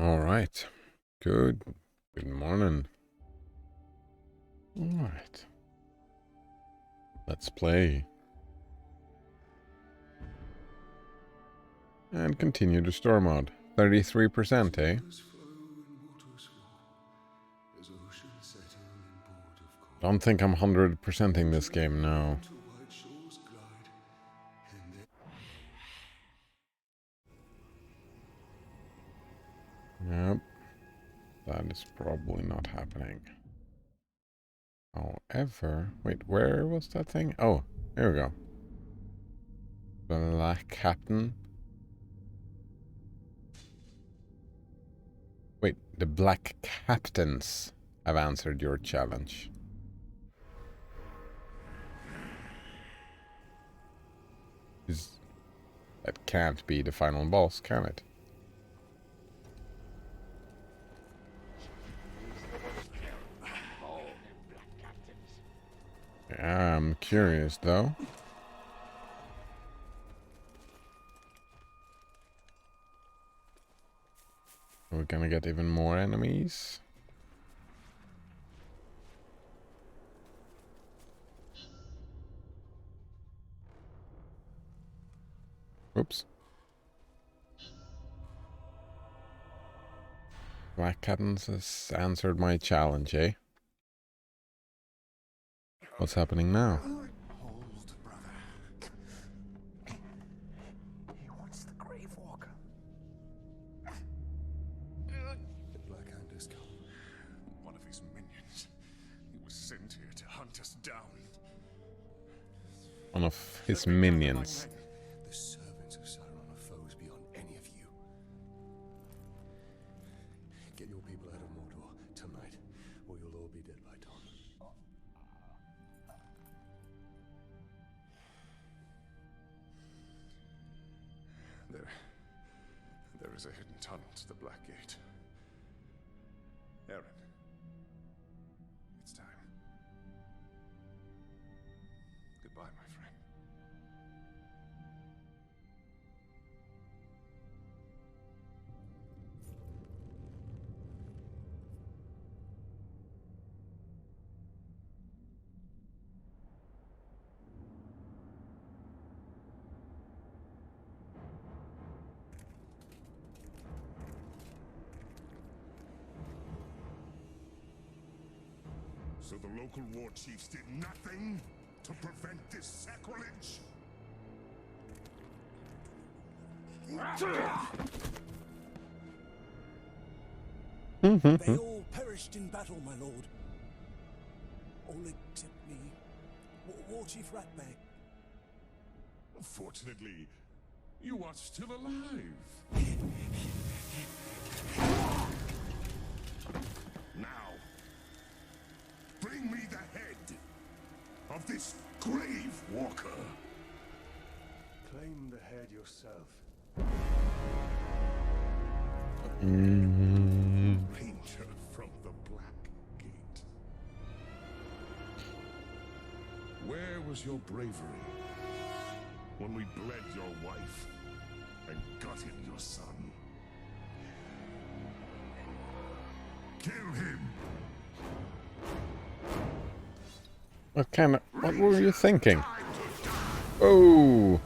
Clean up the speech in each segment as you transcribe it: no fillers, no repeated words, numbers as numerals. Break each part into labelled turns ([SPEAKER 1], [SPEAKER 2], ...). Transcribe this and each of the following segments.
[SPEAKER 1] All right. Good morning. All right. Let's play. And continue to store mode. 33%, eh? Don't think I'm 100%ing this game now. Yep. That is probably not happening. However, wait, where was that thing? Oh, here we go. Black Captain. Wait, the Black Captains have answered your challenge. That can't be the final boss, can it? Yeah, I'm curious, though. Are we gonna get even more enemies? Oops. Black Captains has answered my challenge, eh? What's happening now?
[SPEAKER 2] Hold, brother. He wants the Grave Walker. The Black Hand has come. One of his minions. He was sent here to hunt us down.
[SPEAKER 1] One of his minions.
[SPEAKER 2] The servants of Sauron are foes beyond any of you. Get your people out of Mordor tonight, or you'll all be dead by dawn. There is a hidden tunnel to the Black Gate. Aaron, it's time. Goodbye, my friend.
[SPEAKER 3] So the local war chiefs did nothing to prevent this sacrilege?
[SPEAKER 4] They all perished in battle, my lord. All except me. War Chief Ratbag.
[SPEAKER 3] Fortunately, you are still alive. Now, bring me the head of this Grave Walker.
[SPEAKER 2] Claim the head yourself.
[SPEAKER 3] Ranger from the Black Gate. Where was your bravery when we bled your wife and gutted your son? Kill him!
[SPEAKER 1] What were you thinking? Oh!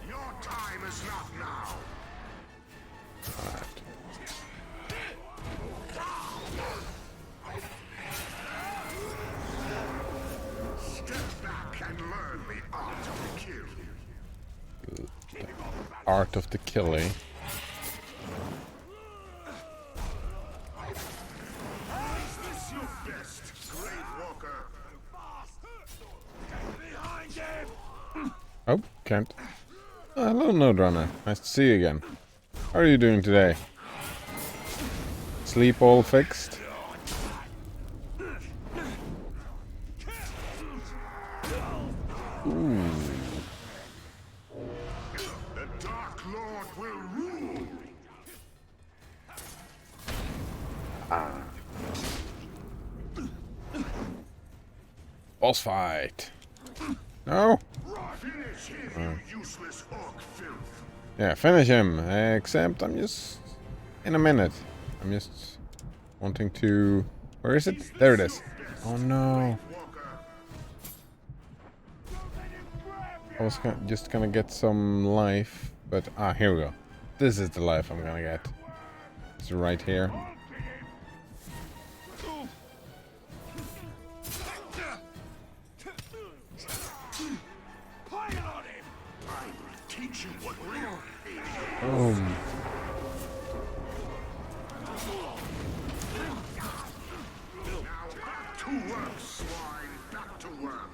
[SPEAKER 3] Your time is not now. Step back and learn the art of the kill.
[SPEAKER 1] Art of the killing.
[SPEAKER 3] Is this your best, Grave Walker? Behind him!
[SPEAKER 1] Oh, can't. Oh, hello, Node Runner. Nice to see you again. How are you doing today? Sleep all fixed? Ooh. Boss fight. No.
[SPEAKER 3] Finish him, you useless orc filth.
[SPEAKER 1] Yeah, finish him. Except I'm just in a minute. I'm just wanting to. Where is it? There it is. Oh no. I was just gonna get some life, but here we go. This is the life I'm gonna get. It's right here.
[SPEAKER 3] Teach you what real
[SPEAKER 1] Boom.
[SPEAKER 3] Now back to work, swine. Back to work.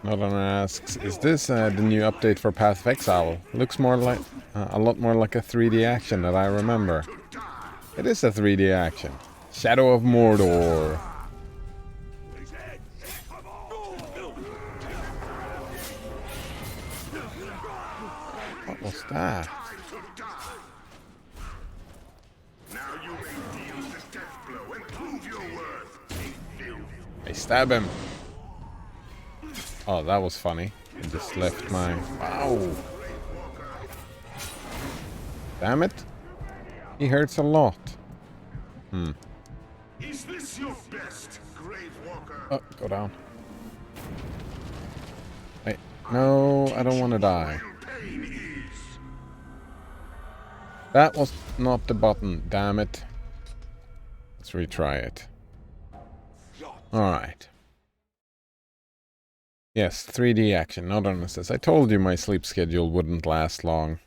[SPEAKER 1] Nodon asks, is this the new update for Path of Exile? Looks more like a lot more like a 3D action that I remember. It is a 3D action. Shadow of Mordor. What was that?
[SPEAKER 3] Now you may deal the death blow and prove your worth.
[SPEAKER 1] I stab him. Oh, that was funny. I just left my... Wow. Damn it. He hurts a lot.
[SPEAKER 3] Is this your best, Grave Walker?
[SPEAKER 1] Oh, go down. Wait. No, I don't want to die.
[SPEAKER 3] Pain is.
[SPEAKER 1] That was not the button. Damn it. Let's retry it. Alright. Yes, 3D action, not on says. I told you my sleep schedule wouldn't last long.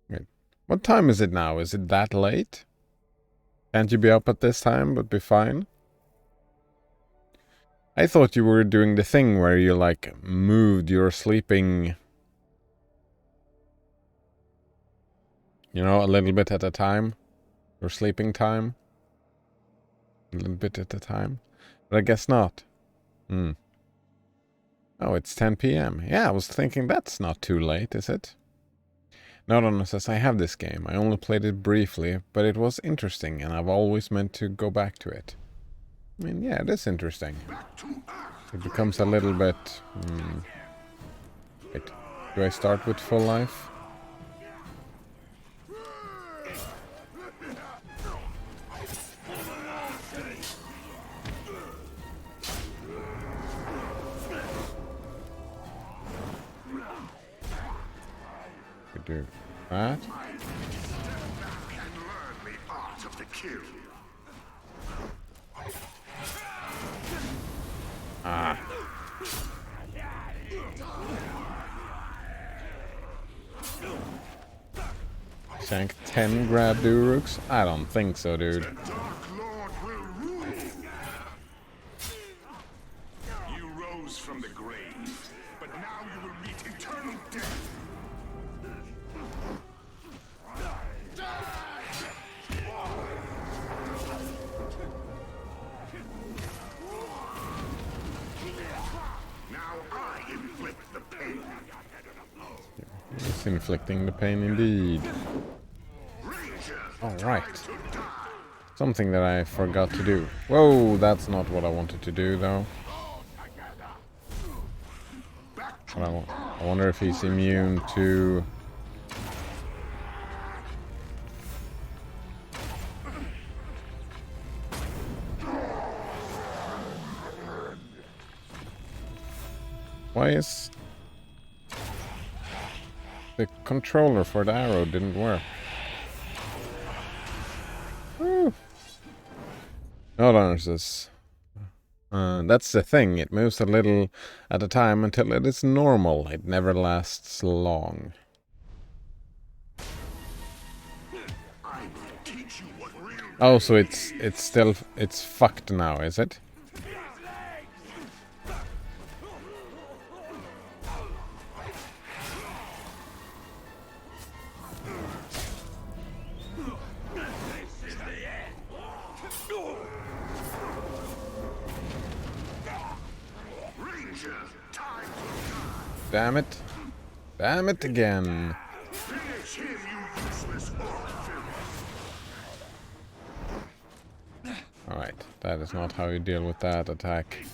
[SPEAKER 1] Wait, what time is it now? Is it that late? Can't you be up at this time but be fine? I thought you were doing the thing where you like moved your sleeping, you know, a little bit at a time. Your sleeping time. A little bit at a time. But I guess not. Oh, it's 10 p.m. Yeah, I was thinking that's not too late, is it? Nodon says, I have this game. I only played it briefly, but it was interesting, and I've always meant to go back to it. I mean, yeah, it is interesting. It becomes a little bit... Wait, do I start with full life? Do that.
[SPEAKER 3] And learn the art of the kill.
[SPEAKER 1] Shank 10 grab Duruks? I don't think so, dude.
[SPEAKER 3] Dark Lord will rule. You rose from the grave, but now you will meet eternal death. Now I inflict the pain.
[SPEAKER 1] It's inflicting the pain indeed. Alright. Something that I forgot to do. Whoa, that's not what I wanted to do, though. I wonder if he's immune to... Why is... The controller for the arrow didn't work. Woo. Hold on, this. That's the thing. It moves a little at a time until it is normal. It never lasts long. Oh, so it's still fucked now, is it? Damn it. Damn it again.
[SPEAKER 3] Finish him, you useless orc filth.
[SPEAKER 1] That is not how you deal with that attack.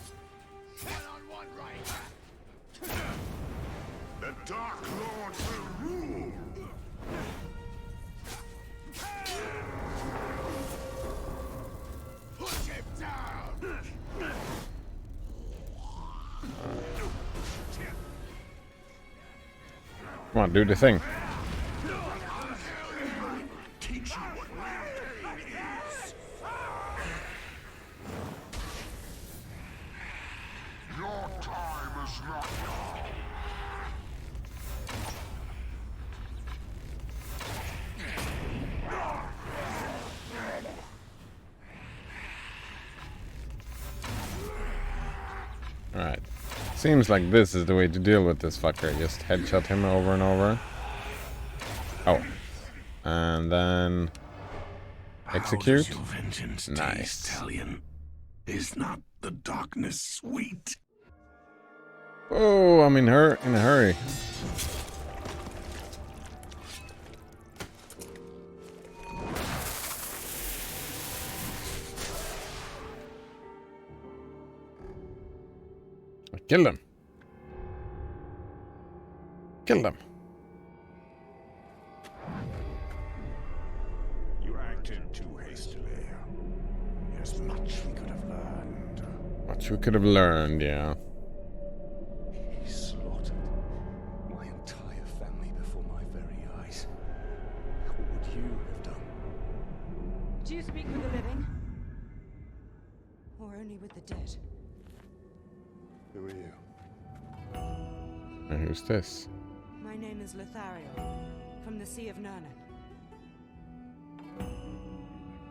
[SPEAKER 3] The Dark Lord will rule! Put him down!
[SPEAKER 1] Come on, do the thing.
[SPEAKER 3] Teach you what real pain is! Your time is not now!
[SPEAKER 1] Alright. Seems like this is the way to deal with this fucker. Just headshot him over and over. Oh. And then... execute.
[SPEAKER 3] How does your vengeance
[SPEAKER 1] Nice.
[SPEAKER 3] taste, Talion? Is not the darkness sweet?
[SPEAKER 1] Oh, I'm in a hurry. Kill them. Kill them.
[SPEAKER 3] You acted too hastily. There's much we could have learned.
[SPEAKER 1] Much we could have learned, yeah.
[SPEAKER 2] He slaughtered my entire family before my very eyes. What would you have done?
[SPEAKER 5] Do you speak with the living? Or only with the dead?
[SPEAKER 2] Who are you?
[SPEAKER 1] And who's this?
[SPEAKER 5] My name is Lothariel, from the Sea of Nurnen.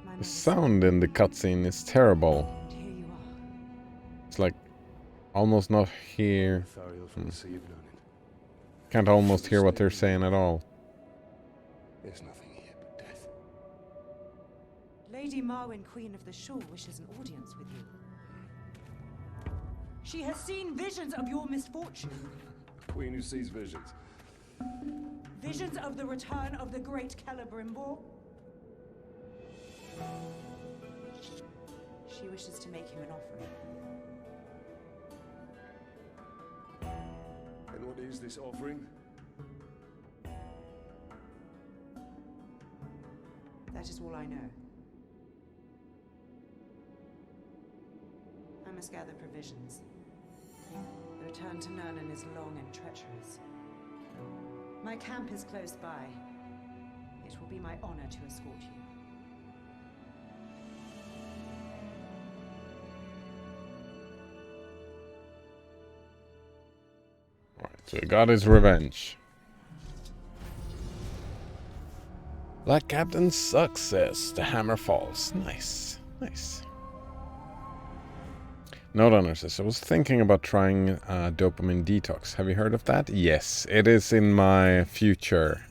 [SPEAKER 5] My
[SPEAKER 1] The
[SPEAKER 5] mother
[SPEAKER 1] sound in the cutscene is terrible.
[SPEAKER 5] said, here you are.
[SPEAKER 1] It's like almost not hear.
[SPEAKER 2] Thariel from the Sea of Nurnen.
[SPEAKER 1] Can't almost hear what they're saying at all.
[SPEAKER 2] There's nothing here but death.
[SPEAKER 5] Lady Marwyn, Queen of the Shore, wishes an audience with you. She has seen visions of your misfortune.
[SPEAKER 2] A queen who sees visions.
[SPEAKER 5] Visions of the return of the great Celebrimbor. She wishes to make him an offering.
[SPEAKER 2] And what is this offering?
[SPEAKER 5] That is all I know. I must gather provisions. The return to Nurnen is long and treacherous. My camp is close by. It will be my honor to escort you.
[SPEAKER 1] Alright, so he got his revenge. Black Captain sucks, says the hammer falls. Nice. Nice. Note Honor says, I was thinking about trying dopamine detox. Have you heard of that? Yes, it is in my future.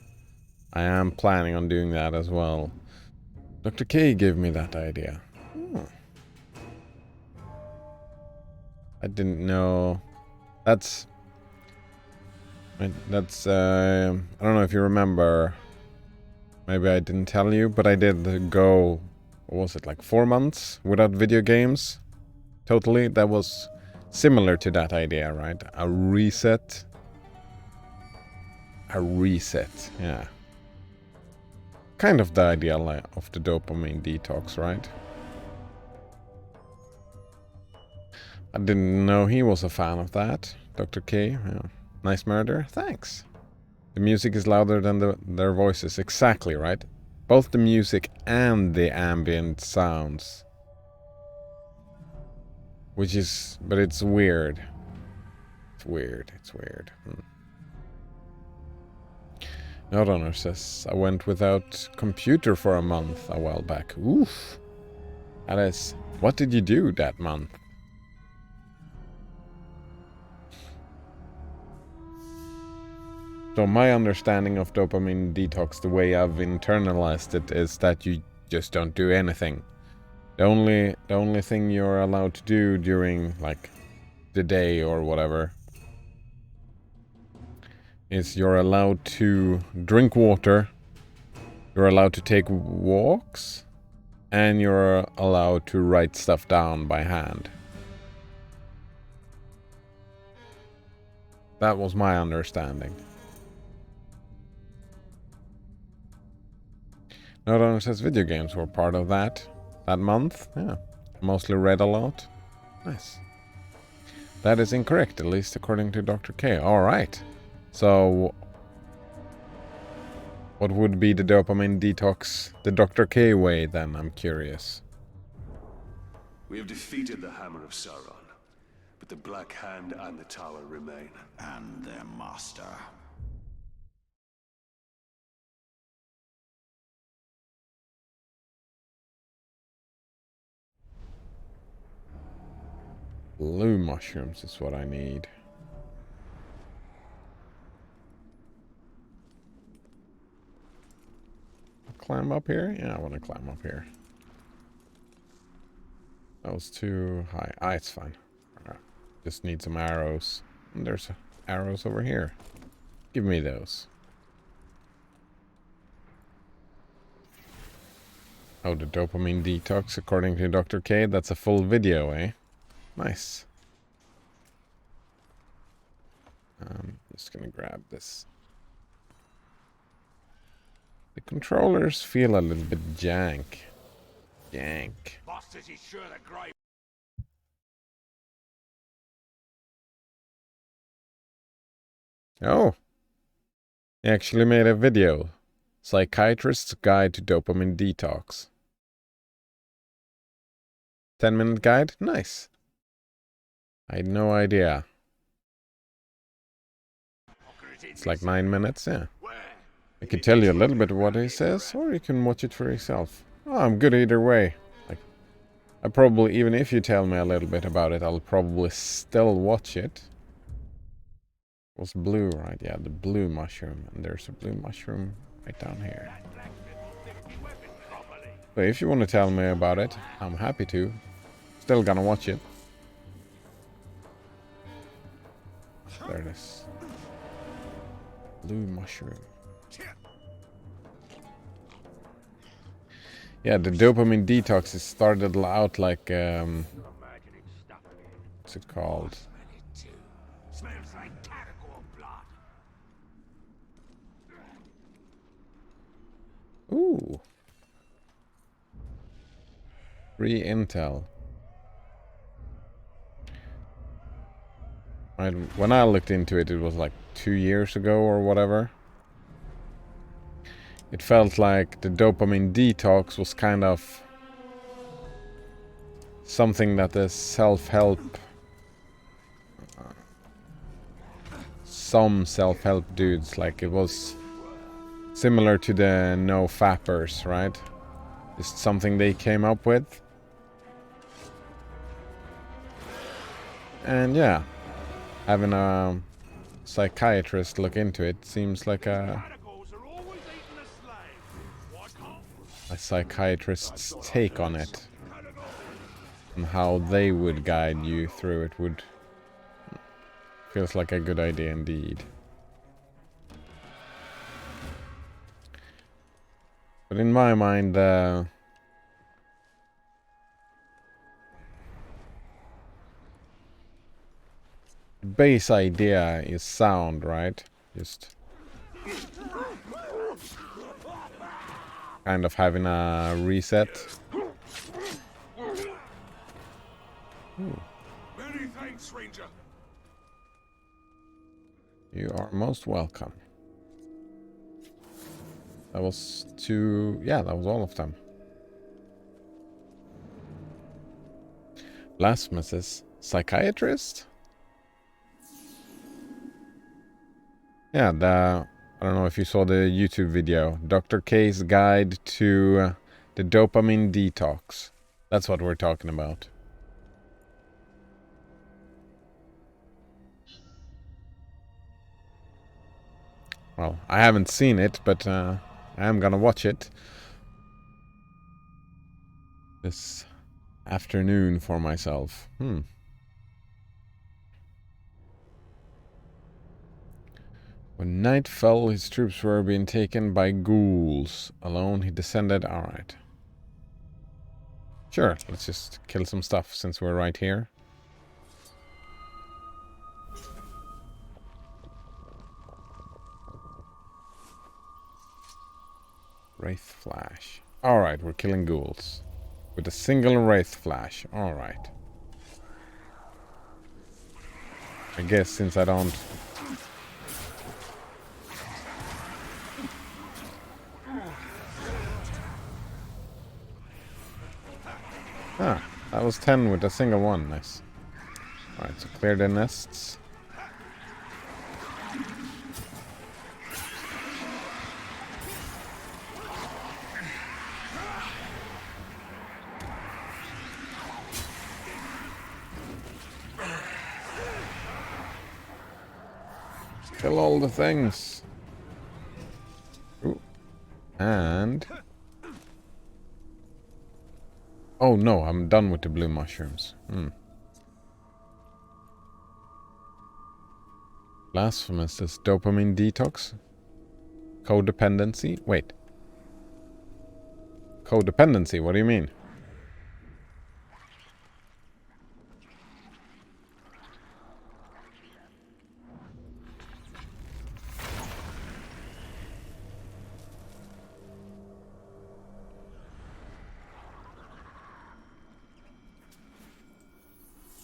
[SPEAKER 1] I am planning on doing that as well. Dr. K gave me that idea. I didn't know. That's... I don't know if you remember. Maybe I didn't tell you, but I did go... What was it, like 4 months without video games? Totally, that was similar to that idea, right? A reset. A reset, yeah. Kind of the idea of the dopamine detox, right? I didn't know he was a fan of that, Dr. K. Yeah. Nice murder, thanks. The music is louder than their voices, exactly, right? Both the music and the ambient sounds. Which is, but it's weird. It's weird, it's weird. Note Honor says, I went without computer for a month a while back. Oof. Alice, what did you do that month? So my understanding of dopamine detox, the way I've internalized it, is that you just don't do anything. The only thing you're allowed to do during like the day or whatever is you're allowed to drink water, you're allowed to take walks, And you're allowed to write stuff down by hand. That was my understanding. Not only says video games were part of that month. Yeah. Mostly read a lot. Nice. That is incorrect, at least according to Dr. K. Alright. So what would be the dopamine detox the Dr. K way then? I'm curious.
[SPEAKER 2] We have defeated the Hammer of Sauron, but the Black Hand and the Tower remain.
[SPEAKER 4] And their master.
[SPEAKER 1] Blue mushrooms is what I need. Climb up here? Yeah, I want to climb up here. That was too high. Ah, it's fine. Just need some arrows. And there's arrows over here. Give me those. Oh, the dopamine detox, according to Dr. K. That's a full video, eh? Nice. Just gonna grab this. The controllers feel a little bit jank. Oh! He actually made a video. Psychiatrist's Guide to Dopamine Detox. 10-minute guide? Nice. I had no idea. It's like 9 minutes, yeah. I could tell you a little bit of what he says, or you can watch it for yourself. Oh, I'm good either way. Like, I probably, even if you tell me a little bit about it, I'll probably still watch it. It was blue, right? Yeah, the blue mushroom. And there's a blue mushroom right down here. But if you want to tell me about it, I'm happy to. Still gonna watch it. There it is. Blue mushroom. Yeah, the dopamine detox is started out like what's it called? Ooh. Free intel. When I looked into it, it was like 2 years ago or whatever. It felt like the dopamine detox was kind of something that the self-help, some self-help dudes, like it was similar to the no fappers, right? Just something they came up with. And yeah, having a psychiatrist look into it seems like a psychiatrist's take on it, and how they would guide you through it would feels like a good idea indeed. But in my mind, the base idea is sound, right? Just kind of having a reset.
[SPEAKER 3] Many thanks, Ranger.
[SPEAKER 1] You are most welcome. That was two... yeah, that was all of them. Blasphemous psychiatrist? Yeah, I don't know if you saw the YouTube video. Dr. K's Guide to the Dopamine Detox. That's what we're talking about. Well, I haven't seen it, but I am gonna watch it this afternoon for myself. When night fell, his troops were being taken by ghouls. Alone, he descended. Alright. Sure, let's just kill some stuff since we're right here. Wraith Flash. Alright, we're killing ghouls. With a single Wraith Flash. Alright. I guess since I don't... Ah, that was 10 with a single one. Nice. Alright, so clear the nests. Kill all the things. Ooh. And... oh no, I'm done with the blue mushrooms. Blasphemous is dopamine detox. Codependency? Wait. Codependency, what do you mean?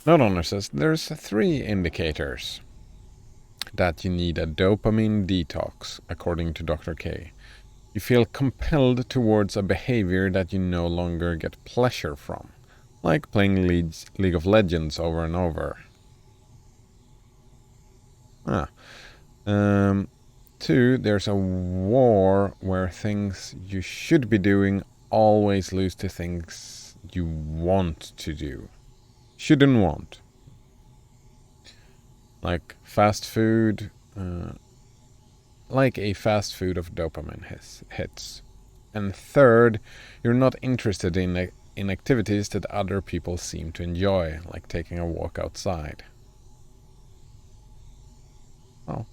[SPEAKER 1] Note owner says there's 3 indicators that you need a dopamine detox, according to Dr. K. You feel compelled towards a behavior that you no longer get pleasure from, like playing League of Legends over and over. 2, there's a war where things you should be doing always lose to things you want to do. Shouldn't want. Like fast food, like a fast food of dopamine hits. And 3rd, you're not interested in activities that other people seem to enjoy, like taking a walk outside. Well,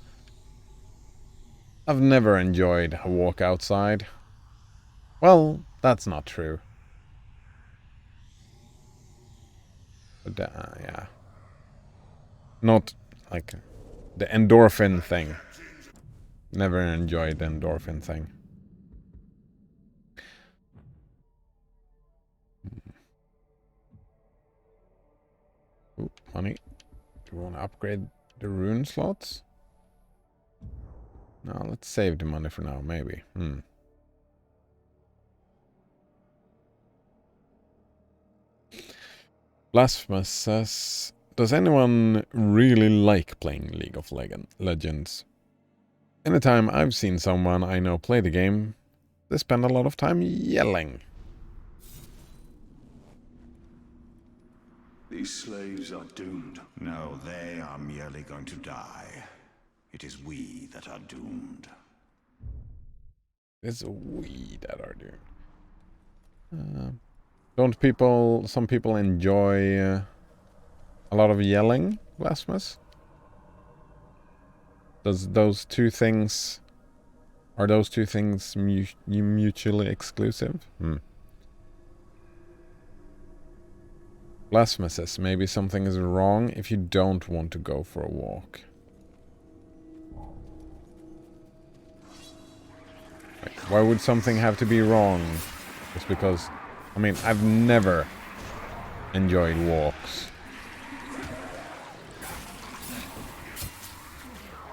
[SPEAKER 1] I've never enjoyed a walk outside. Well, that's not true. But yeah. Not like the endorphin thing. Never enjoyed the endorphin thing. Ooh, money. Do we want to upgrade the rune slots? No, let's save the money for now, maybe. Blasphemous says, does anyone really like playing League of Legends? Anytime I've seen someone I know play the game, they spend a lot of time yelling.
[SPEAKER 2] These slaves are doomed.
[SPEAKER 6] No, they are merely going to die. It is we that are doomed.
[SPEAKER 1] It's we that are doomed. Don't some people enjoy a lot of yelling, Blasphemous? Are those two things mutually exclusive? Blasphemous says maybe something is wrong if you don't want to go for a walk. Like, why would something have to be wrong? Just because, I mean, I've never enjoyed walks.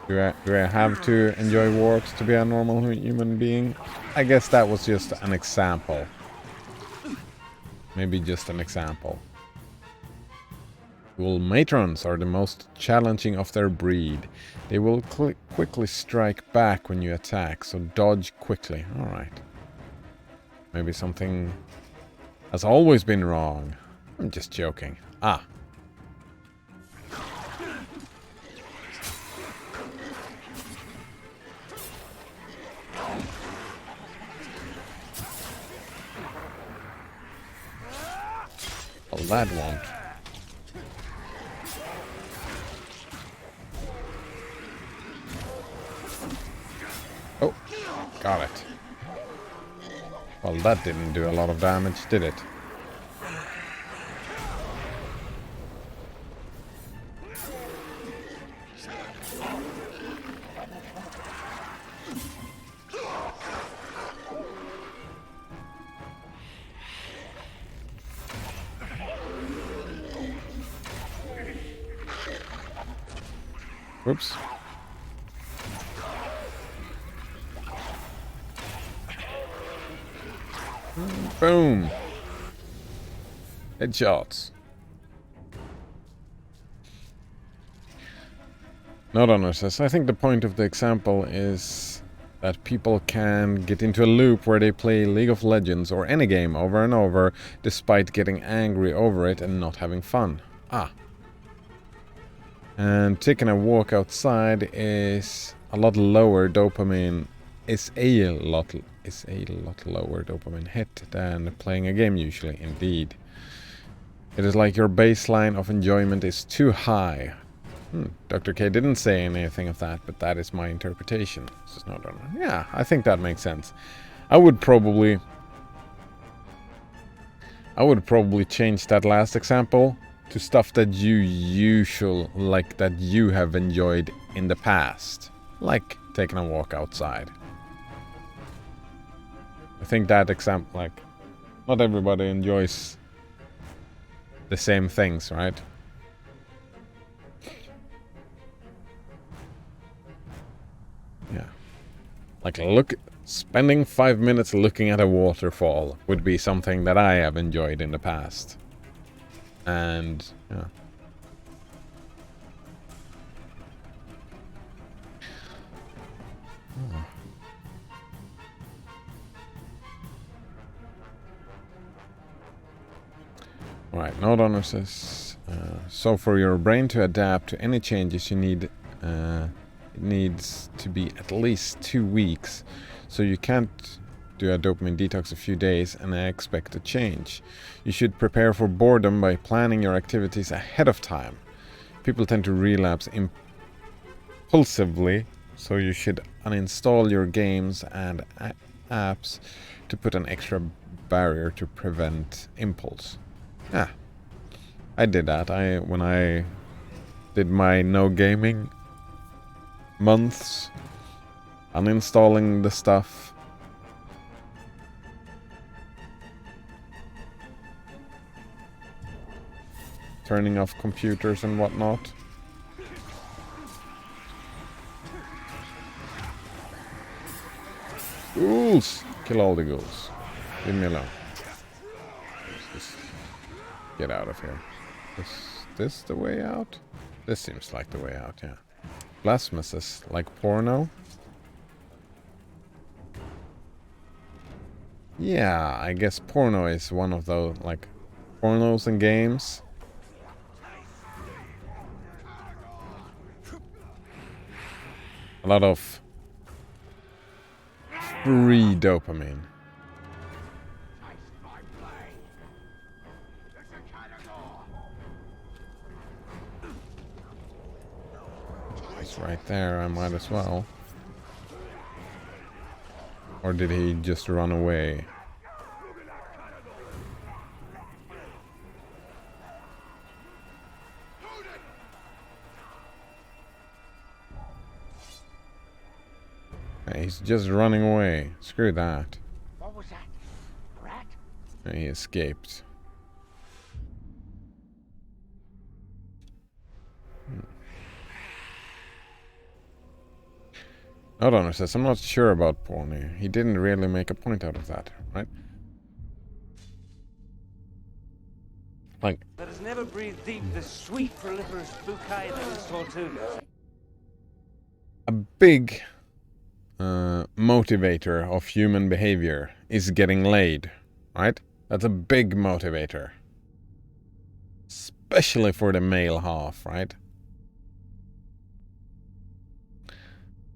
[SPEAKER 1] Do I have to enjoy walks to be a normal human being? I guess that was just an example. Maybe just an example. Ghoul matrons are the most challenging of their breed. They will quickly strike back when you attack, so dodge quickly. Alright. Maybe something has always been wrong. I'm just joking. Ah. Well, that won't. Oh, got it. Well, that didn't do a lot of damage, did it? Whoops. Boom. Headshots. Not honest. I think the point of the example is that people can get into a loop where they play League of Legends or any game over and over despite getting angry over it and not having fun. And taking a walk outside is a lot lower dopamine is a lot lower dopamine hit than playing a game usually, indeed. It is like your baseline of enjoyment is too high. Dr. K didn't say anything of that, but that is my interpretation. This is not yeah, I think that makes sense. I would probably change that last example to stuff that that you have enjoyed in the past, like taking a walk outside. I think that example, like, not everybody enjoys the same things, right? Yeah. Like, spending 5 minutes looking at a waterfall would be something that I have enjoyed in the past. And, yeah. Alright, Node Owner says, so for your brain to adapt to any changes you need, it needs to be at least 2 weeks. So you can't do a dopamine detox a few days and expect a change. You should prepare for boredom by planning your activities ahead of time. People tend to relapse impulsively, so you should uninstall your games and apps to put an extra barrier to prevent impulse. Yeah, I did that. When I did my no gaming months, uninstalling the stuff. Turning off computers and whatnot. Ghouls! Kill all the ghouls. Leave me alone. Just get out of here. Is this the way out? This seems like the way out, yeah. Blasphemous is like porno. Yeah, I guess porno is one of those, like, pornos and games. A lot of free dopamine. It's right there, I might as well. Or did he just run away? He's just running away. Screw that.
[SPEAKER 7] What was that? Rat?
[SPEAKER 1] He escaped. Nodonor says, I'm not sure about porn. He didn't really make a point out of that, right? Like,
[SPEAKER 7] That has never breathed deep the sweet, proliferous bouquet that is Tortuga.
[SPEAKER 1] a big motivator of human behavior is getting laid, right? That's a big motivator. Especially for the male half, right?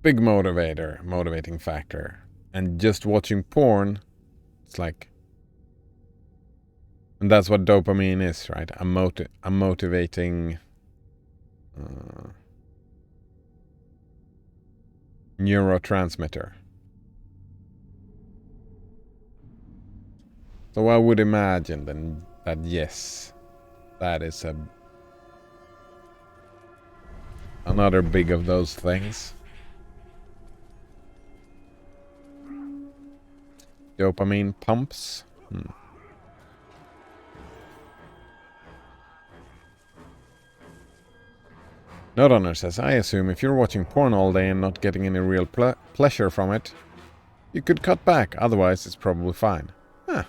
[SPEAKER 1] Big motivating factor. And just watching porn, it's like... And that's what dopamine is, right? A motivating... neurotransmitter. So I would imagine then that yes, that is another big of those things. Dopamine pumps. Note says, I assume if you're watching porn all day and not getting any real pleasure from it, you could cut back, otherwise it's probably fine. Huh.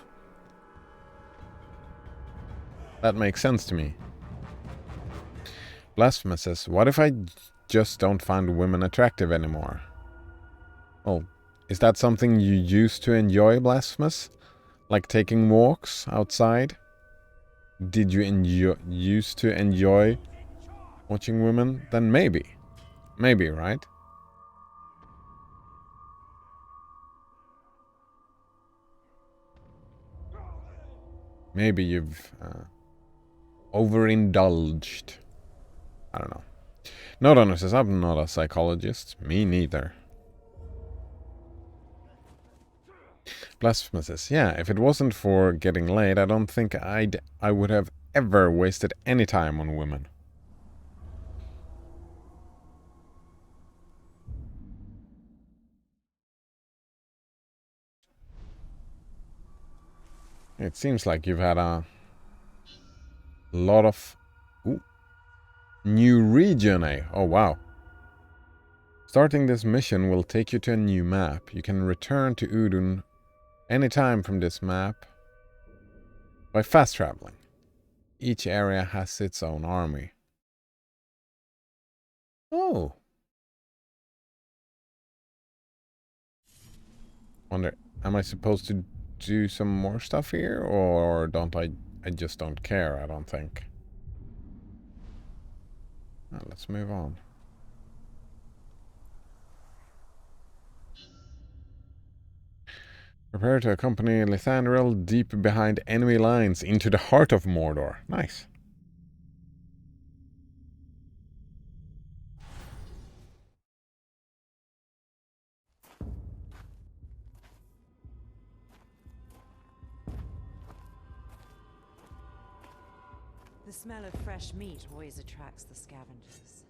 [SPEAKER 1] That makes sense to me. Blasphemous says, what if I just don't find women attractive anymore? Well, is that something you used to enjoy, Blasphemous? Like taking walks outside? Did you used to enjoy watching women? Then maybe. Maybe, right? Maybe you've overindulged. I don't know. Note says, I'm not a psychologist. Me neither. Blasphemous says, yeah, if it wasn't for getting laid, I don't think I would have ever wasted any time on women. It seems like you've had a lot of new region, eh? Oh, wow. Starting this mission will take you to a new map. You can return to Udun anytime from this map by fast traveling. Each area has its own army. Oh. Wonder, am I supposed to do some more stuff here, or don't I just don't care, I don't think. Let's move on. Prepare to accompany Lithandril deep behind enemy lines into the heart of Mordor. Nice.
[SPEAKER 5] The smell of fresh meat always attracts the scavengers.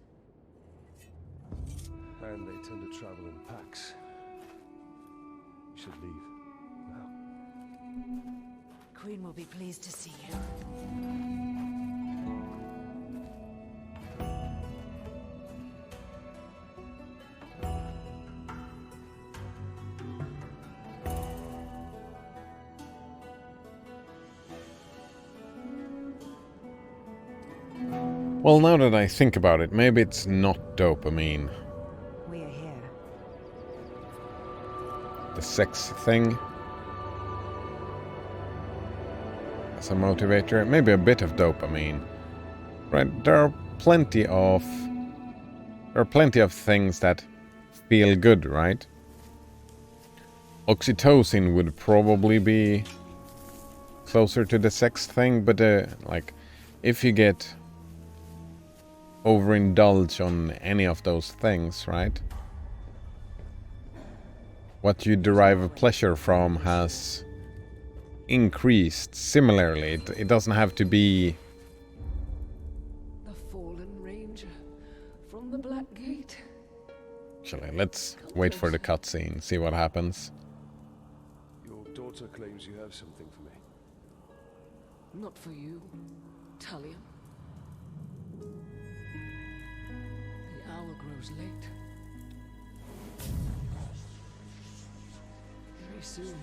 [SPEAKER 2] And they tend to travel in packs. We should leave now.
[SPEAKER 5] Queen will be pleased to see you.
[SPEAKER 1] Well, now that I think about it, maybe it's not dopamine.
[SPEAKER 5] We are here.
[SPEAKER 1] The sex thing. As a motivator, maybe a bit of dopamine. Right? There are plenty of things that feel good, right? Oxytocin would probably be closer to the sex thing, but like if you get overindulge on any of those things, right? What you derive a pleasure from has increased similarly. It doesn't have to be
[SPEAKER 8] the fallen ranger from the Black Gate.
[SPEAKER 1] Actually, let's wait for the cutscene, see what happens.
[SPEAKER 2] Your daughter claims you have something for me.
[SPEAKER 8] Not for you, Talion. The hour grows late. Very soon,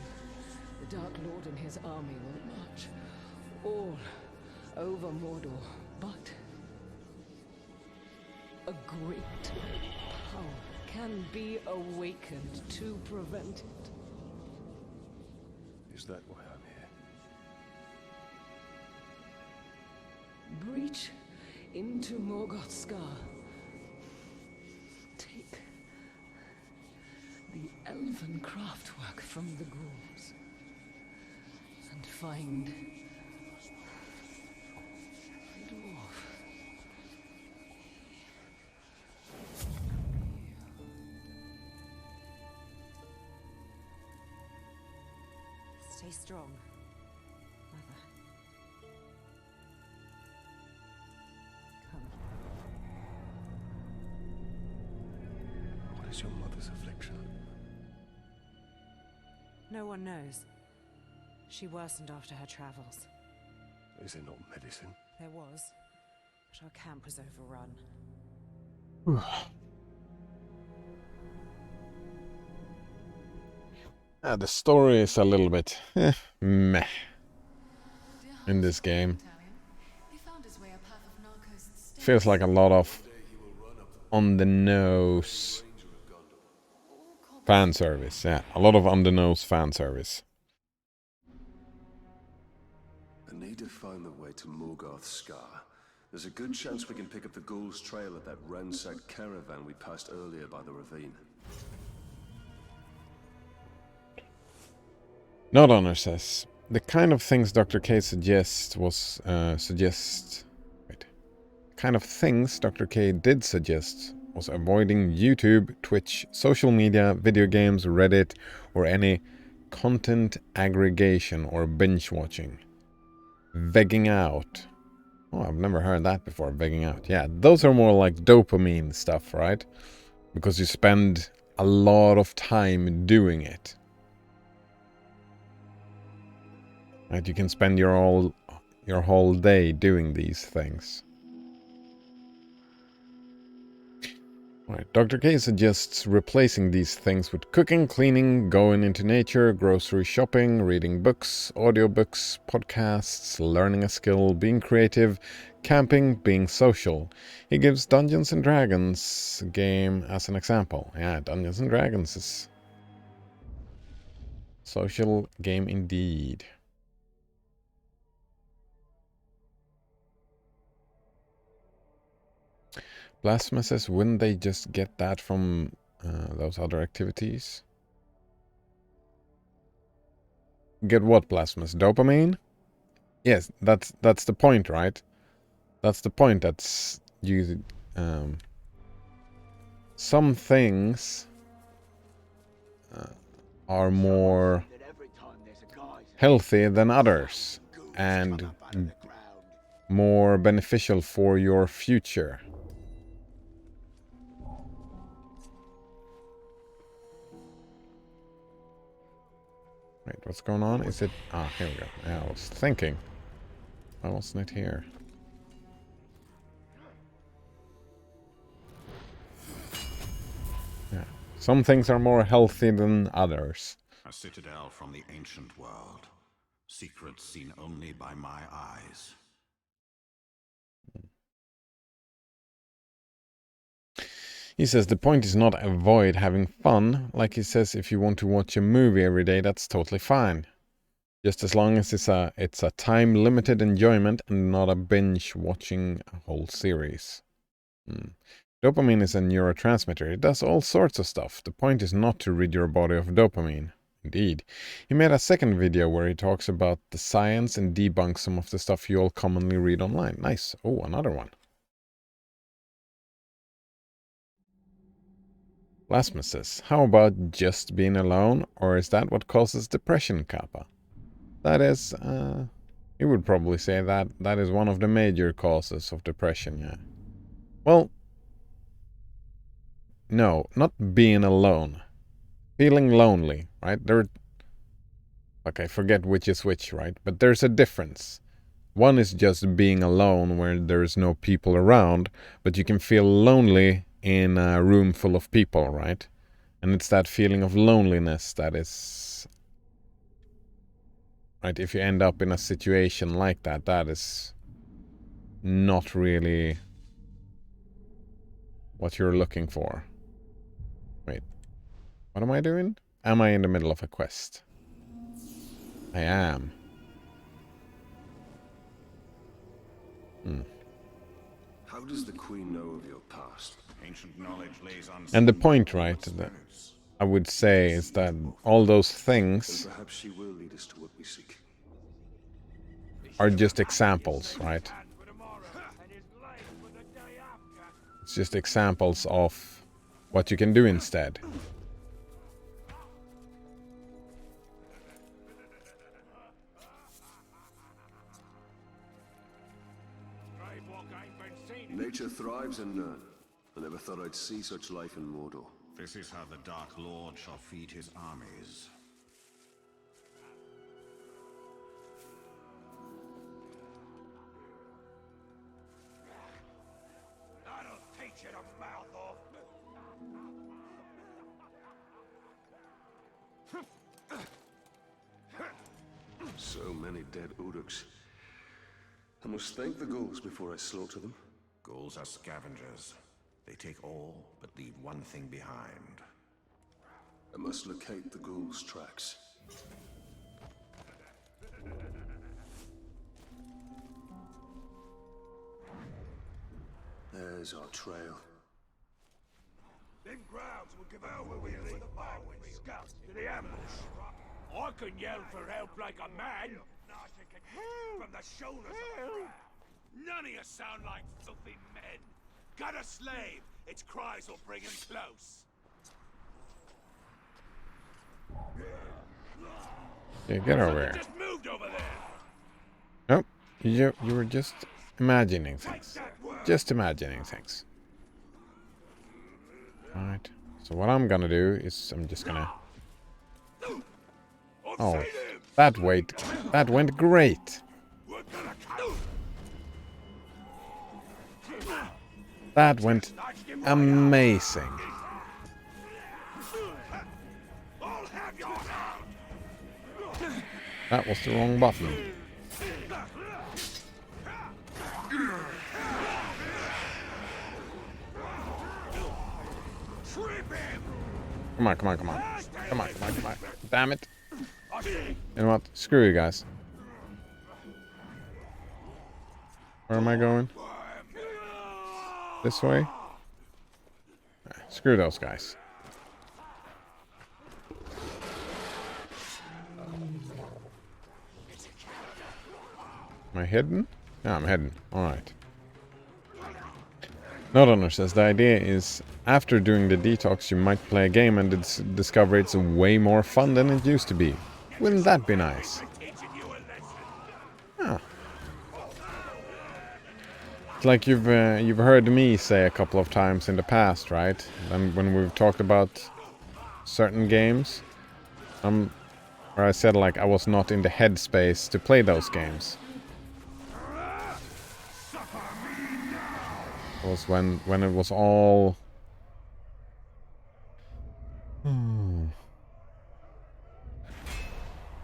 [SPEAKER 8] the Dark Lord and his army will march all over Mordor, but a great power can be awakened to prevent it.
[SPEAKER 2] Is that why I'm here?
[SPEAKER 8] Breach into Morgoth's scar. Take the elven craftwork from the ghouls and find the dwarf.
[SPEAKER 5] Stay strong, Mother. Come.
[SPEAKER 2] What is your mother's affliction?
[SPEAKER 5] No one knows. She worsened after her travels.
[SPEAKER 2] Is there not medicine?
[SPEAKER 5] There was, but our camp was overrun.
[SPEAKER 1] The story is a little bit meh in this game. Feels like a lot of on the nose fan service. Yeah, a lot of on the nose fan service.
[SPEAKER 2] I need to find the way to Morgoth's Scar. There's a good chance we can pick up the ghoul's trail at that ransacked caravan we passed earlier by the ravine.
[SPEAKER 1] Not Honor says the kind of things Dr. K suggests was kind of things Dr. K did suggest was avoiding YouTube, Twitch, social media, video games, Reddit, or any content aggregation or binge watching. Vegging out. Oh, I've never heard that before, vegging out. Yeah, those are more like dopamine stuff, right? Because you spend a lot of time doing it. Right? You can spend your whole day doing these things. Right. Dr. K suggests replacing these things with cooking, cleaning, going into nature, grocery shopping, reading books, audiobooks, podcasts, learning a skill, being creative, camping, being social. He gives Dungeons and Dragons game as an example. Yeah, Dungeons and Dragons is social game indeed. Blasphemous says, wouldn't they just get that from those other activities? Get what, Blasphemous? Dopamine? Yes, that's the point, right? That's the point. That's you. Some things are more healthy than others, and more beneficial for your future. Wait, what's going on? Is it... Ah, here we go. Yeah, I was thinking. Why wasn't it here? Yeah. Some things are more healthy than others.
[SPEAKER 6] A citadel from the ancient world. Secrets seen only by my eyes.
[SPEAKER 1] He says the point is not avoid having fun. Like he says, if you want to watch a movie every day, that's totally fine. Just as long as it's a time-limited enjoyment and not a binge watching a whole series. Dopamine is a neurotransmitter. It does all sorts of stuff. The point is not to rid your body of dopamine. Indeed. He made a second video where he talks about the science and debunks some of the stuff you all commonly read online. Nice. Oh, another one. Blasphemous says, how about just being alone, or is that what causes depression, Kappa? That is, you would probably say that is one of the major causes of depression, yeah. Well, no, not being alone. Feeling lonely, right? Okay, forget which is which, right? But there's a difference. One is just being alone where there's no people around, but you can feel lonely in a room full of people, right? And it's that feeling of loneliness that is... Right, if you end up in a situation like that, that is not really what you're looking for. Wait, what am I doing? Am I in the middle of a quest? I am.
[SPEAKER 2] How does the Queen know of your past?
[SPEAKER 6] Ancient knowledge lays on.
[SPEAKER 1] And the point, right, that I would say is that all those things
[SPEAKER 2] And perhaps she will lead us to what we seek.
[SPEAKER 1] are just examples, right? It's just examples of what you can do instead.
[SPEAKER 2] Nature thrives in Nern. I never thought I'd see such life in Mordor.
[SPEAKER 6] This is how the Dark Lord shall feed his armies.
[SPEAKER 7] That'll teach
[SPEAKER 2] So many dead Uruks. I must thank the ghouls before I slaughter them.
[SPEAKER 6] Ghouls are scavengers. They take all, but leave one thing behind.
[SPEAKER 2] I must locate the ghouls' tracks. There's our trail.
[SPEAKER 9] Them crowds will give out when we lead the byway scouts to the ambush. I can yell for help like a man. From the shoulders of the crowd. None of you sound like filthy men. Got a slave. Its cries will bring him close.
[SPEAKER 1] Yeah, get over here.
[SPEAKER 9] Just moved over there.
[SPEAKER 1] Nope. You were just imagining things. Just imagining things. Alright. So what I'm gonna do is I'm just gonna... Oh, that went great. That went amazing. That was the wrong button. Come on, come on, come on. Come on, come on, come on. Damn it. You know what? Screw you guys. Where am I going? This way? Screw those guys. Am I hidden? Yeah, I'm hidden. Alright. Nodonner says the idea is after doing the detox you might play a game and discover it's way more fun than it used to be. Wouldn't that be nice? Huh. It's like you've heard me say a couple of times in the past, right? And when we've talked about certain games, where I said like I was not in the headspace to play those games. It was when it was all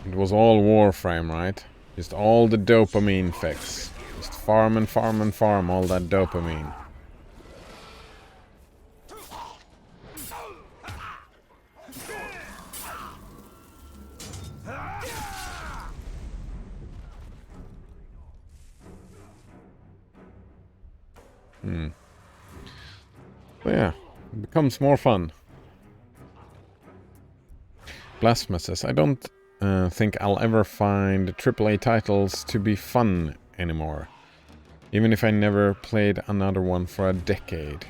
[SPEAKER 1] it was all Warframe, right? Just all the dopamine fix. Just farm and farm and farm all that dopamine. So yeah, it becomes more fun. Blasphemous says, I don't think I'll ever find AAA titles to be fun anymore. Even if I never played another one for a decade.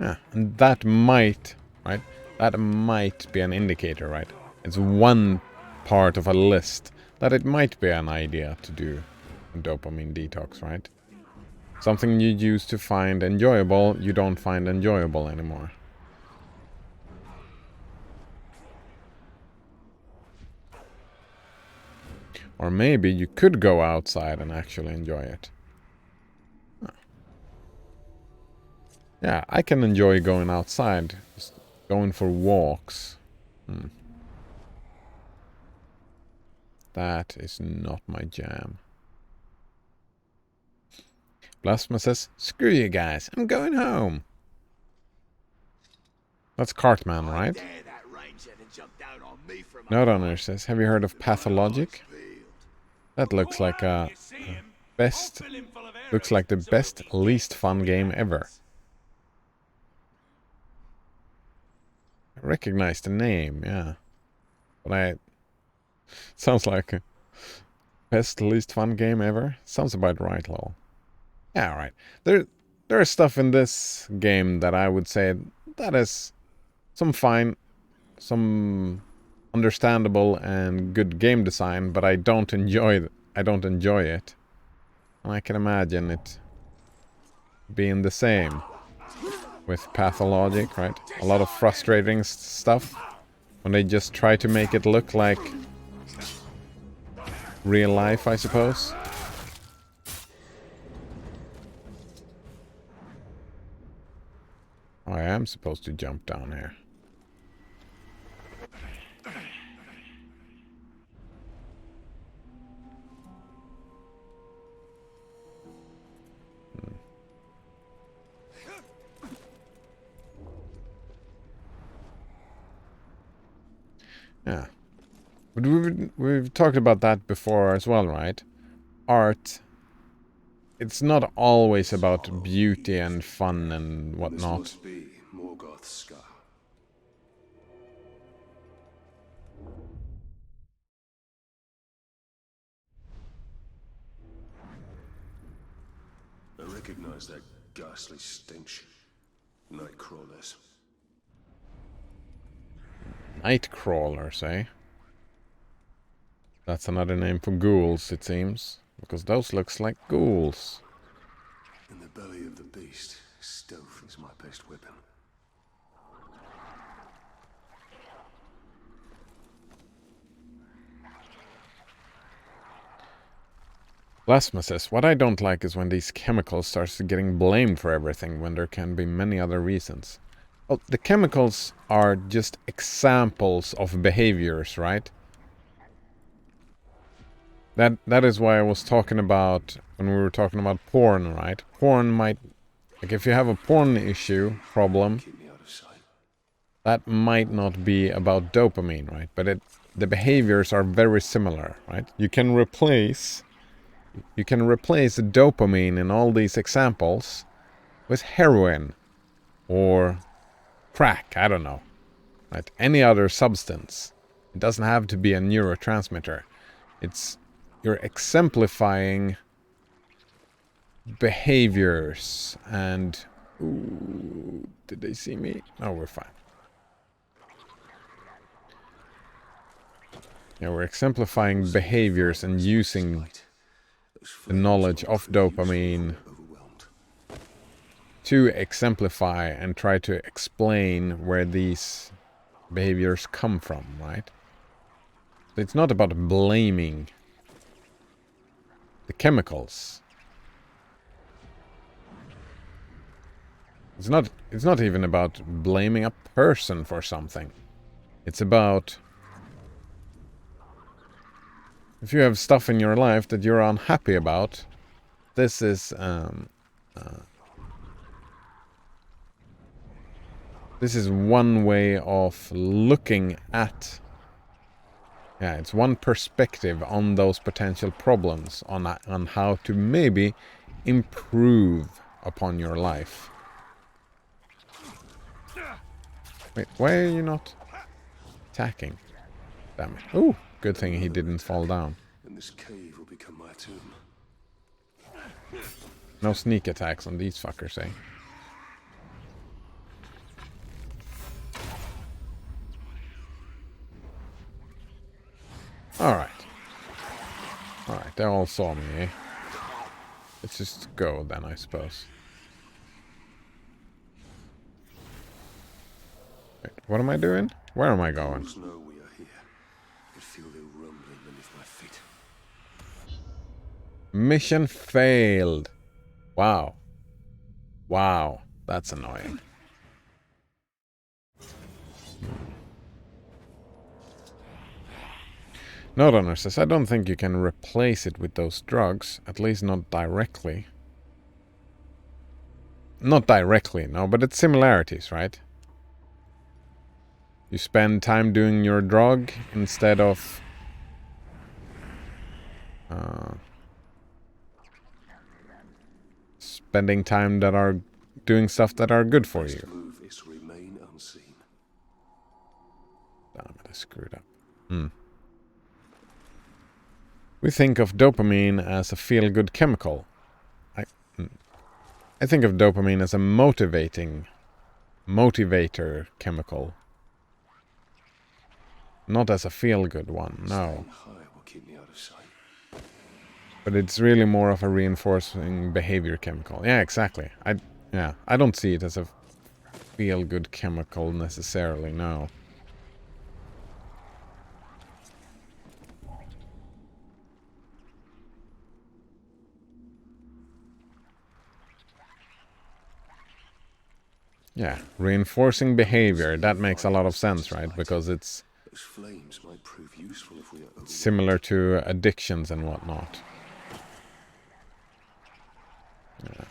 [SPEAKER 1] Yeah, and that might, right? That might be an indicator, right? It's one part of a list that it might be an idea to do a dopamine detox, right? Something you used to find enjoyable, you don't find enjoyable anymore. Or maybe you could go outside and actually enjoy it. Yeah, I can enjoy going outside, just going for walks. That is not my jam. Blasphemous says, screw you guys, I'm going home. That's Cartman, right? Nodonner says, have you heard of Pathologic? That looks like the best least fun game ever. I recognize the name, yeah. But sounds like a best least fun game ever. Sounds about right, lol. Yeah, alright. There is stuff in this game that I would say that is some fine, some understandable and good game design, but I don't enjoy it. And I can imagine it being the same with Pathologic, right? A lot of frustrating stuff when they just try to make it look like real life, I suppose. Oh, I am supposed to jump down here. Yeah. But we've talked about that before as well, right? Art, it's not always about beauty and fun and whatnot.
[SPEAKER 2] This must be Morgoth's scar. I recognize that ghastly stench. Night crawlers.
[SPEAKER 1] Night crawlers, eh? That's another name for ghouls, it seems. Because those looks like ghouls.
[SPEAKER 2] In the belly of the beast, stealth is my best weapon.
[SPEAKER 1] Plasma says, what I don't like is when these chemicals starts getting blamed for everything when there can be many other reasons. Well, the chemicals are just examples of behaviors, right? That is why I was talking about when we were talking about porn, right? Porn might, like if you have a porn issue problem,
[SPEAKER 2] Keep me out of sight.
[SPEAKER 1] that might not be about dopamine, right? But the behaviors are very similar, right? You can replace dopamine in all these examples with heroin or crack, I don't know, right? Any other substance. It doesn't have to be a neurotransmitter. You're exemplifying behaviors and... Ooh, did they see me? No, we're fine. Yeah, we're exemplifying behaviors and using the knowledge of dopamine to exemplify and try to explain where these behaviors come from, right? It's not about blaming the chemicals. It's not even about blaming a person for something. It's about if you have stuff in your life that you're unhappy about, this is one way of looking at. Yeah, it's one perspective on those potential problems, on how to maybe improve upon your life. Wait, why are you not attacking? Damn it. Ooh, good thing he didn't fall down.
[SPEAKER 2] And this cave will become my tomb.
[SPEAKER 1] No sneak attacks on these fuckers, eh? Alright. Alright, they all saw me, eh? Let's just go then, I suppose. Wait, what am I doing? Where am I going?
[SPEAKER 2] Fools know we are here. I could feel their rumbling beneath my feet.
[SPEAKER 1] Mission failed. Wow. Wow, that's annoying. Note says, I don't think you can replace it with those drugs, at least not directly. Not directly, no, but it's similarities, right? You spend time doing your drug instead of spending time that are doing stuff that are good for you.
[SPEAKER 2] Move is remain unseen.
[SPEAKER 1] Damn it, I screwed up. We think of dopamine as a feel-good chemical. I think of dopamine as a motivator chemical. Not as a feel-good one, no.
[SPEAKER 2] High will keep me out of sight.
[SPEAKER 1] But it's really more of a reinforcing behavior chemical. Yeah, exactly. I don't see it as a feel-good chemical necessarily, no. Yeah, reinforcing behavior. That makes a lot of sense, right? Because it's
[SPEAKER 2] Those flames might prove useful if we are
[SPEAKER 1] similar to addictions and whatnot. Yeah.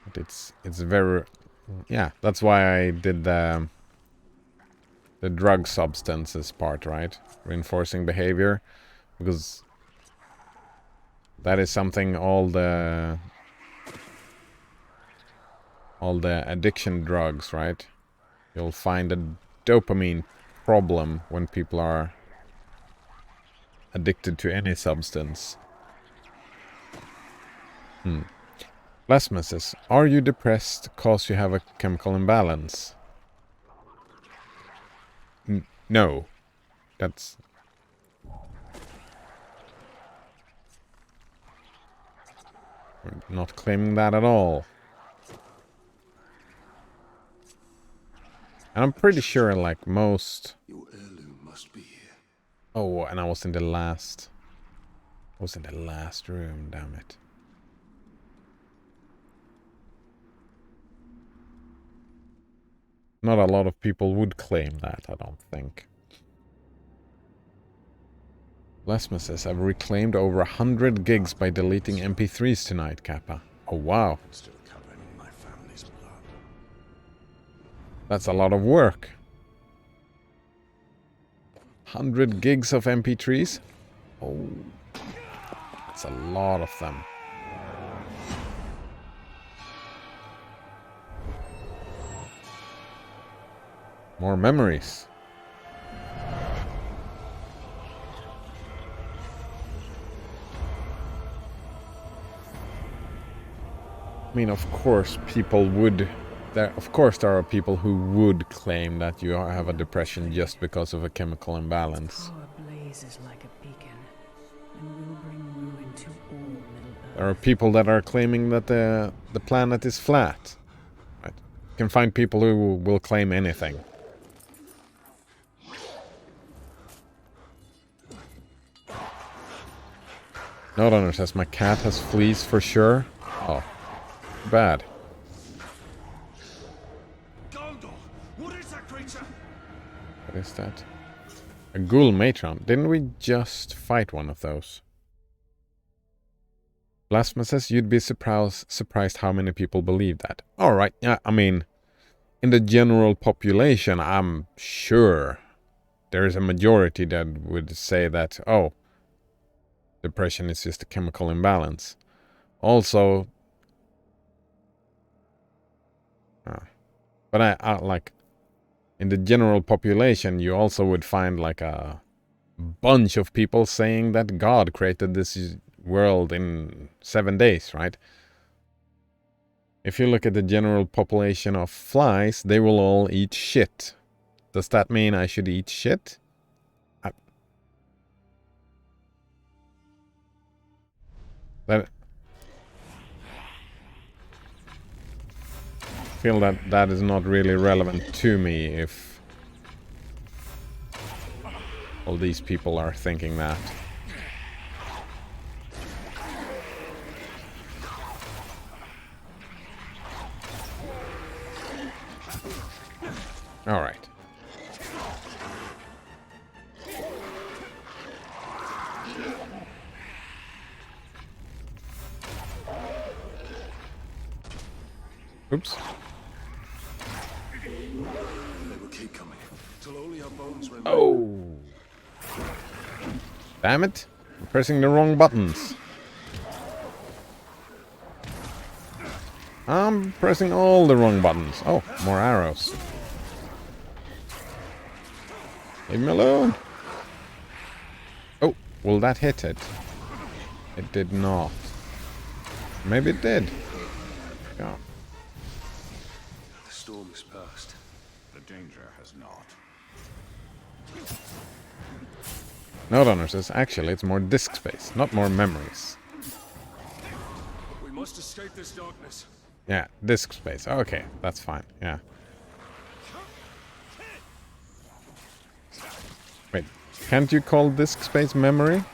[SPEAKER 1] But it's very... Yeah, that's why I did the drug substances part, right? Reinforcing behavior. Because that is something all the addiction drugs, right? You'll find a dopamine problem when people are addicted to any substance. Plasma says, are you depressed cause you have a chemical imbalance? No. That's... We're not claiming that at all. And I'm pretty sure, like, most...
[SPEAKER 2] Your heirloom must be here.
[SPEAKER 1] Oh, and I was in the last... room, damn it. Not a lot of people would claim that, I don't think. Lesma says, I've reclaimed over 100 gigs by deleting MP3s tonight, Kappa. Oh, wow.
[SPEAKER 2] Still covered in my family's blood.
[SPEAKER 1] That's a lot of work. 100 gigs of MP3s? Oh, that's a lot of them. More memories. I mean, of course, people would... Of course, there are people who would claim that you have a depression just because of a chemical imbalance.
[SPEAKER 8] Power blazes like a beacon, and will bring ruin to all Middle-earth.
[SPEAKER 1] There are people that are claiming that the planet is flat. Right? You can find people who will claim anything. Note says, my cat has fleas for sure. Oh, bad.
[SPEAKER 9] Gondor! What is that creature?
[SPEAKER 1] What is that? A ghoul matron. Didn't we just fight one of those? Blasphemous says, you'd be surprised how many people believe that. Alright, yeah, I mean, in the general population, I'm sure there is a majority that would say that, oh, depression is just a chemical imbalance. Also, but I like, in the general population, you also would find like a bunch of people saying that God created this world in 7 days, right? If you look at the general population of flies, they will all eat shit. Does that mean I should eat shit? I feel that that is not really relevant to me if all these people are thinking that. All right. Oops.
[SPEAKER 2] They will keep coming till only our bones remain.
[SPEAKER 1] Oh. Damn it. I'm pressing the wrong buttons. I'm pressing all the wrong buttons. Oh, more arrows. Leave me alone. Oh, will that hit it? It did not. Maybe it did. Yeah.
[SPEAKER 2] The storm is past.
[SPEAKER 6] The danger has not.
[SPEAKER 1] Note Honor says, actually, it's more disk space, not more memories.
[SPEAKER 2] We must escape this darkness.
[SPEAKER 1] Yeah, disk space. Okay, that's fine. Yeah. Wait, can't you call disk space memory?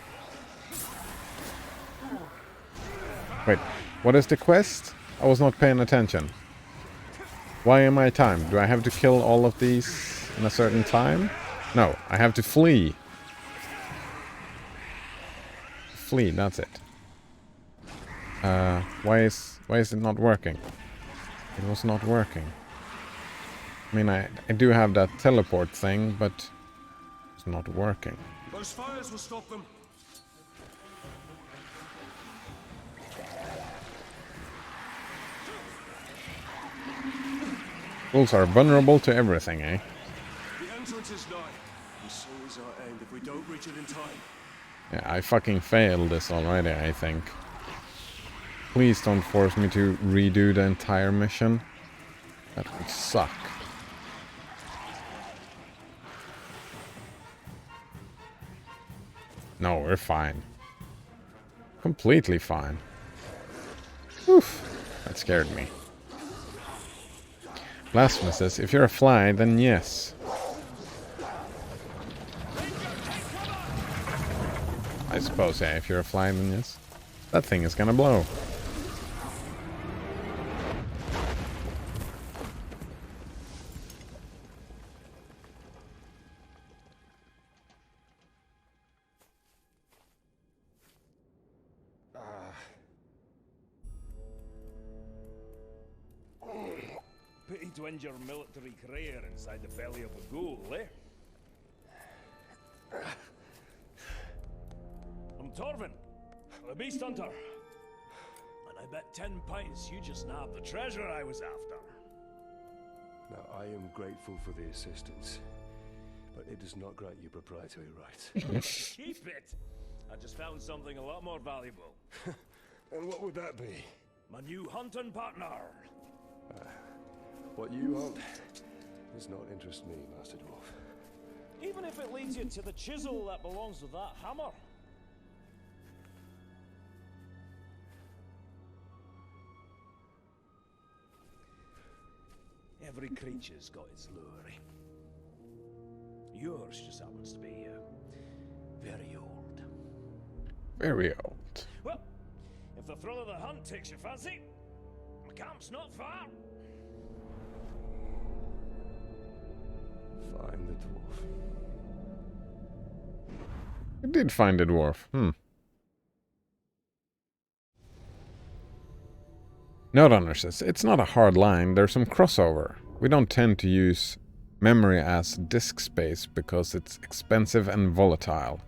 [SPEAKER 1] Wait, what is the quest? I was not paying attention. Why am I timed? Do I have to kill all of these in a certain time? No, I have to flee. Flee, that's it. Why is it not working? It was not working. I mean, I do have that teleport thing, but it's not working.
[SPEAKER 9] Those fires will stop them.
[SPEAKER 1] Fools are vulnerable to everything, eh?
[SPEAKER 9] The entrance is nigh. And so is our end if we don't reach it in time.
[SPEAKER 1] Yeah, I fucking failed this already, I think. Please don't force me to redo the entire mission. That would suck. No, we're fine. Completely fine. Oof, that scared me. Blasphemous says, if you're a fly, then yes. I suppose, yeah, if you're a fly, then yes. That thing is gonna blow.
[SPEAKER 9] Pity to end your military career inside the belly of a ghoul, eh? I'm Torvin, the beast hunter. And I bet 10 pints you just nabbed the treasure I was after.
[SPEAKER 2] Now, I am grateful for the assistance, but it does not grant you proprietary rights.
[SPEAKER 9] Keep it! I just found something a lot more valuable.
[SPEAKER 2] And what would that be?
[SPEAKER 9] My new hunting partner.
[SPEAKER 2] What you hunt does not interest me, Master Dwarf.
[SPEAKER 9] Even if it leads you to the chisel that belongs with that hammer. Every creature's got its lure. Yours just happens to be very old.
[SPEAKER 1] Very old.
[SPEAKER 9] Well, if the thrill of the hunt takes your fancy, the camp's not far.
[SPEAKER 2] Find the dwarf.
[SPEAKER 1] You did find the dwarf. Note says, it's not a hard line, there's some crossover. We don't tend to use memory as disk space because it's expensive and volatile.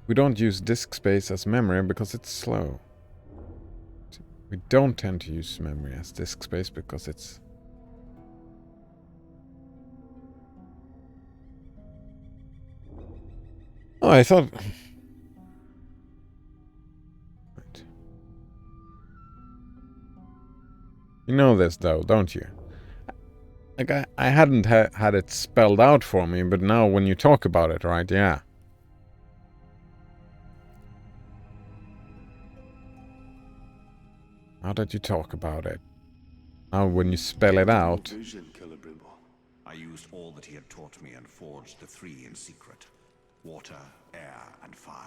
[SPEAKER 1] We don't use disk space as memory because it's slow. We don't tend to use memory as disk space because it's... Oh, I thought... Right. You know this though, don't you? Like, I hadn't had it spelled out for me, but now when you talk about it, right, yeah. Now that you talk about it. Now when you spell it out.
[SPEAKER 6] Vision, I used all that he had taught me and forged the three in secret. Water, air, and fire.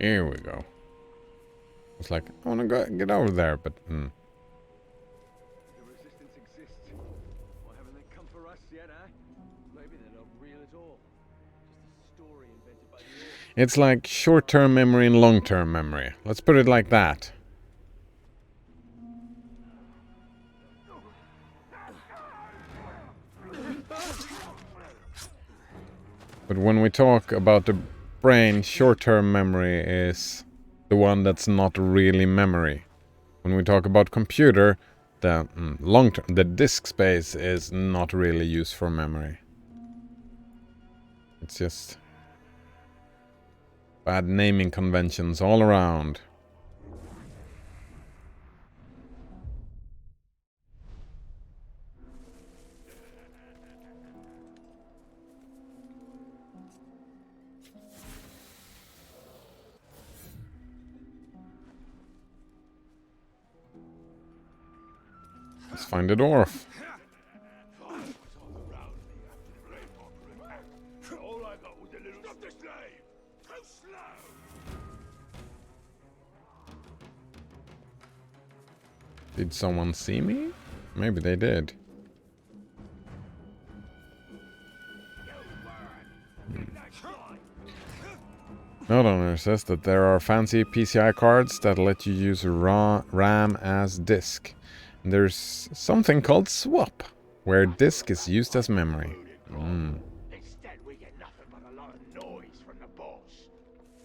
[SPEAKER 1] Here we go. It's like, I want to go get over there, but...
[SPEAKER 10] The resistance exists. Why haven't they come for us yet, eh? Maybe they're not real at all. Just a story invented by the orcs.
[SPEAKER 1] It's like short-term memory and long-term memory. Let's put it like that. But when we talk about the brain, short-term memory is the one that's not really memory. When we talk about computer, the long-term, the disk space is not really used for memory. It's just bad naming conventions all around. Let's find the dwarf.
[SPEAKER 9] All I got was a little... Stop this slave! Too slow!
[SPEAKER 1] Did someone see me? Maybe they did. Note owner says that there are fancy PCI cards that let you use RAM as disk. And there's something called swap, where disk is used as memory.
[SPEAKER 9] Instead, we get nothing but a lot of noise from the boss.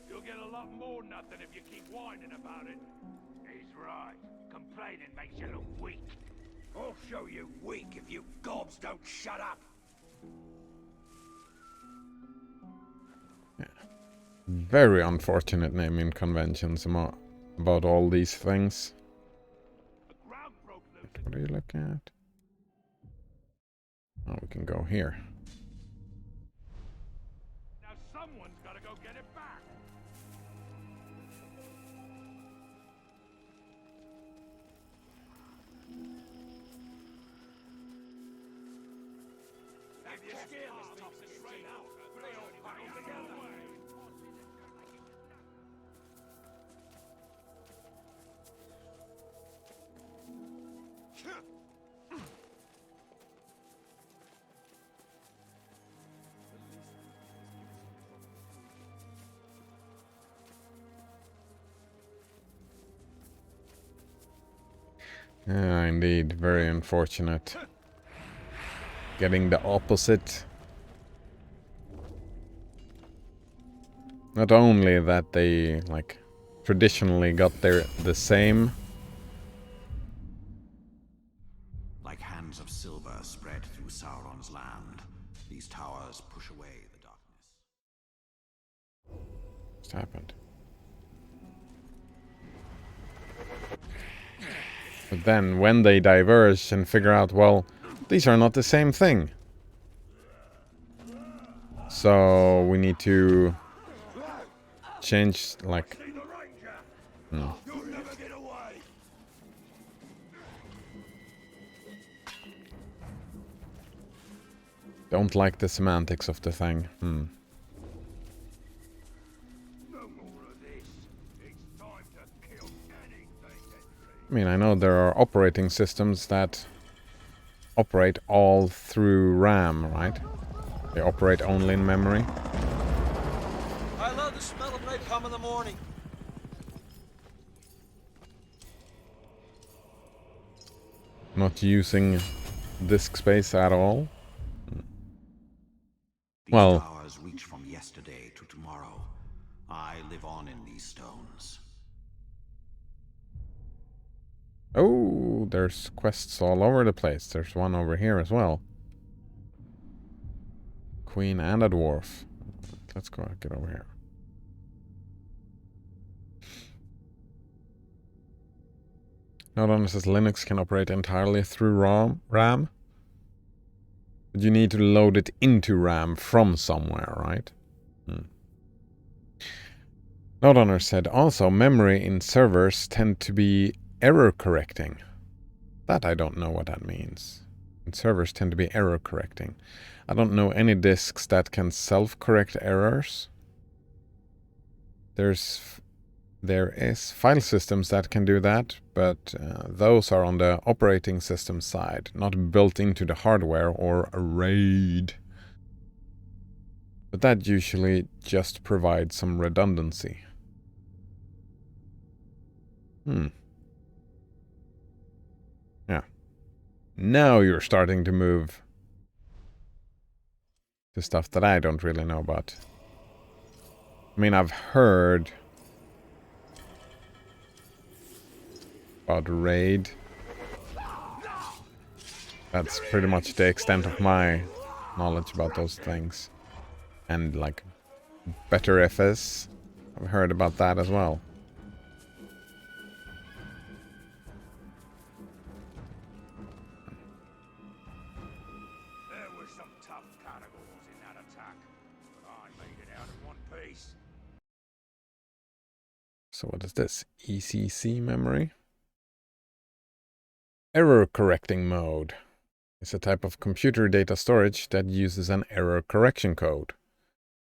[SPEAKER 9] You'll get a lot more nothing if you keep whining about it. He's right. Complaining makes you look weak. I'll show you weak if you gobs don't shut up.
[SPEAKER 1] Very unfortunate naming conventions about all these things. What are you looking at? Oh, we can go here.
[SPEAKER 9] Now someone's gotta go get it back. If you scare this toxic straight out, they all fight together.
[SPEAKER 1] Yeah, indeed. Very unfortunate. Getting the opposite. Not only that they, like, traditionally got the same.
[SPEAKER 6] Like hands of silver spread through Sauron's land, these towers push away the darkness.
[SPEAKER 1] What's happened? But then, when they diverge and figure out, well, these are not the same thing. So, we need to change, like... Don't like the semantics of the thing. I mean, I know there are operating systems that operate all through RAM, right? They operate only in memory.
[SPEAKER 11] I love the smell of napalm in the morning.
[SPEAKER 1] Not using disk space at all.
[SPEAKER 6] These
[SPEAKER 1] Well,
[SPEAKER 6] towers reach from yesterday to tomorrow. I live on in these stones.
[SPEAKER 1] oh, there's quests all over the place. There's one over here as well. Queen and a dwarf. Let's go get over here. Not only says Linux can operate entirely through RAM, but you need to load it into RAM from somewhere, right? Node owner said also memory in servers tend to be error correcting. That I don't know what that means. And servers tend to be error correcting. I don't know any disks that can self-correct errors. There is file systems that can do that, but those are on the operating system side, not built into the hardware or a RAID. But that usually just provides some redundancy. Yeah. Now you're starting to move to stuff that I don't really know about. I mean, I've heard about RAID. That's pretty much the extent of my knowledge about those things. And like better FS, I've heard about that as well.
[SPEAKER 9] There were some tough cannibals in that attack, but I made it out in one piece.
[SPEAKER 1] So what is this? ECC memory? Error correcting mode is a type of computer data storage that uses an error correction code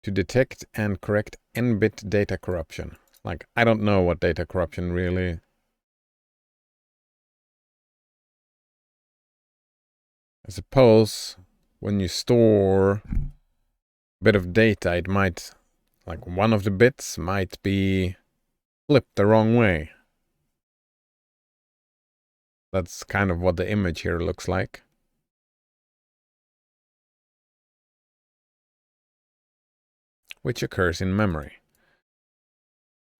[SPEAKER 1] to detect and correct n-bit data corruption. Like, I don't know what data corruption really... I suppose when you store a bit of data, it might... Like, one of the bits might be flipped the wrong way. That's kind of what the image here looks like. Which occurs in memory.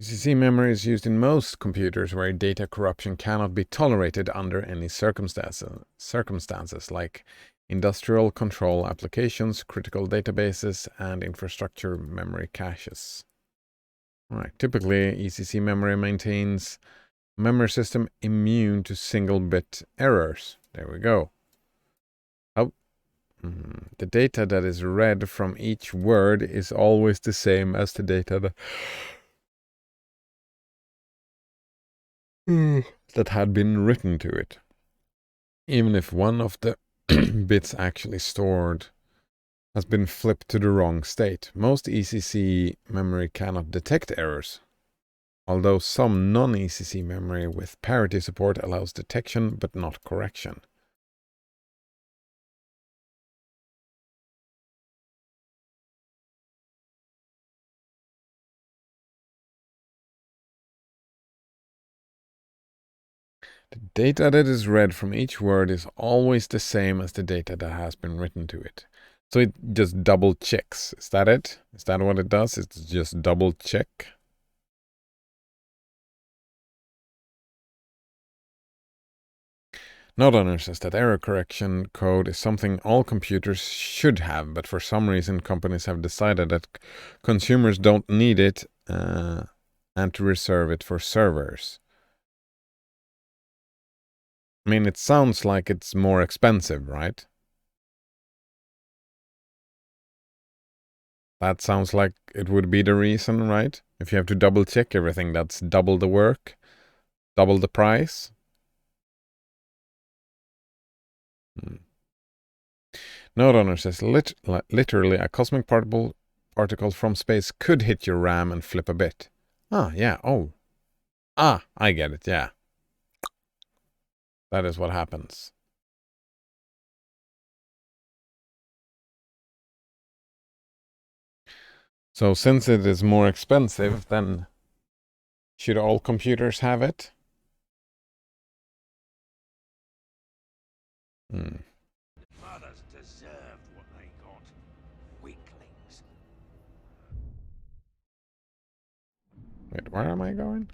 [SPEAKER 1] ECC memory is used in most computers where data corruption cannot be tolerated under any circumstances like industrial control applications, critical databases, and infrastructure memory caches. Alright, typically ECC memory maintains a memory system immune to single-bit errors. There we go. The data that is read from each word is always the same as the data that had been written to it. Even if one of the bits actually stored has been flipped to the wrong state. Most ECC memory cannot detect errors, although some non-ECC memory with parity support allows detection but not correction. The data that is read from each word is always the same as the data that has been written to it. So it just double checks. Is that it? Is that what it does? It's just double check. Node says that error correction code is something all computers should have, but for some reason companies have decided that consumers don't need it and to reserve it for servers. I mean, it sounds like it's more expensive, right? That sounds like it would be the reason, right? If you have to double check everything, that's double the work, double the price. Node owner says literally a cosmic particle from space could hit your RAM and flip a bit. Ah, yeah. Oh. Ah, I get it. Yeah. That is what happens. So since it is more expensive, then should all computers have it?
[SPEAKER 9] Mothers deserved what they got. Weaklings.
[SPEAKER 1] Wait, where am I going?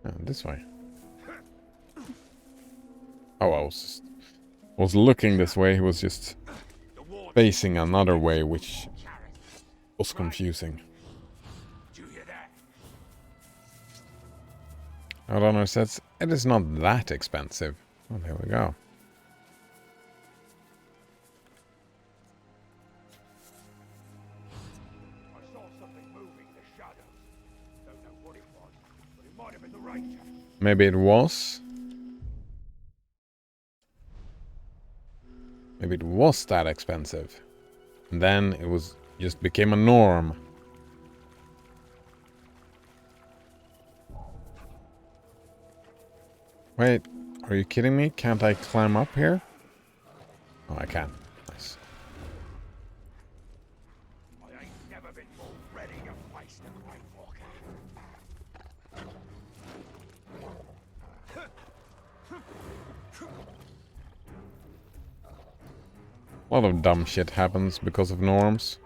[SPEAKER 1] Oh, this way. Oh, I was looking this way. He was just facing another way, which was confusing. O'Donnell says it is not that expensive. Oh, there we go.
[SPEAKER 9] I saw something moving in the shadows. Don't know what it was, but it might have been the Ranger.
[SPEAKER 1] Maybe it was. Maybe it was that expensive. And then it was just became a norm. Wait, are you kidding me? Can't I climb up here? Oh, I can. Nice.
[SPEAKER 9] I ain't never been more ready to face the Great Walker.
[SPEAKER 1] A lot of dumb shit happens because of norms.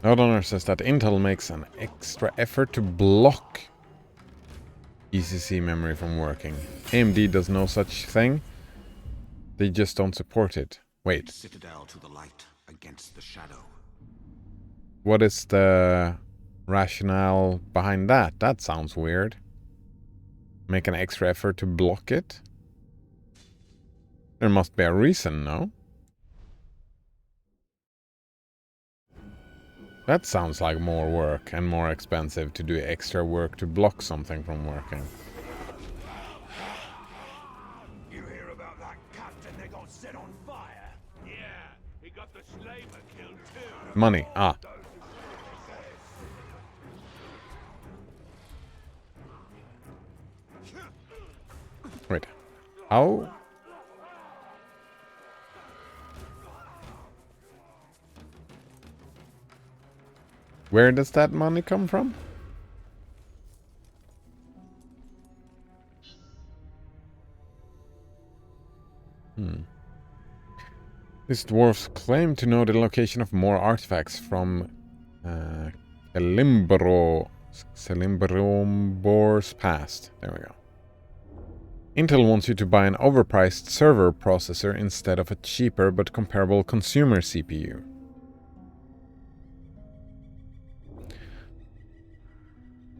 [SPEAKER 1] Node says that Intel makes an extra effort to block ECC memory from working. AMD does no such thing. They just don't support it. Wait.
[SPEAKER 6] Citadel to the light against the shadow.
[SPEAKER 1] What is the rationale behind that? That sounds weird. Make an extra effort to block it? There must be a reason, no? That sounds like more work and more expensive to do extra work to block something from working.
[SPEAKER 9] You hear about that captain they got set on fire? Yeah, he got the slaver killed too.
[SPEAKER 1] Money. Ah. Wait. How? Where does that money come from? These dwarfs claim to know the location of more artifacts from Celimberombor's past. There we go. Intel wants you to buy an overpriced server processor instead of a cheaper but comparable consumer CPU.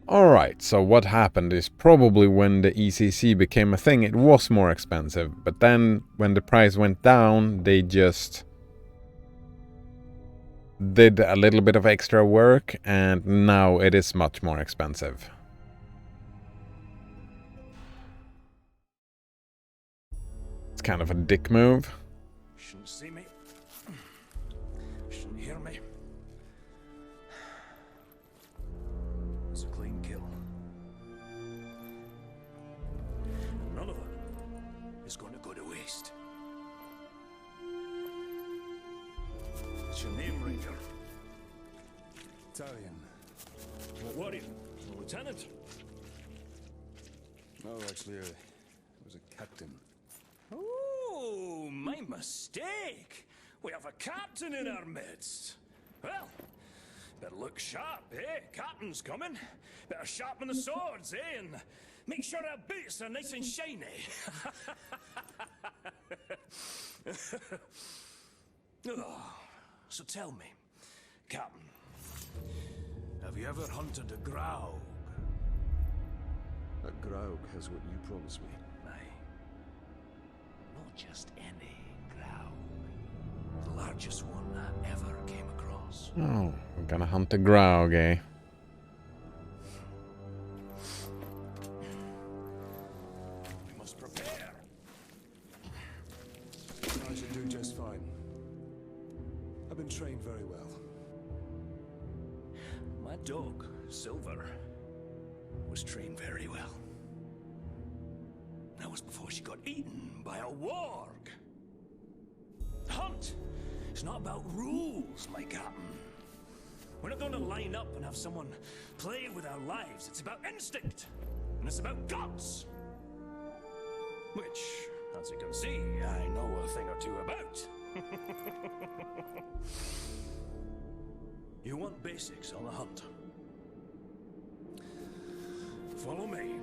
[SPEAKER 1] Alright, so what happened is probably when the ECC became a thing, it was more expensive. But then, when the price went down, they just did a little bit of extra work, and now it is much more expensive. It's kind of a dick move.
[SPEAKER 9] Shouldn't see me. Shouldn't hear me. It's a clean kill. None of it is going to go to waste. What's your name, Ranger?
[SPEAKER 2] Italian.
[SPEAKER 9] What were you? A lieutenant?
[SPEAKER 2] No, actually, I was a captain.
[SPEAKER 9] Oh, my mistake. We have a captain in our midst. Well, better look sharp, eh? Captain's coming. Better sharpen the swords, eh? And make sure our boots are nice and shiny. Oh, so tell me, Captain, have you ever hunted a Graug?
[SPEAKER 2] A Graug has what you promised me.
[SPEAKER 9] Aye. Not just any Graug. The largest one I ever came across.
[SPEAKER 1] Oh, we're gonna hunt the Graug, eh?
[SPEAKER 9] We must prepare.
[SPEAKER 2] I should do just fine. I've been trained very well.
[SPEAKER 9] My dog, Silver, was trained very well. That was before she got eaten by a warg. The hunt is not about rules, my captain. We're not going to line up and have someone play with our lives. It's about instinct, and it's about guts. Which, as you can see, I know a thing or two about. You want basics on the hunt? Follow me.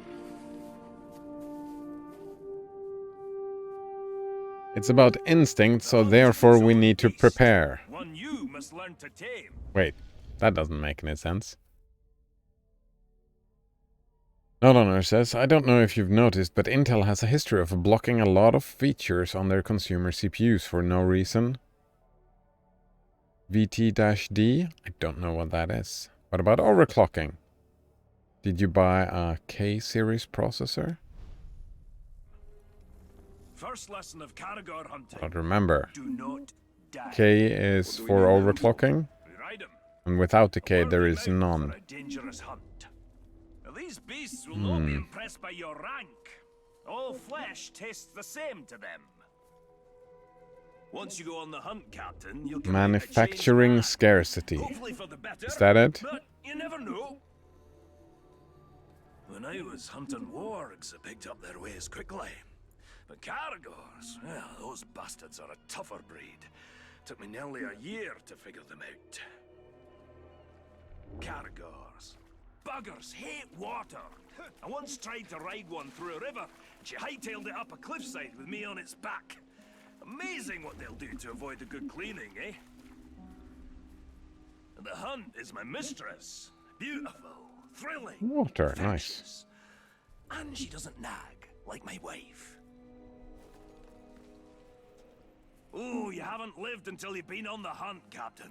[SPEAKER 1] It's about instinct, so therefore we need to prepare.
[SPEAKER 9] One you must learn to tame.
[SPEAKER 1] Wait, that doesn't make any sense. Notoner says, I don't know if you've noticed, but Intel has a history of blocking a lot of features on their consumer CPUs for no reason. VT-D? I don't know what that is. What about overclocking? Did you buy a K-series processor?
[SPEAKER 9] First lesson of Caragor hunting.
[SPEAKER 1] But remember,
[SPEAKER 9] Do not die.
[SPEAKER 1] K is for overclocking,
[SPEAKER 9] Ride 'em.
[SPEAKER 1] and without the K there is
[SPEAKER 9] For
[SPEAKER 1] none.
[SPEAKER 9] a dangerous hunt. Now, these beasts will not be impressed by your rank. All flesh tastes the same to them. Once you go on the hunt, Captain, you'll get
[SPEAKER 1] Manufacturing scarcity.
[SPEAKER 9] hopefully for the better.
[SPEAKER 1] Is that it?
[SPEAKER 9] But you never know. When I was hunting wargs, I picked up their ways quickly. But Caragors, well, those bastards are a tougher breed. Took me nearly a year to figure them out. Caragors. Buggers hate water. I once tried to ride one through a river, and she hightailed it up a cliffside with me on its back. Amazing what they'll do to avoid a good cleaning, eh? And the hunt is my mistress. Beautiful, thrilling,
[SPEAKER 1] Water, nice.
[SPEAKER 9] infectious. And she doesn't nag like my wife. Oh, you haven't lived until you've been on the hunt, Captain.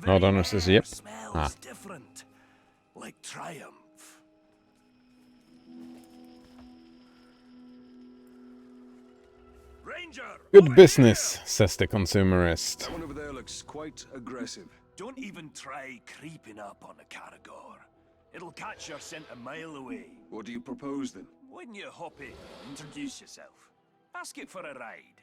[SPEAKER 1] No, Donner says yep.
[SPEAKER 4] Smells
[SPEAKER 1] Ah.
[SPEAKER 4] different, like triumph. Ranger,
[SPEAKER 1] Good business, says the consumerist.
[SPEAKER 10] That one over there looks quite aggressive.
[SPEAKER 4] don't even try creeping up on a Caragor. It'll catch your scent a mile away.
[SPEAKER 10] What do you propose then?
[SPEAKER 4] When you hop in, introduce yourself. Ask it for a ride.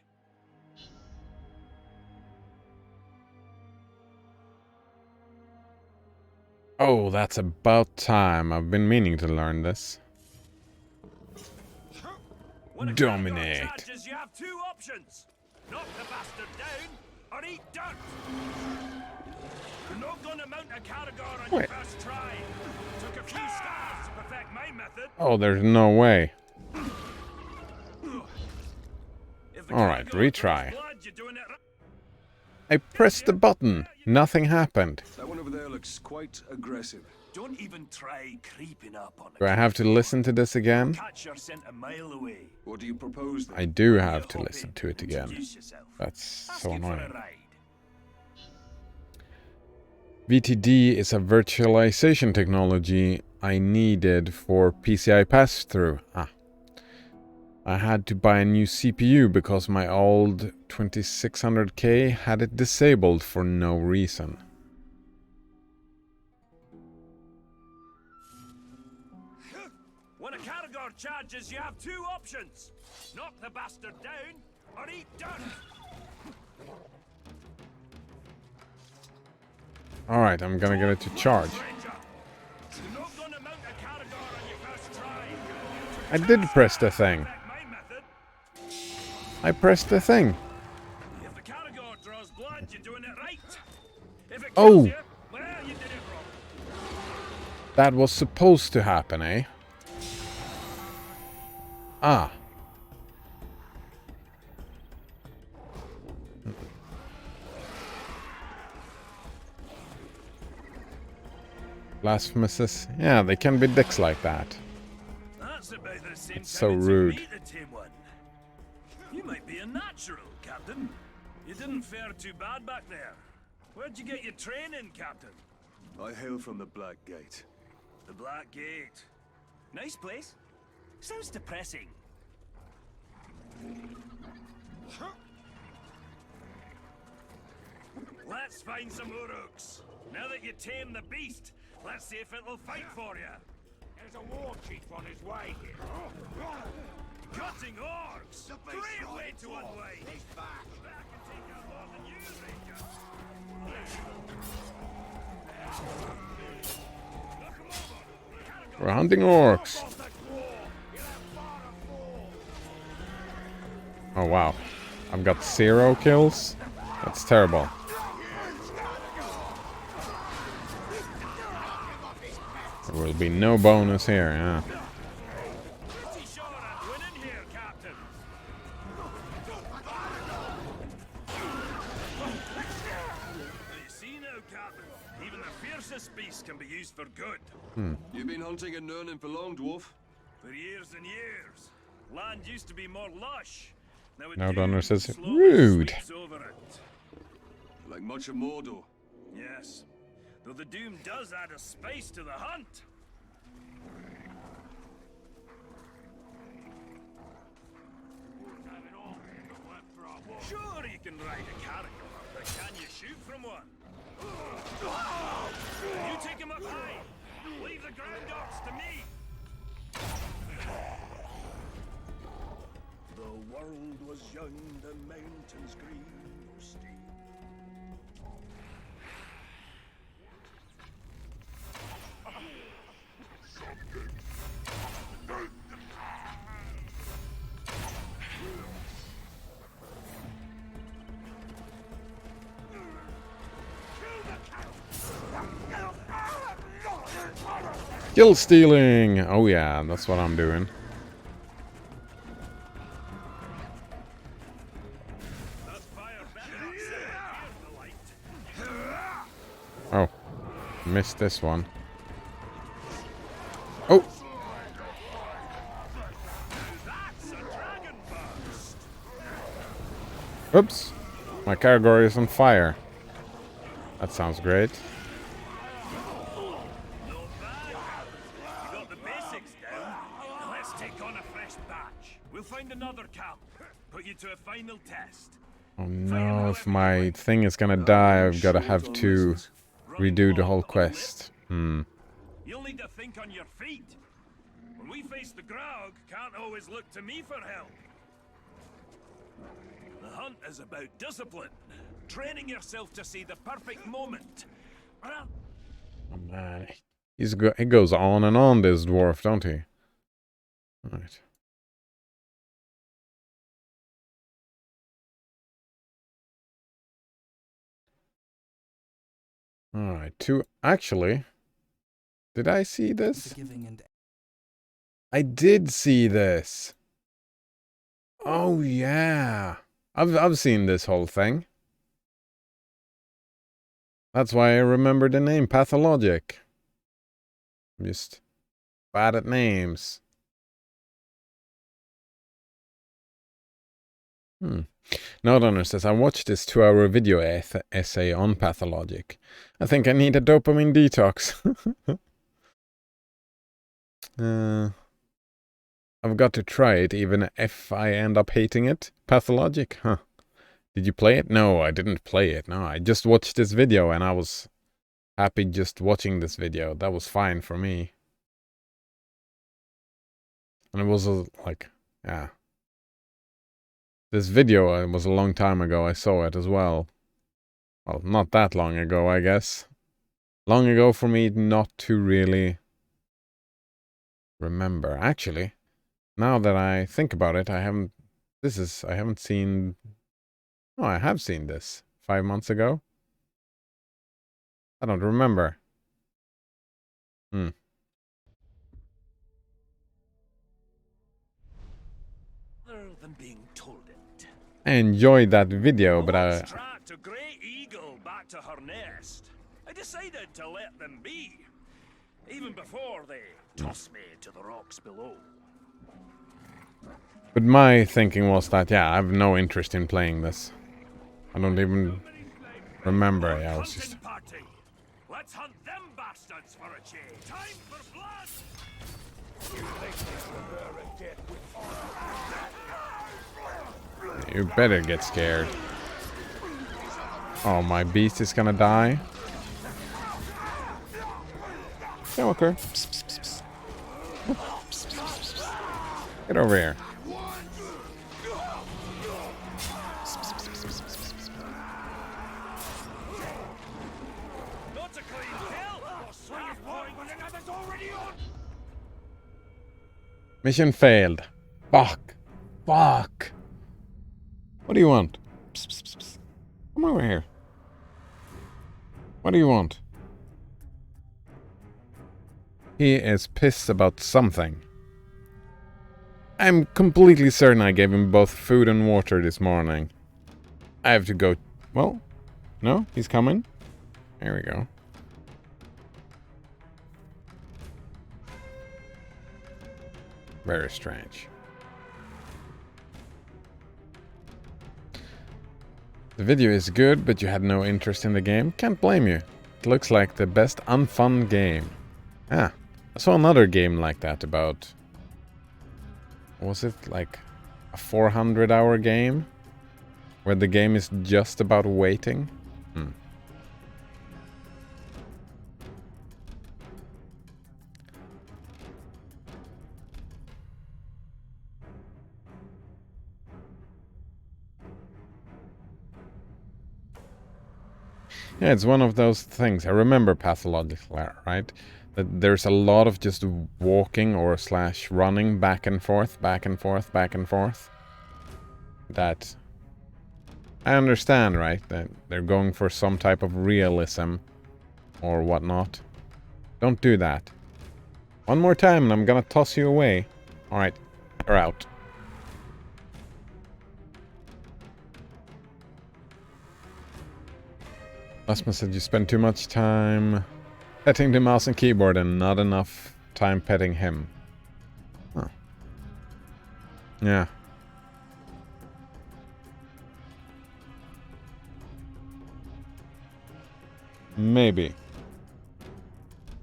[SPEAKER 1] Oh, that's about time. I've been meaning to learn this.
[SPEAKER 4] When a
[SPEAKER 1] Dominate.
[SPEAKER 4] Caragor charges, you have two options. Knock the bastard down, or eat dirt. You're not gonna mount a Caragor on your
[SPEAKER 1] Wait.
[SPEAKER 4] first try. Took a few stars to perfect my method.
[SPEAKER 1] Oh, there's no way.
[SPEAKER 4] If the
[SPEAKER 1] Alright,
[SPEAKER 4] Caragor
[SPEAKER 1] retry.
[SPEAKER 4] draws blood, you're doing it right.
[SPEAKER 1] I pressed the button. Nothing happened.
[SPEAKER 10] That one over there looks quite aggressive.
[SPEAKER 4] Don't even try creeping up on
[SPEAKER 1] Do I
[SPEAKER 4] a
[SPEAKER 1] have to listen to this again?
[SPEAKER 4] catch your scent a mile away.
[SPEAKER 10] What do you propose then?
[SPEAKER 1] I do have to listen to it again.
[SPEAKER 4] Introduce yourself.
[SPEAKER 1] That's
[SPEAKER 4] Ask
[SPEAKER 1] so
[SPEAKER 4] it for a
[SPEAKER 1] annoying.
[SPEAKER 4] ride.
[SPEAKER 1] VTD is a virtualization technology I needed for PCI pass-through. I had to buy a new CPU because my old 2600K had it disabled for no reason.
[SPEAKER 4] When a Caragor charges, you have two options. Knock the bastard down, or eat dirt.
[SPEAKER 1] Alright, I'm gonna get it to charge.
[SPEAKER 4] Ranger, you're not gonna mount a Caragor on your first try.
[SPEAKER 1] I did press the thing.
[SPEAKER 4] Perfect my method.
[SPEAKER 1] I pressed the thing.
[SPEAKER 4] If the Caragor draws blood, you're doing it right. If it kills
[SPEAKER 1] Oh!
[SPEAKER 4] you, well, you did it wrong.
[SPEAKER 1] That was supposed to happen, eh? Ah. Blasphemouses. Yeah, they can be dicks like that.
[SPEAKER 4] That's about the same
[SPEAKER 1] It's so
[SPEAKER 4] time it took
[SPEAKER 1] rude.
[SPEAKER 4] me to tame one. You might be a natural, Captain. You didn't fare too bad back there. Where'd you get your training, Captain?
[SPEAKER 10] I hail from the Black Gate.
[SPEAKER 4] The Black Gate. Nice place. Sounds depressing. Let's find some Uruks. Now that you tame the beast, let's see if it'll fight for you.
[SPEAKER 9] There's a war chief on his way here.
[SPEAKER 4] Cutting orcs! Great way to unwind!
[SPEAKER 9] He's back.
[SPEAKER 4] Back and take out more than you, Ranger.
[SPEAKER 1] We're hunting orcs. Oh wow. I've got 0 kills? That's terrible. There will be no bonus here, yeah.
[SPEAKER 4] Pretty sure I'm winning here, Captain. You see now, Captain, even the fiercest beast can be used for good.
[SPEAKER 10] You've been hunting and learning for long, dwarf?
[SPEAKER 4] For years and years. Land used to be more lush. Now it
[SPEAKER 1] Now Donner says,
[SPEAKER 4] slowly
[SPEAKER 1] rude.
[SPEAKER 4] sweeps over it.
[SPEAKER 10] Like much of Mordor.
[SPEAKER 4] Yes. Though the doom does add a spice to the hunt. Sure you can ride a Caragor, but can you shoot from one? You take him up high. Leave the ground orcs to me. The world was young, the mountains green, no steep.
[SPEAKER 1] Kill stealing! Oh yeah, that's what I'm doing. Oh, missed this one. Oh! Oops! My Caragor is on fire. That sounds great.
[SPEAKER 9] Got the basics down. Let's take on a fresh batch. We'll find another camp. Put you to a final test.
[SPEAKER 1] Oh no, if my thing is gonna die, I've gotta have to redo the whole quest.
[SPEAKER 9] You'll need to think on your feet. When we face the Graug, can't always look to me for help. The hunt is about discipline. Training yourself to see the perfect moment.
[SPEAKER 1] Oh man, he goes on and on, this dwarf, don't he? Right. Alright, actually, did I see this? I did see this. Oh yeah. I've seen this whole thing. That's why I remember the name Pathologic. I'm just bad at names. Nodonner says, I watched this 2-hour video essay on Pathologic. I think I need a dopamine detox. I've got to try it even if I end up hating it. Pathologic, huh? Did you play it? No, I didn't play it. No, I just watched this video and I was happy just watching this video. That was fine for me. And it was like, yeah. This video was a long time ago. I saw it as well. Well, not that long ago, I guess. Long ago for me not to really remember. Actually, now that I think about it, I haven't seen... Oh, I have seen this 5 months ago. I don't remember.
[SPEAKER 9] Than being told it.
[SPEAKER 1] I enjoyed that video, but I...
[SPEAKER 9] tracked a grey eagle back to her nest. I decided to let them be, even before they tossed me to the rocks below.
[SPEAKER 1] But my thinking was that, yeah, I have no interest in playing this. I don't even remember. Yeah, I was just...
[SPEAKER 9] Let's hunt them bastards for a change. Time for blood!
[SPEAKER 1] You better get scared. Oh, my beast is gonna die. Skywalker. Get over here. Mission failed. Fuck. Fuck. What do you want? Psst, psst, psst, psst. Come over here. What do you want? He is pissed about something. I'm completely certain I gave him both food and water this morning. I have to go... Well, no, he's coming. There we go. Very strange. The video is good, but you had no interest in the game. Can't blame you. It looks like the best unfun game. Ah, I saw another game like that about... Was it like a 400-hour game? Where the game is just about waiting? Yeah, it's one of those things. I remember Pathological, right? That there's a lot of just walking or / running back and forth, back and forth, back and forth. That I understand, right? That they're going for some type of realism or whatnot. Don't do that. One more time and I'm gonna toss you away. Alright, you're out. Last message, you spend too much time petting the mouse and keyboard and not enough time petting him. Huh. Yeah. Maybe.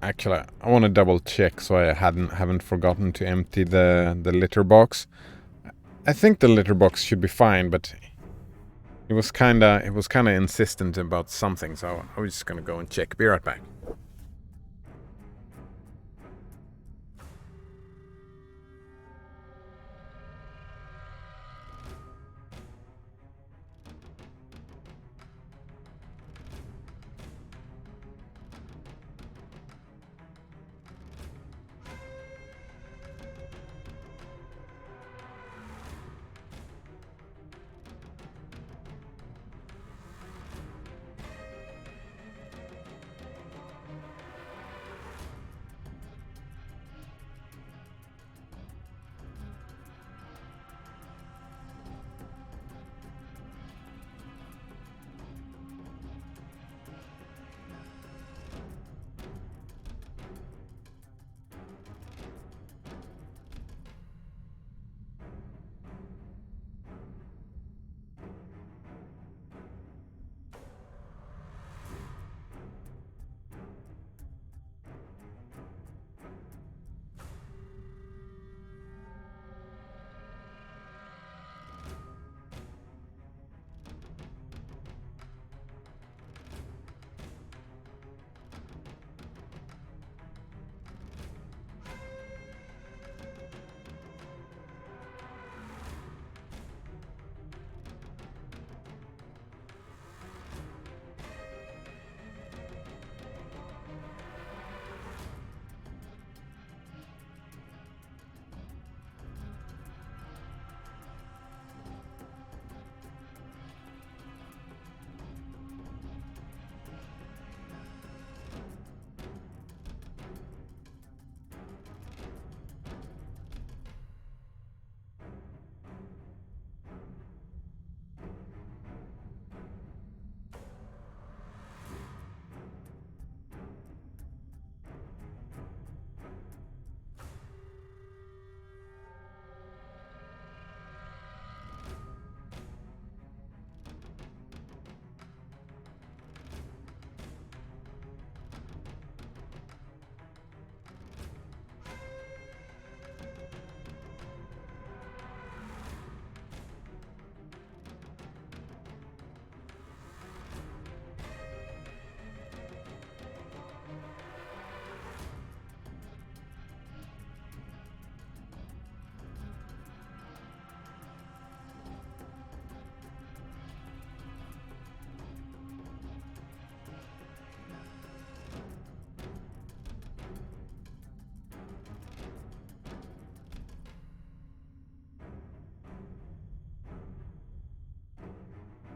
[SPEAKER 1] Actually, I want to double check so I haven't forgotten to empty the litter box. I think the litter box should be fine, but it was kinda insistent about something, so I was just gonna go and check. Be right back.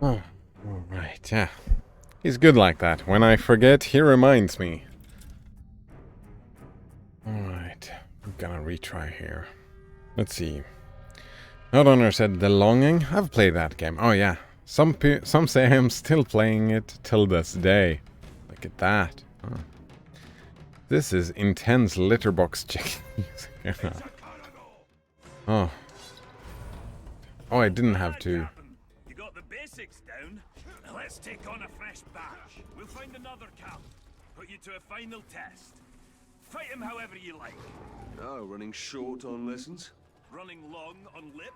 [SPEAKER 1] Oh, all right, yeah. He's good like that. When I forget, he reminds me. Alright, I'm gonna retry here. Let's see. Nodhunter said The Longing. I've played that game. Oh yeah. Some say I'm still playing it till this day. Look at that. Oh. This is intense litterbox checking. Oh. Oh, I didn't have to.
[SPEAKER 9] You got the basics down. Let's take on a fresh batch. We'll find another camp. Put you to a final test. Fight him however you like.
[SPEAKER 2] Oh, running short on lessons?
[SPEAKER 9] Running long on lip.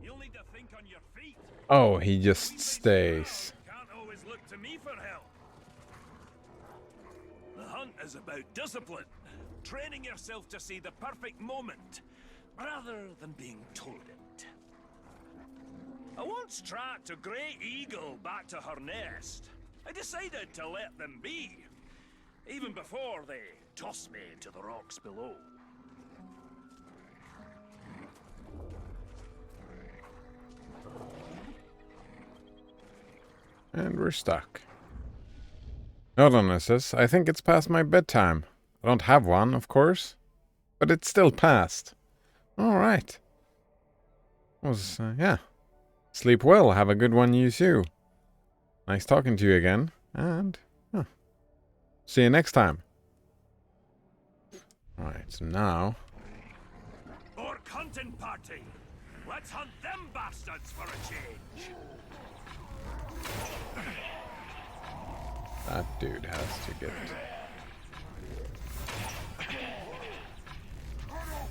[SPEAKER 9] You'll need to think on your feet.
[SPEAKER 1] Oh, he just stays.
[SPEAKER 9] Can't always look to me for help. The hunt is about discipline. Training yourself to see the perfect moment, rather than being told it. I once tracked a grey eagle back to her nest. I decided to let them be, even before they tossed me to the rocks below.
[SPEAKER 1] And we're stuck. Nodhunter says, I think it's past my bedtime. I don't have one, of course, but it's still past. Alright. Yeah. Sleep well, have a good one, you too. Nice talking to you again, and see you next time. Alright, so now...
[SPEAKER 9] Orc hunting party! Let's hunt them bastards for a change!
[SPEAKER 1] That dude has to get...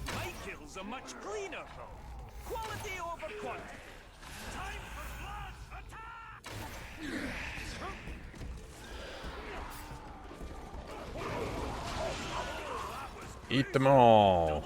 [SPEAKER 9] My kills are much cleaner, though. Quality over quantity. Time for blood attack!
[SPEAKER 1] Eat them all!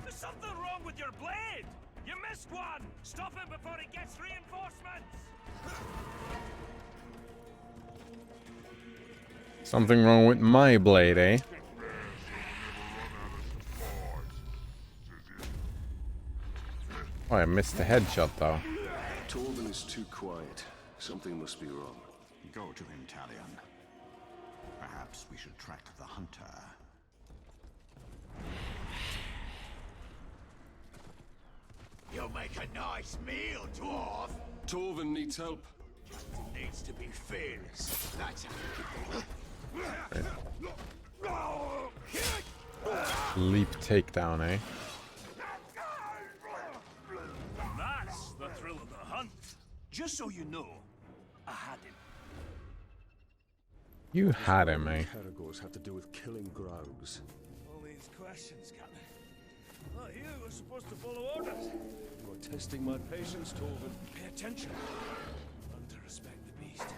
[SPEAKER 9] There's something wrong with your blade! You missed one! Stop him before he gets reinforcements!
[SPEAKER 1] Something wrong with my blade, eh? Oh, I missed the headshot though.
[SPEAKER 2] Torben is too quiet. Something must be wrong.
[SPEAKER 6] Go to him, Talion. Perhaps we should track the hunter.
[SPEAKER 9] You'll make a nice meal, dwarf!
[SPEAKER 2] Torben needs help.
[SPEAKER 9] Needs to be fearless. That's
[SPEAKER 1] Leap takedown, eh?
[SPEAKER 9] That's the thrill of the hunt. Just so you know, I had him.
[SPEAKER 1] You had him, eh?
[SPEAKER 2] Caragors have to do with killing Graugs.
[SPEAKER 9] All these questions, Captain. Not you were supposed to follow orders.
[SPEAKER 2] You're testing my patience, Torben.
[SPEAKER 9] Pay attention. Learn to respect the beast.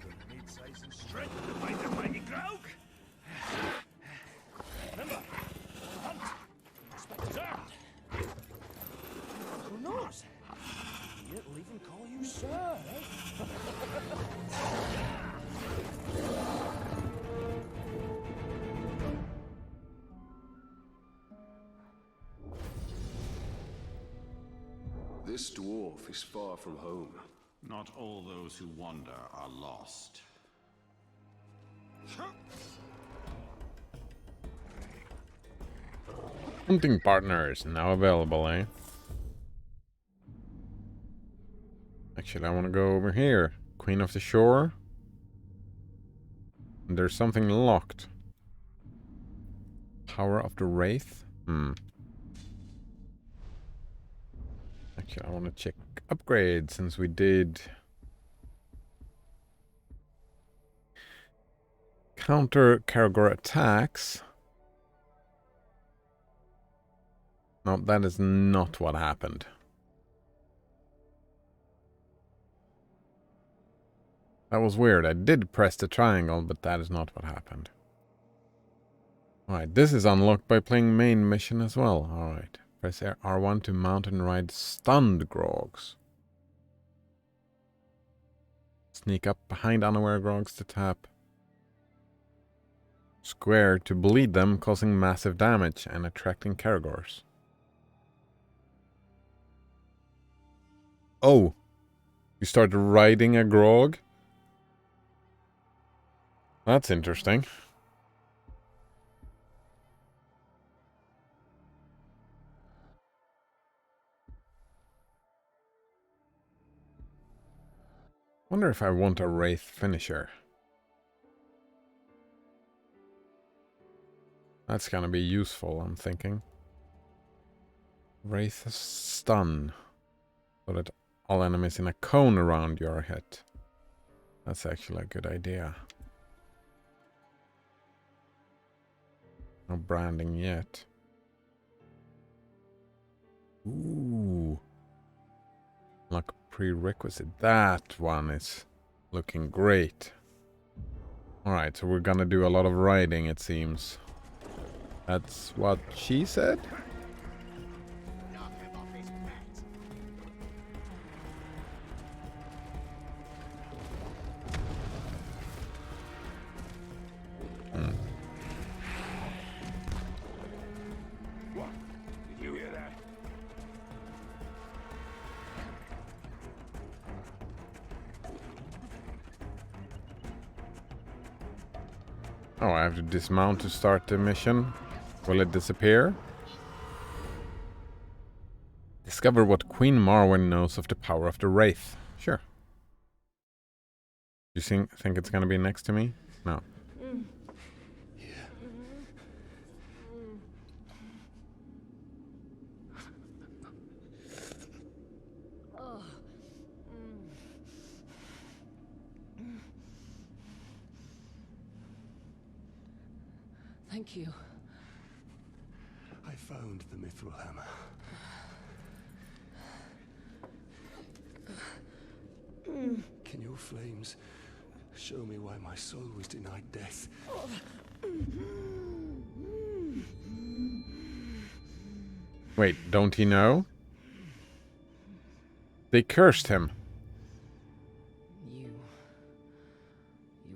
[SPEAKER 9] You're need size and strength to fight the mighty Graug. Remember, on the hunt. Respect is earned. Who knows? He'll even call you sir, eh?
[SPEAKER 2] This dwarf is far from home.
[SPEAKER 6] Not all those who wander are lost.
[SPEAKER 1] Hunting partners now available, eh? Actually, I want to go over here. Queen of the Shore. And there's something locked. Power of the Wraith. Actually, I want to check upgrades since we did counter Caragor attacks. No, that is not what happened. That was weird. I did press the triangle, but that is not what happened. Alright, this is unlocked by playing main mission as well. Alright. Press R1 to mount and ride stunned Grogs. Sneak up behind unaware Grogs to tap. Square to bleed them, causing massive damage and attracting Caragors. Oh! You start riding a Grog? That's interesting. Wonder if I want a Wraith finisher. That's gonna be useful, I'm thinking. Wraith stun. So that all enemies in a cone around you are hit. That's actually a good idea. No branding yet. Ooh. Like prerequisite. That one is looking great. Alright, so we're gonna do a lot of riding, it seems. That's what she said?
[SPEAKER 9] Did you hear that?
[SPEAKER 1] Oh, I have to dismount to start the mission. Will it disappear? Discover what Queen Marwen knows of the power of the Wraith. Sure. You think it's gonna be next to me? No.
[SPEAKER 8] Thank you.
[SPEAKER 2] I found the mithril hammer. Can your flames show me why my soul was denied death?
[SPEAKER 1] Wait, don't he know? They cursed him.
[SPEAKER 8] You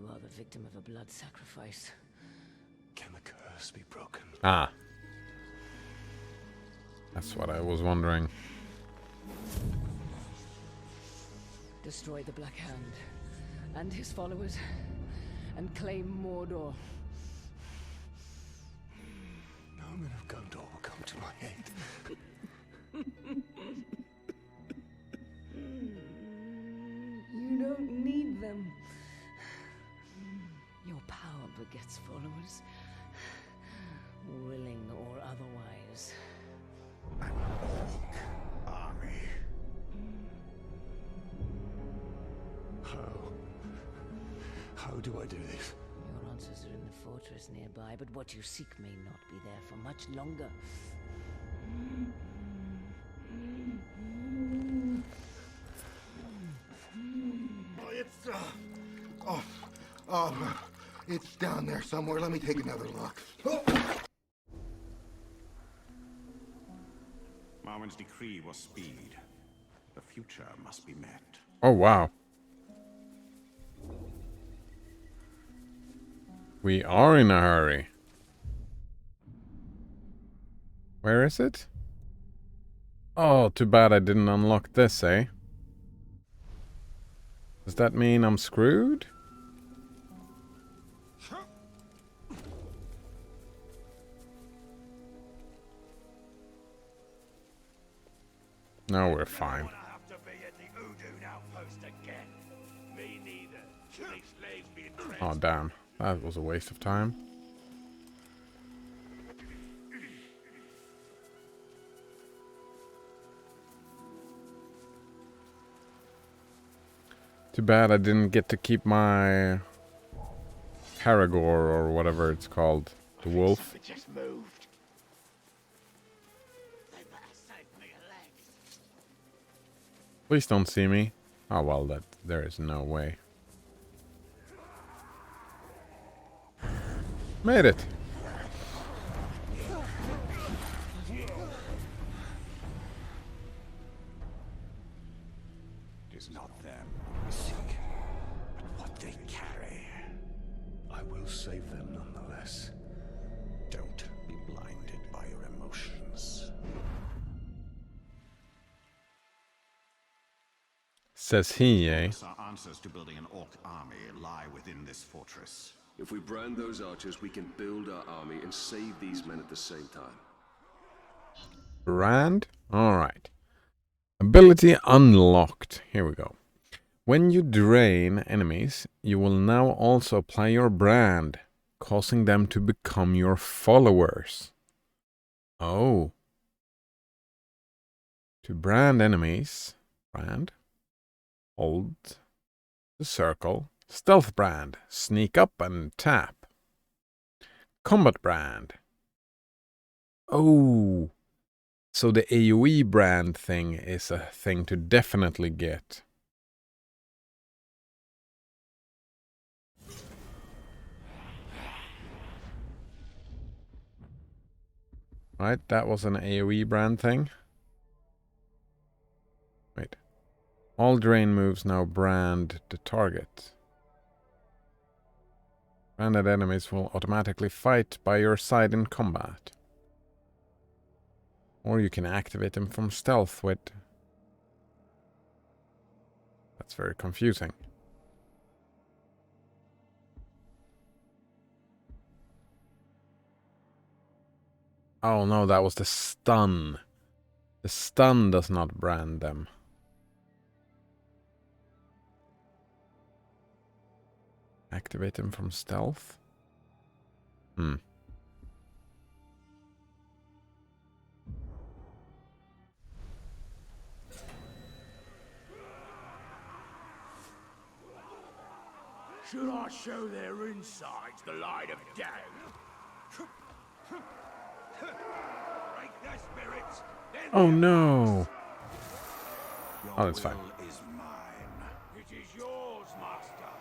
[SPEAKER 8] are the victim of a blood sacrifice.
[SPEAKER 2] Can the curse be broken?
[SPEAKER 1] Ah. That's what I was wondering.
[SPEAKER 8] Destroy the Black Hand and his followers and claim Mordor.
[SPEAKER 2] No man of Gondor will come to my aid.
[SPEAKER 8] You don't need them. Your power begets followers, willing or otherwise.
[SPEAKER 2] An orc army. How do I do this?
[SPEAKER 8] Your answers are in the fortress nearby, but what you seek may not be there for much longer.
[SPEAKER 12] It's down there somewhere. Let me take another look.
[SPEAKER 6] Marwen's decree was speed. The future must be met.
[SPEAKER 1] Oh, wow. We are in a hurry. Where is it? Oh, too bad I didn't unlock this, eh? Does that mean I'm screwed? No, we're fine. Oh, damn. That was a waste of time. Too bad I didn't get to keep my Paragor or whatever it's called. The wolf.
[SPEAKER 9] Just moved.
[SPEAKER 1] Please don't see me. Oh well, there is no way. Made it.
[SPEAKER 6] It is not them we seek, but what they carry.
[SPEAKER 2] I will save them nonetheless.
[SPEAKER 6] Don't be blinded by your emotions.
[SPEAKER 1] Says he, eh?
[SPEAKER 6] Our answers to building an orc army lie within this fortress.
[SPEAKER 13] If we brand those archers, we can build our army and save these men at the same time.
[SPEAKER 1] Brand? Alright. Ability unlocked. Here we go. When you drain enemies, you will now also apply your brand, causing them to become your followers. Oh. To brand enemies, brand, hold the circle, stealth brand, sneak up and tap. Combat brand. Oh. So the AoE brand thing is a thing to definitely get. Right, that was an AoE brand thing. Wait. All drain moves now brand the target. Branded enemies will automatically fight by your side in combat. Or you can activate them from stealth with... That's very confusing. Oh no, that was the stun. The stun does not brand them. Activate them from stealth? Hmm.
[SPEAKER 9] Should I show their insides the light of day? Break their spirits.
[SPEAKER 1] Oh no! Oh, that's fine.
[SPEAKER 6] Is mine.
[SPEAKER 9] It is yours, master.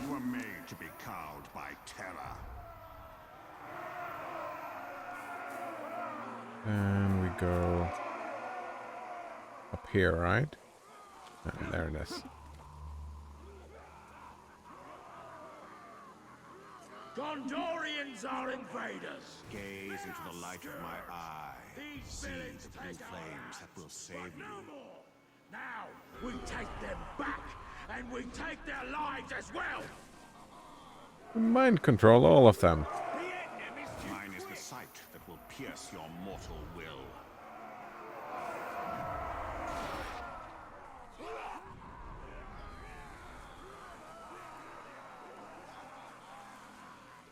[SPEAKER 6] You were made to be cowed by terror.
[SPEAKER 1] And we go up here, right? There it is.
[SPEAKER 9] Gondorians are invaders.
[SPEAKER 6] Gaze into the light of my eye.
[SPEAKER 9] These
[SPEAKER 6] See
[SPEAKER 9] villains
[SPEAKER 6] the blue
[SPEAKER 9] take our
[SPEAKER 6] flames that will save
[SPEAKER 9] no
[SPEAKER 6] you.
[SPEAKER 9] more. Now we take them back, and we take their lives as well.
[SPEAKER 1] Mind control all of them.
[SPEAKER 6] Mine is the sight that will pierce your mortal will.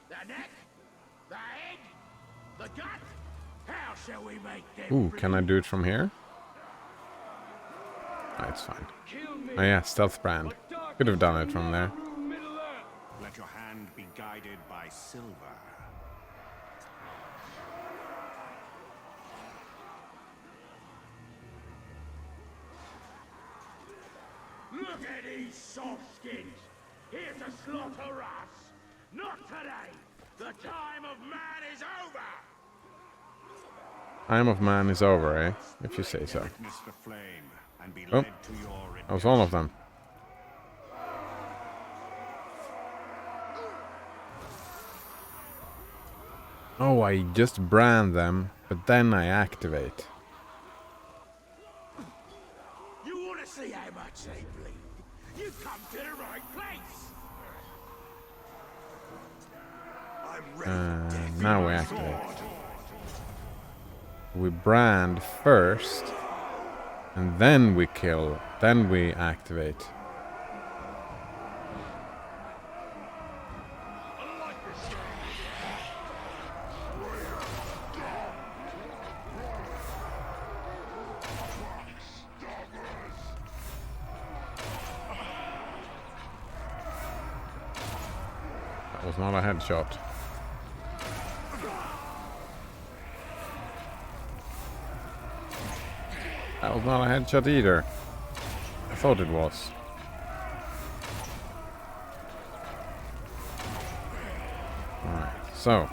[SPEAKER 9] The neck, the head, the gut. How shall we make them?
[SPEAKER 1] Ooh, can I do it from here? Oh, it's fine. Oh yeah, stealth brand. Could have done it from there.
[SPEAKER 6] Let your hand be guided by silver.
[SPEAKER 9] Look at these soft skins. Here to slaughter us. Not today. The time of man is over.
[SPEAKER 1] Time of man is over, eh? If you say so.
[SPEAKER 6] Witness the flame and be
[SPEAKER 1] Oh,
[SPEAKER 6] led to your
[SPEAKER 1] that was all of them. Oh, I just brand them, but then I activate.
[SPEAKER 9] You want to see how much they bleed? You come to the right place. I'm ready.
[SPEAKER 1] Now we activate. We brand first, and then we kill, then we activate. That was not a headshot. That was not a headshot either. I thought it was. Alright, so.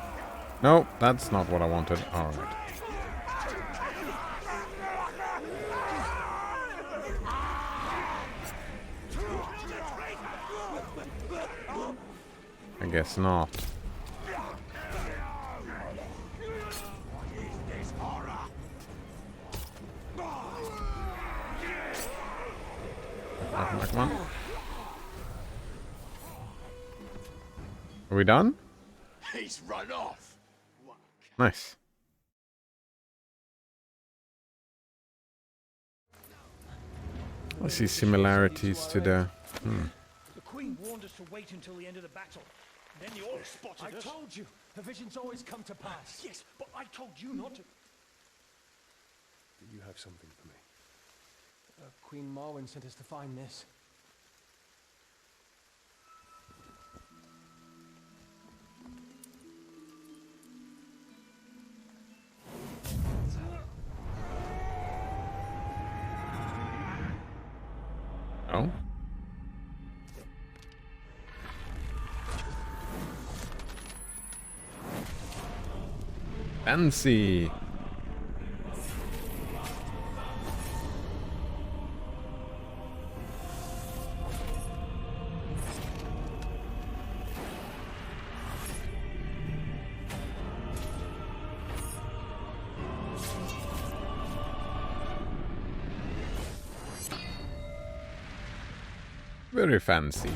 [SPEAKER 1] No, that's not what I wanted. Alright. I guess not. Come on. Are we done?
[SPEAKER 9] He's run off.
[SPEAKER 1] Nice. I see similarities to the...
[SPEAKER 4] The Queen warned us to wait until the end of the battle. Then you all spotted us. I told you, the visions always come to pass. Yes, but I told you not to.
[SPEAKER 10] Do you have something for me?
[SPEAKER 4] Queen Marwen sent us to find this.
[SPEAKER 1] Oh? Fancy! Very fancy.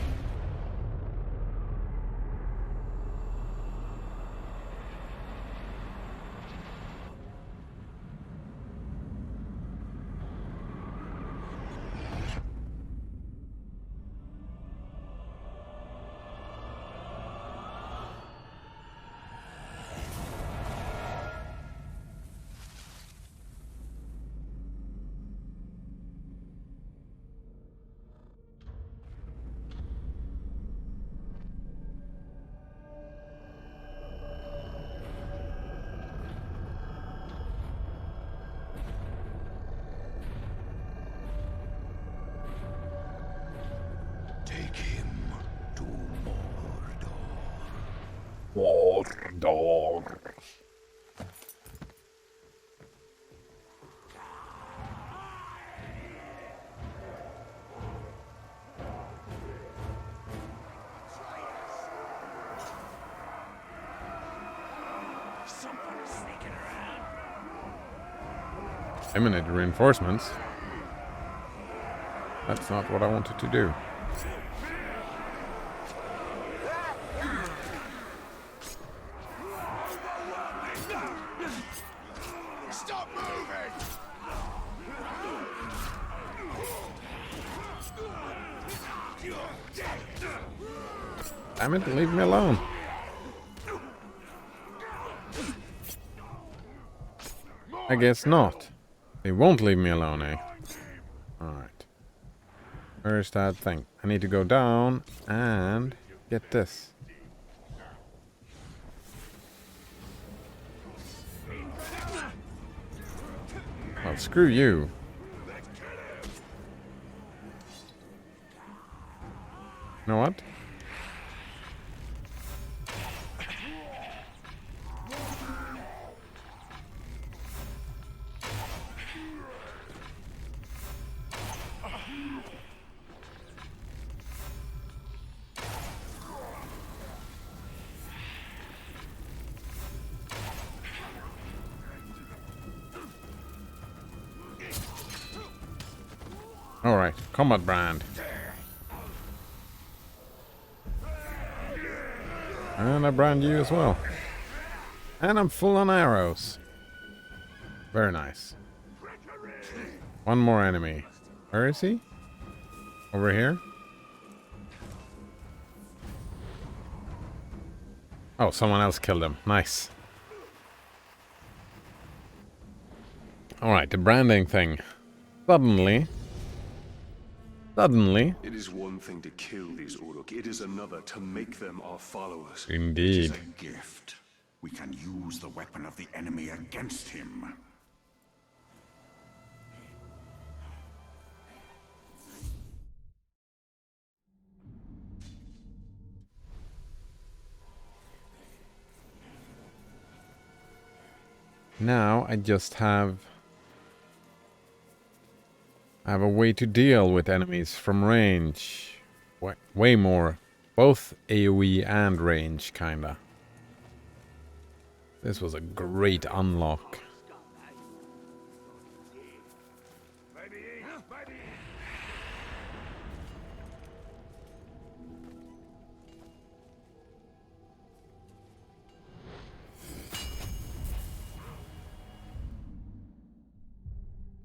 [SPEAKER 1] Door.
[SPEAKER 9] Somebody's sneaking around.
[SPEAKER 1] Imminent reinforcements. That's not what I wanted to do.
[SPEAKER 9] Stop moving!
[SPEAKER 1] Damn it, leave me alone. I guess not. They won't leave me alone, eh? Alright. Where's that thing? I need to go down and get this. Well, screw you. You know what? Alright, combat brand. And I brand you as well. And I'm full on arrows. Very nice. One more enemy. Where is he? Over here? Oh, someone else killed him. Nice. Alright, the branding thing. Suddenly...
[SPEAKER 13] It is one thing to kill these Uruk, it is another to make them our followers.
[SPEAKER 1] Indeed.
[SPEAKER 6] It is a gift. We can use the weapon of the enemy against him.
[SPEAKER 1] Now I just have a way to deal with enemies from range. Way more. Both AoE and range, kinda. This was a great unlock.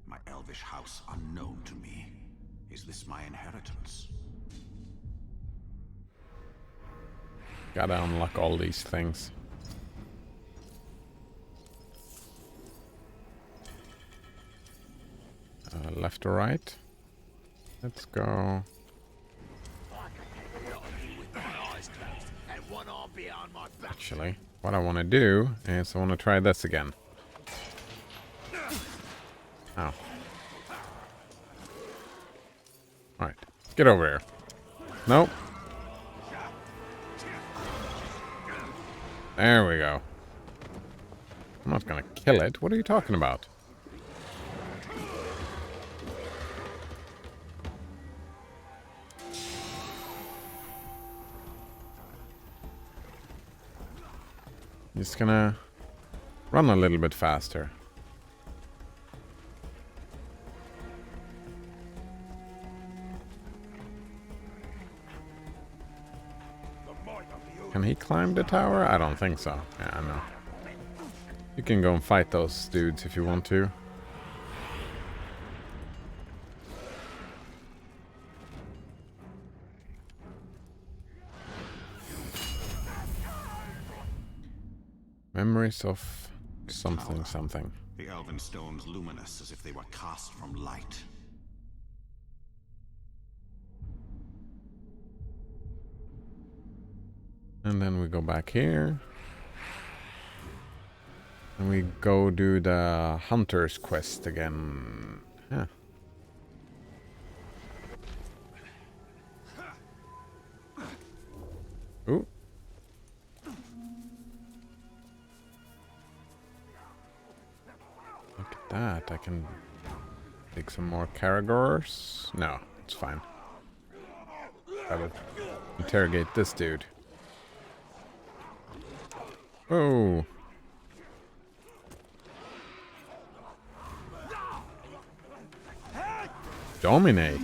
[SPEAKER 6] My elvish house unknown to me. Is this my inheritance?
[SPEAKER 1] Gotta unlock all these things. Left or right? Let's go. Actually, what I want to do is I want to try this again. Oh. Alright, get over here. Nope. There we go. I'm not gonna kill it. What are you talking about? Just gonna run a little bit faster. Can he climb the tower? I don't think so. Yeah, I know. You can go and fight those dudes if you want to. Memories of something, something.
[SPEAKER 6] The elven stones luminous as if they were cast from light.
[SPEAKER 1] And then we go back here. And we go do the hunter's quest again. Yeah. Ooh. that. I can take some more Caragors. No, it's fine. Gotta interrogate this dude. Oh. Dominate.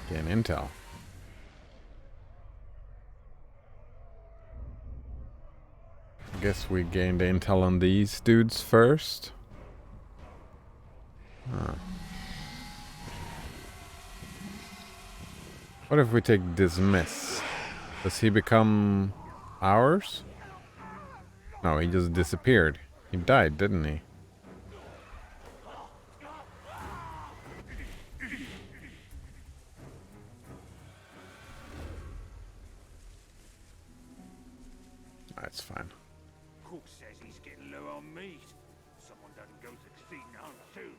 [SPEAKER 1] Gain intel. I guess we gained intel on these dudes first. Huh. What if we take dismiss? Does he become ours? No, he just disappeared. He died, didn't he? That's fine.
[SPEAKER 9] Cook says he's getting low on meat. Someone doesn't go 6 feet now soon.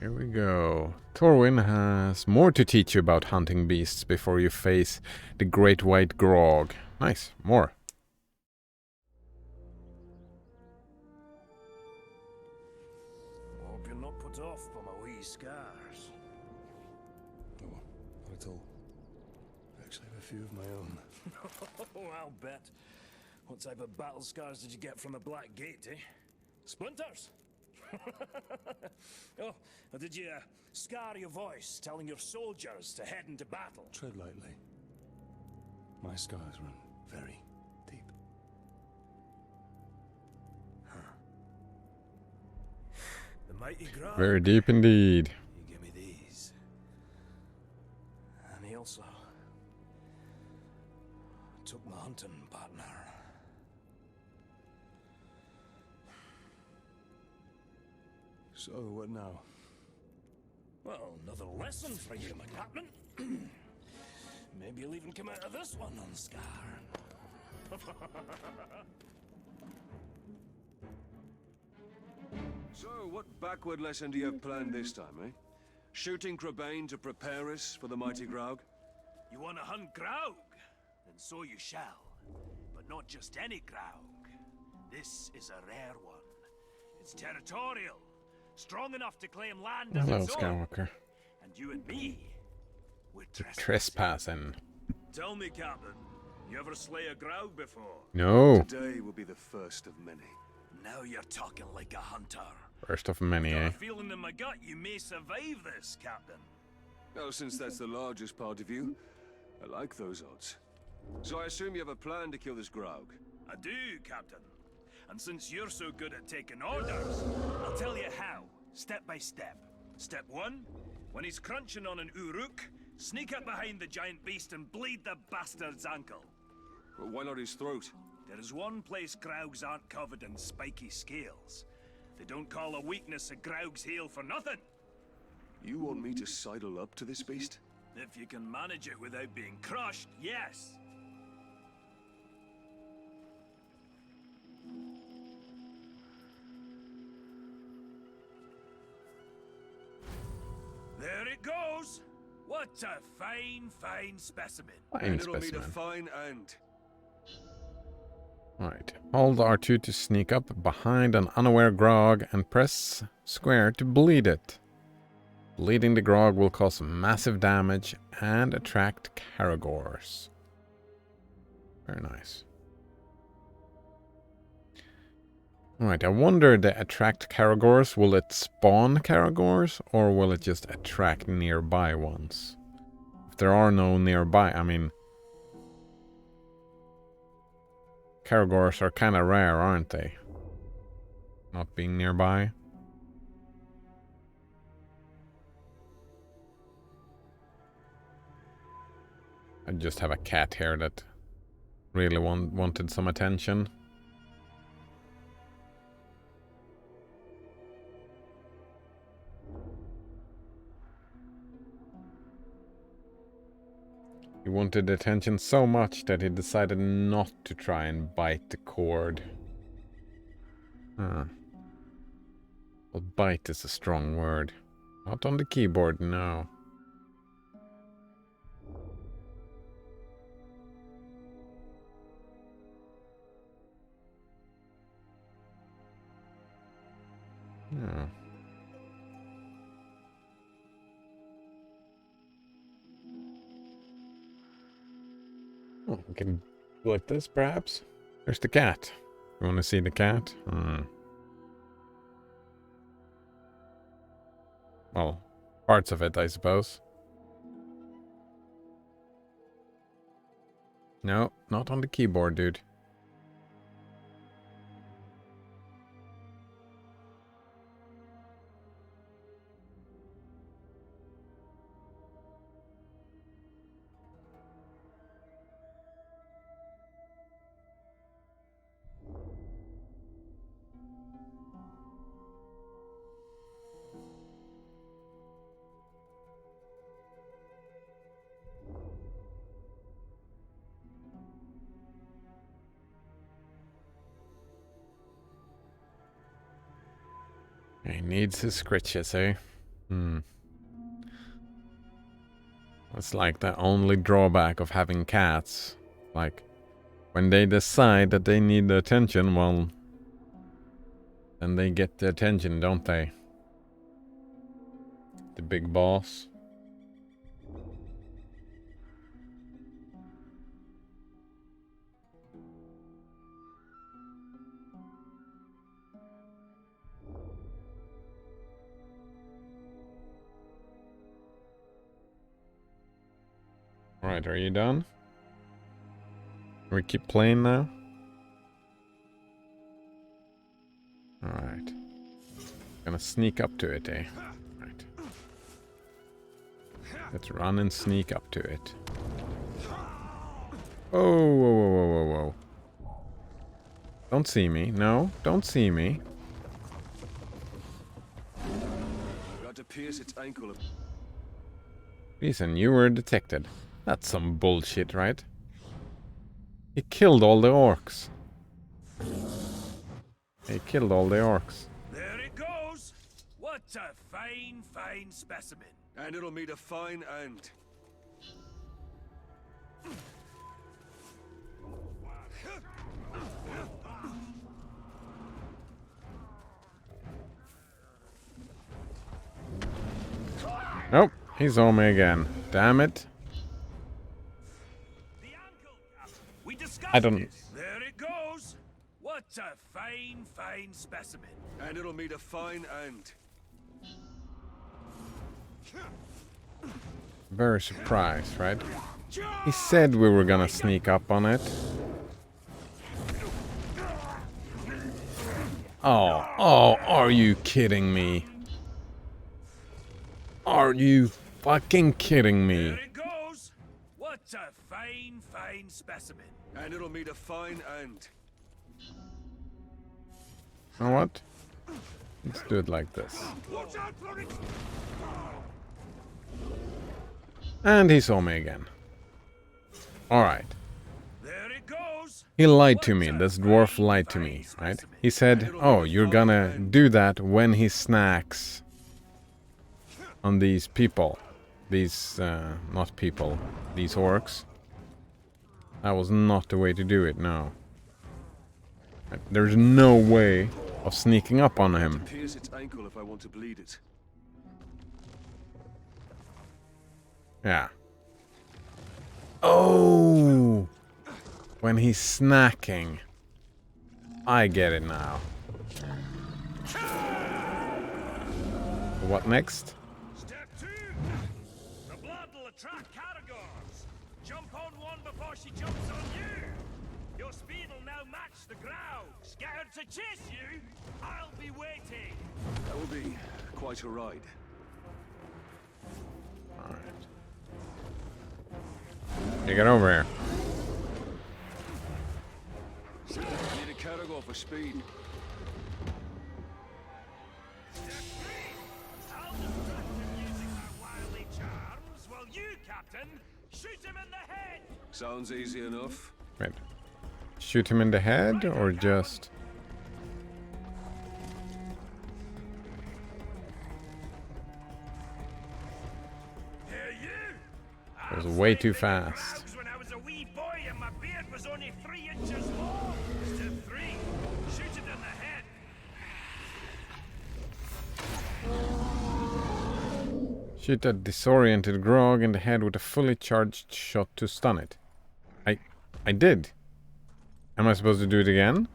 [SPEAKER 1] Here we go. Torwin has more to teach you about hunting beasts before you face the great white grog. Nice, more.
[SPEAKER 9] Hope you're not put off by my wee scars.
[SPEAKER 2] Oh, not at all. I actually have a few of my own.
[SPEAKER 9] Oh, I'll bet. What type of battle scars did you get from the Black Gate, eh? Splinters? Oh, or did you scar your voice telling your soldiers to head into battle?
[SPEAKER 2] Tread lightly. My scars run very deep.
[SPEAKER 9] The mighty Grog.
[SPEAKER 1] Very deep indeed.
[SPEAKER 9] You give me these. And he also took my hunting partner.
[SPEAKER 2] So, what now?
[SPEAKER 9] Well, another lesson for you, my captain. Maybe you'll even come out of this one unscarred.
[SPEAKER 13] So, what backward lesson do you have planned this time, eh? Shooting Crebain to prepare us for the mighty Graug?
[SPEAKER 9] You want to hunt Graug? Then so you shall. But not just any Graug. This is a rare one. It's territorial. Strong enough to claim land as
[SPEAKER 1] Hello,
[SPEAKER 9] its own.
[SPEAKER 1] Skywalker.
[SPEAKER 9] And you and me, we're
[SPEAKER 1] Trespassing.
[SPEAKER 9] Tell me, Captain, you ever slay a Graug before?
[SPEAKER 1] No.
[SPEAKER 13] Today will be the first of many.
[SPEAKER 9] Now you're talking like a hunter.
[SPEAKER 1] First of many,
[SPEAKER 9] Got
[SPEAKER 1] eh?
[SPEAKER 9] a feeling in my gut you may survive this, Captain.
[SPEAKER 13] Well, since that's the largest part of you, I like those odds. So I assume you have a plan to kill this Graug?
[SPEAKER 9] I do, Captain. And since you're so good at taking orders, I'll tell you how, step by step. Step 1, when he's crunching on an Uruk, sneak up behind the giant beast and bleed the bastard's ankle.
[SPEAKER 13] Well, why not his throat?
[SPEAKER 9] There is one place Graugs aren't covered in spiky scales. They don't call a weakness a Graug's heel for nothing.
[SPEAKER 13] You want me to sidle up to this beast?
[SPEAKER 9] If you can manage it without being crushed, yes. There it goes! What a fine, fine specimen.
[SPEAKER 1] Fine
[SPEAKER 13] It'll need a
[SPEAKER 1] specimen.
[SPEAKER 13] fine end.
[SPEAKER 1] Right. Hold R2 to sneak up behind an unaware grog and press square to bleed it. Bleeding the grog will cause massive damage and attract Caragors. Very nice. Alright, I wonder, the attract Caragors, will it spawn Caragors or will it just attract nearby ones? If there are no nearby, I mean, Caragors are kind of rare, aren't they? Not being nearby. I just have a cat here that really wanted some attention. He wanted attention so much that he decided not to try and bite the cord. Huh. Well, bite is a strong word. Not on the keyboard, no. Yeah. Oh, we can do like this, perhaps. There's the cat. You want to see the cat? Well, parts of it, I suppose. No, not on the keyboard, dude. He needs his scritches, eh? It's like the only drawback of having cats. Like, when they decide that they need the attention, well, then they get the attention, don't they? The big boss. Alright, are you done? We keep playing now? Alright. Gonna sneak up to it, eh? Right. Let's run and sneak up to it. Oh, whoa, whoa, whoa, whoa, whoa. Don't see me. No, don't see me.
[SPEAKER 13] Got to pierce its ankle.
[SPEAKER 1] Reason you were detected. That's some bullshit, right? He killed all the orcs. He killed all the orcs.
[SPEAKER 9] There it goes. What a fine, fine specimen.
[SPEAKER 13] And it'll meet a fine end.
[SPEAKER 1] Nope, he's on me again. Damn it. I don't...
[SPEAKER 9] There it goes. What a fine, fine specimen.
[SPEAKER 13] And it'll meet a fine end.
[SPEAKER 1] Very surprised, right? He said we were gonna sneak up on it. Oh, are you kidding me? Are you fucking kidding me?
[SPEAKER 9] There it goes. What a fine, fine specimen.
[SPEAKER 13] And it'll meet a fine end.
[SPEAKER 1] You know what? Let's do it like this. And he saw me again. Alright.
[SPEAKER 9] There it goes.
[SPEAKER 1] He lied to me. This dwarf lied to me, right? He said, oh, you're gonna do that when he snacks on these people. These, not people. These orcs. That was not the way to do it, no. There's no way of sneaking up on him.
[SPEAKER 13] Pierce its ankle if I want to bleed it.
[SPEAKER 1] Yeah. Oh! When he's snacking. I get it now. What next?
[SPEAKER 9] Step 2. The blood will attract categories. Jump on one before she jumps on you. Your speed will now match the ground. Scared to chase you? I'll be waiting.
[SPEAKER 13] That will be quite a ride.
[SPEAKER 1] Alright. You get over here.
[SPEAKER 13] Need a category for speed.
[SPEAKER 9] I'll distract him using my wily charms, while you, Captain, shoot him in the head.
[SPEAKER 13] Sounds easy enough.
[SPEAKER 1] Wait. Shoot him in the head or just... It was way too fast.
[SPEAKER 9] When I was a wee boy and my beard was only 3 inches long. Step 3. Shoot it in the head.
[SPEAKER 1] Shoot a disoriented grog in the head with a fully charged shot to stun it. I did. Am I supposed to do it again?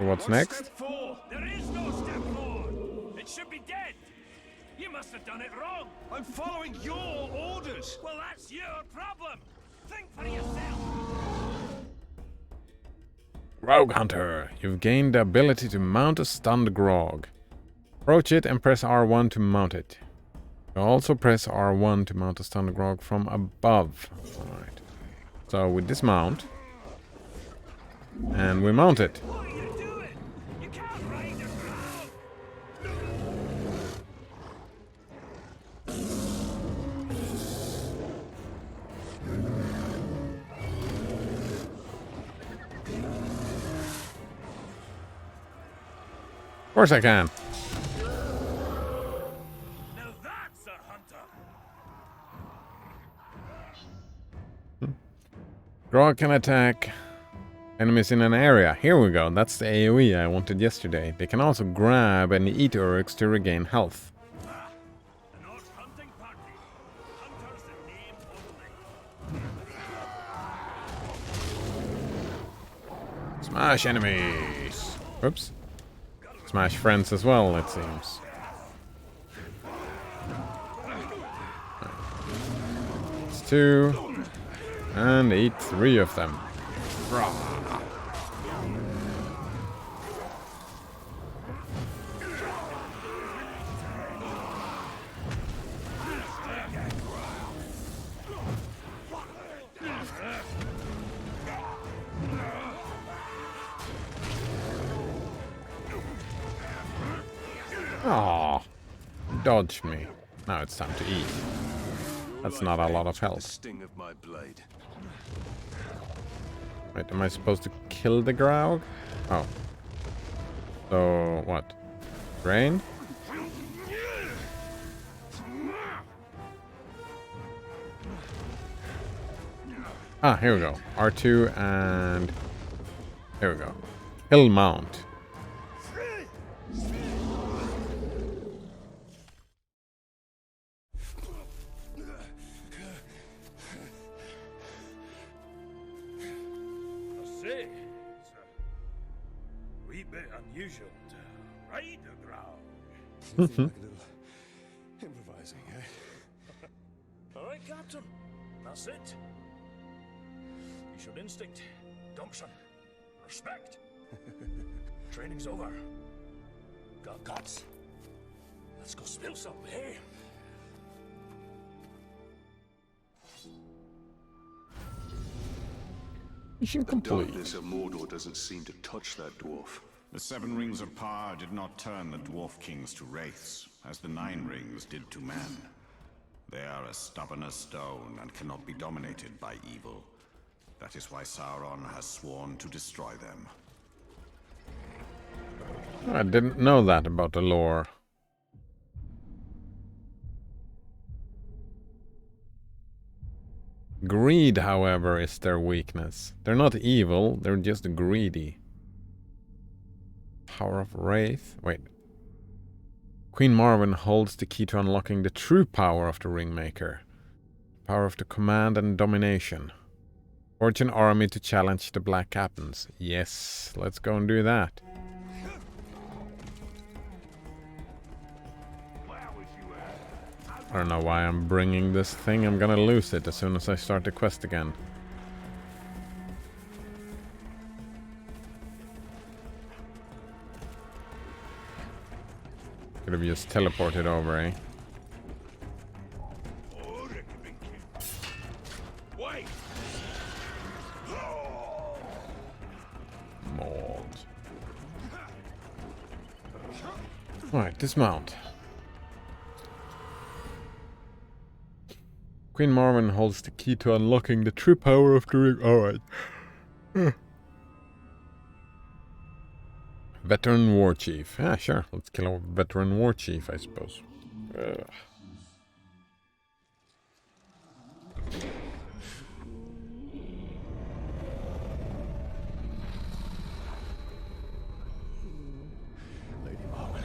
[SPEAKER 1] What's next?
[SPEAKER 9] Step 4. There is no step 4. It should be dead. You must have done it wrong.
[SPEAKER 6] I'm following your orders.
[SPEAKER 9] Well, that's your problem. Think for yourself.
[SPEAKER 1] Rogue Hunter, you've gained the ability to mount a stunned grog. Approach it and press R1 to mount it. You also press R1 to mount a stunned grog from above. Alright. So we dismount. And we mount it.
[SPEAKER 9] What are you doing? You can't ride the ground.
[SPEAKER 1] Of course I can.
[SPEAKER 9] Now that's a hunter.
[SPEAKER 1] Grog can attack enemies in an area. Here we go. That's the AoE I wanted yesterday. They can also grab and eat Uruks to regain health.
[SPEAKER 9] An orc hunting party. Hunters in name only.
[SPEAKER 1] Smash enemies. Oops. Smash friends as well, it seems. It's 2. And eat 3 of them. Aw, dodge me. Now it's time to eat. That's not a lot of health.
[SPEAKER 13] Sting of my blade.
[SPEAKER 1] Wait, am I supposed to kill the Graug? Oh. So, what? Rain? Ah, here we go. R2 and... Here we go. Hill Mount.
[SPEAKER 9] Unusual to ride the ground.
[SPEAKER 13] Like a little improvising, eh?
[SPEAKER 9] All right, Captain. That's it. You showed instinct, gumption, respect. Training's over. Got guts. Let's go spill some, eh?
[SPEAKER 1] Mission complete.
[SPEAKER 13] The darkness of Mordor doesn't seem to touch that dwarf.
[SPEAKER 6] The 7 rings of power did not turn the dwarf kings to wraiths, as the 9 rings did to man. They are as stubborn as stone and cannot be dominated by evil. That is why Sauron has sworn to destroy them.
[SPEAKER 1] I didn't know that about the lore. Greed, however, is their weakness. They're not evil, they're just greedy. Power of Wraith. Wait. Queen Marwen holds the key to unlocking the true power of the Ringmaker. Power of the command and domination. Forge an army to challenge the Black Captains. Yes, let's go and do that. I don't know why I'm bringing this thing. I'm gonna lose it as soon as I start the quest again. Could have just teleported over, eh? Maud. Alright, dismount. Queen Marvin holds the key to unlocking the true power of the ring. Alright. Veteran War Chief. Yeah, sure. Let's kill a Veteran War Chief, I suppose.
[SPEAKER 2] Lady Marvin.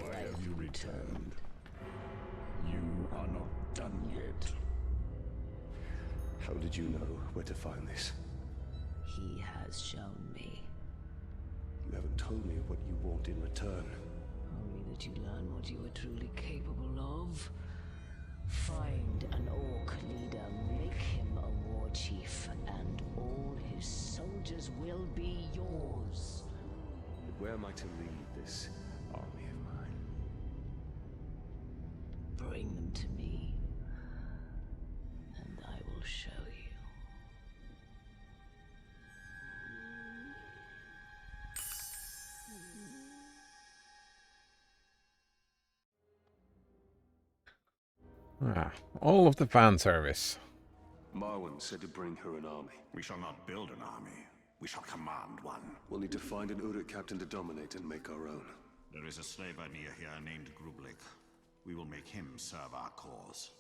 [SPEAKER 3] Why have you returned? You are not done yet.
[SPEAKER 2] How did you know where to find this?
[SPEAKER 8] He has shown me.
[SPEAKER 2] You haven't told me what you want in return.
[SPEAKER 8] Only that you learn what you are truly capable of. Find an orc leader, make him a war chief, and all his soldiers will be yours.
[SPEAKER 2] But where am I to lead this army of mine?
[SPEAKER 8] Bring them to me, and I will show you.
[SPEAKER 1] All of the fan service.
[SPEAKER 2] Marwan said to bring her an army.
[SPEAKER 6] We shall not build an army. We shall command one.
[SPEAKER 2] We'll need to find an Uruk captain to dominate and make our own.
[SPEAKER 6] There is a slave near here named Grublik. We will make him serve our cause.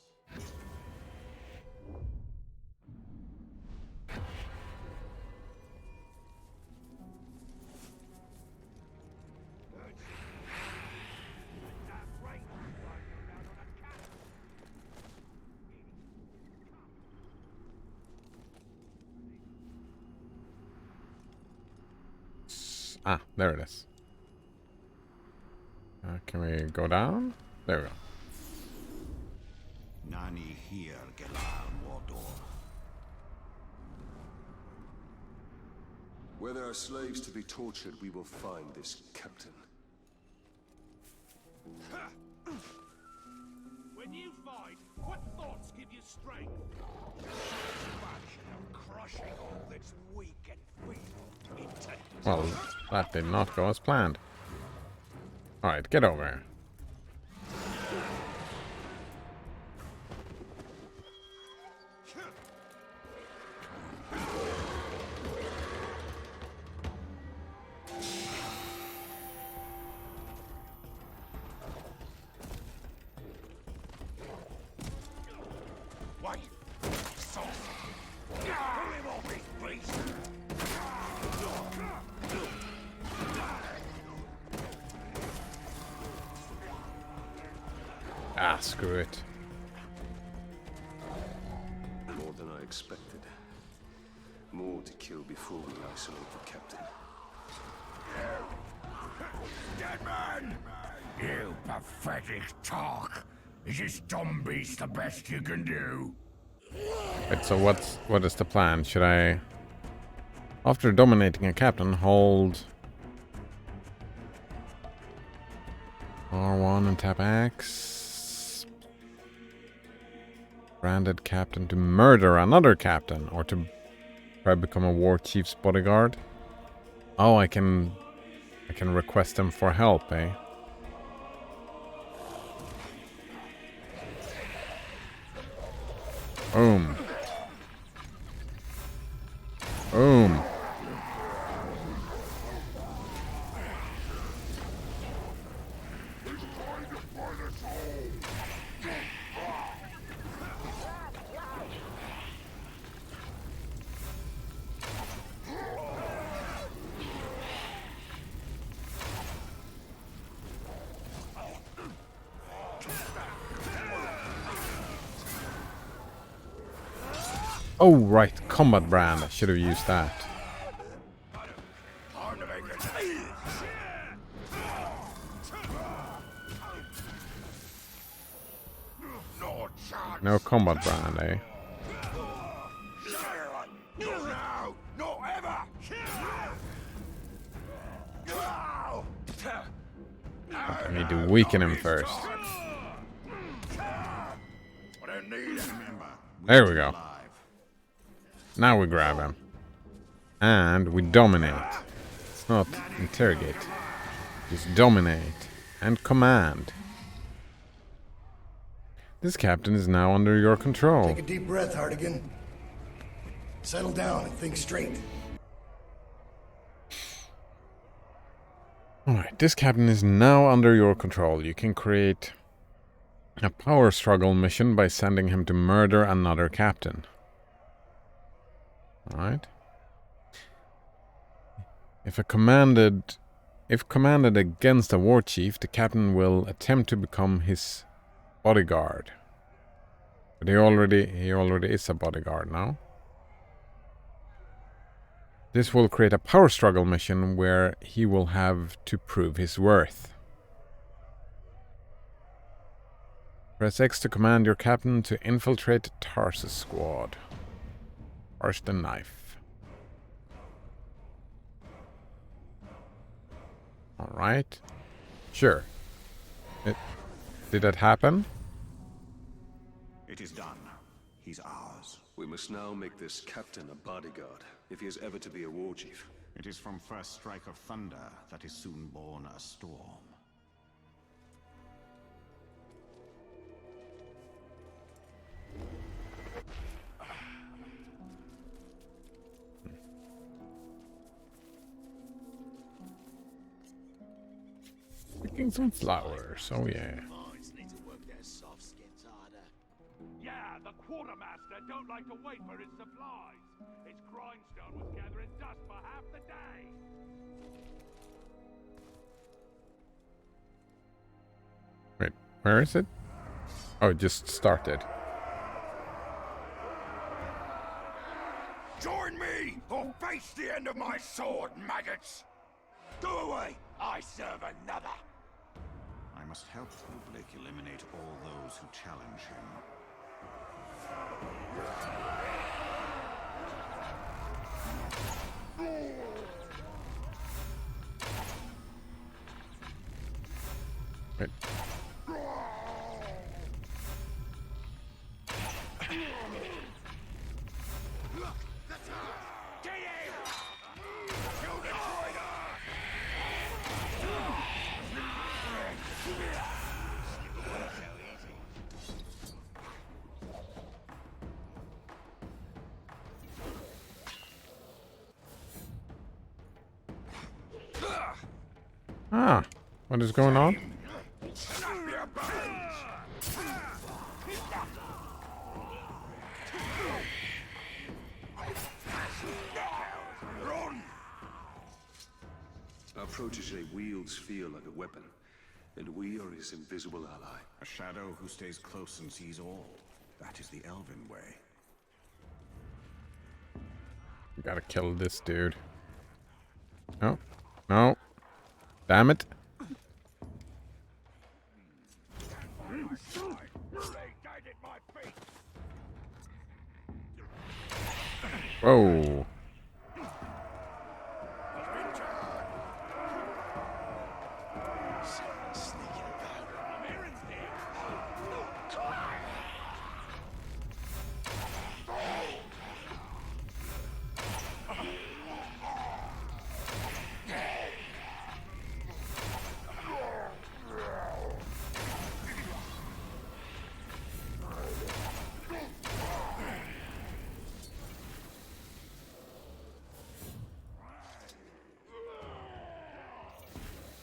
[SPEAKER 1] Ah, there it is. Can we go down? There we go.
[SPEAKER 6] Nani here, Gelar Mordor.
[SPEAKER 2] Where there are slaves to be tortured, we will find this captain.
[SPEAKER 9] When you fight, what thoughts give you strength? Satisfaction of crushing all that's weak and feeble into
[SPEAKER 1] Well, that did not go as planned. Alright, get over here.
[SPEAKER 9] Wait! Soft! Pull him off his beast!
[SPEAKER 1] Ah, screw it.
[SPEAKER 2] More than I expected. More to kill before we isolate the captain.
[SPEAKER 9] Dead man! You pathetic talk! Is this dumb beast the best you can do?
[SPEAKER 1] Right, so what is the plan? Should I, after dominating a captain, hold R1 and tap X? Branded captain to murder another captain, or to try to become a war chief's bodyguard? Oh, I can request them for help, eh? Boom. Boom. Oh, right. Combat brand. I should have used that. No combat brand, eh?
[SPEAKER 9] No, not ever!
[SPEAKER 1] I need to weaken him first. There we go. Now we grab him. And we dominate. It's not interrogate. Just dominate. and command. This captain is now under your control.
[SPEAKER 12] Take a deep breath, Hardigan. Settle down and think straight.
[SPEAKER 1] Alright, this captain is now under your control. You can create a power struggle mission by sending him to murder another captain. Alright. If commanded against a war chief, the captain will attempt to become his bodyguard. But he already is a bodyguard now. This will create a power struggle mission where he will have to prove his worth. Press X to command your captain to infiltrate Tarsus' squad. Where's the knife? Alright. Sure. Did that happen?
[SPEAKER 6] It is done. He's ours.
[SPEAKER 13] We must now make this captain a bodyguard, if he is ever to be a war chief.
[SPEAKER 6] It is from first strike of thunder that is soon born a storm.
[SPEAKER 1] Picking some flowers, oh yeah.
[SPEAKER 9] Yeah, the quartermaster don't like to wait for his supplies. His grindstone was gathering dust for half the day.
[SPEAKER 1] Wait, where is it? Oh, it just started.
[SPEAKER 9] Join me, or face the end of my sword, maggots! Go away, I serve another.
[SPEAKER 6] I must help Public eliminate all those who challenge him.
[SPEAKER 1] Wait. Ah, what is going on?
[SPEAKER 13] Our protege wields fear like a weapon, and we are his invisible ally.
[SPEAKER 6] A shadow who stays close and sees all. That is the Elven way.
[SPEAKER 1] We gotta kill this dude. No. No. Damn it. Whoa.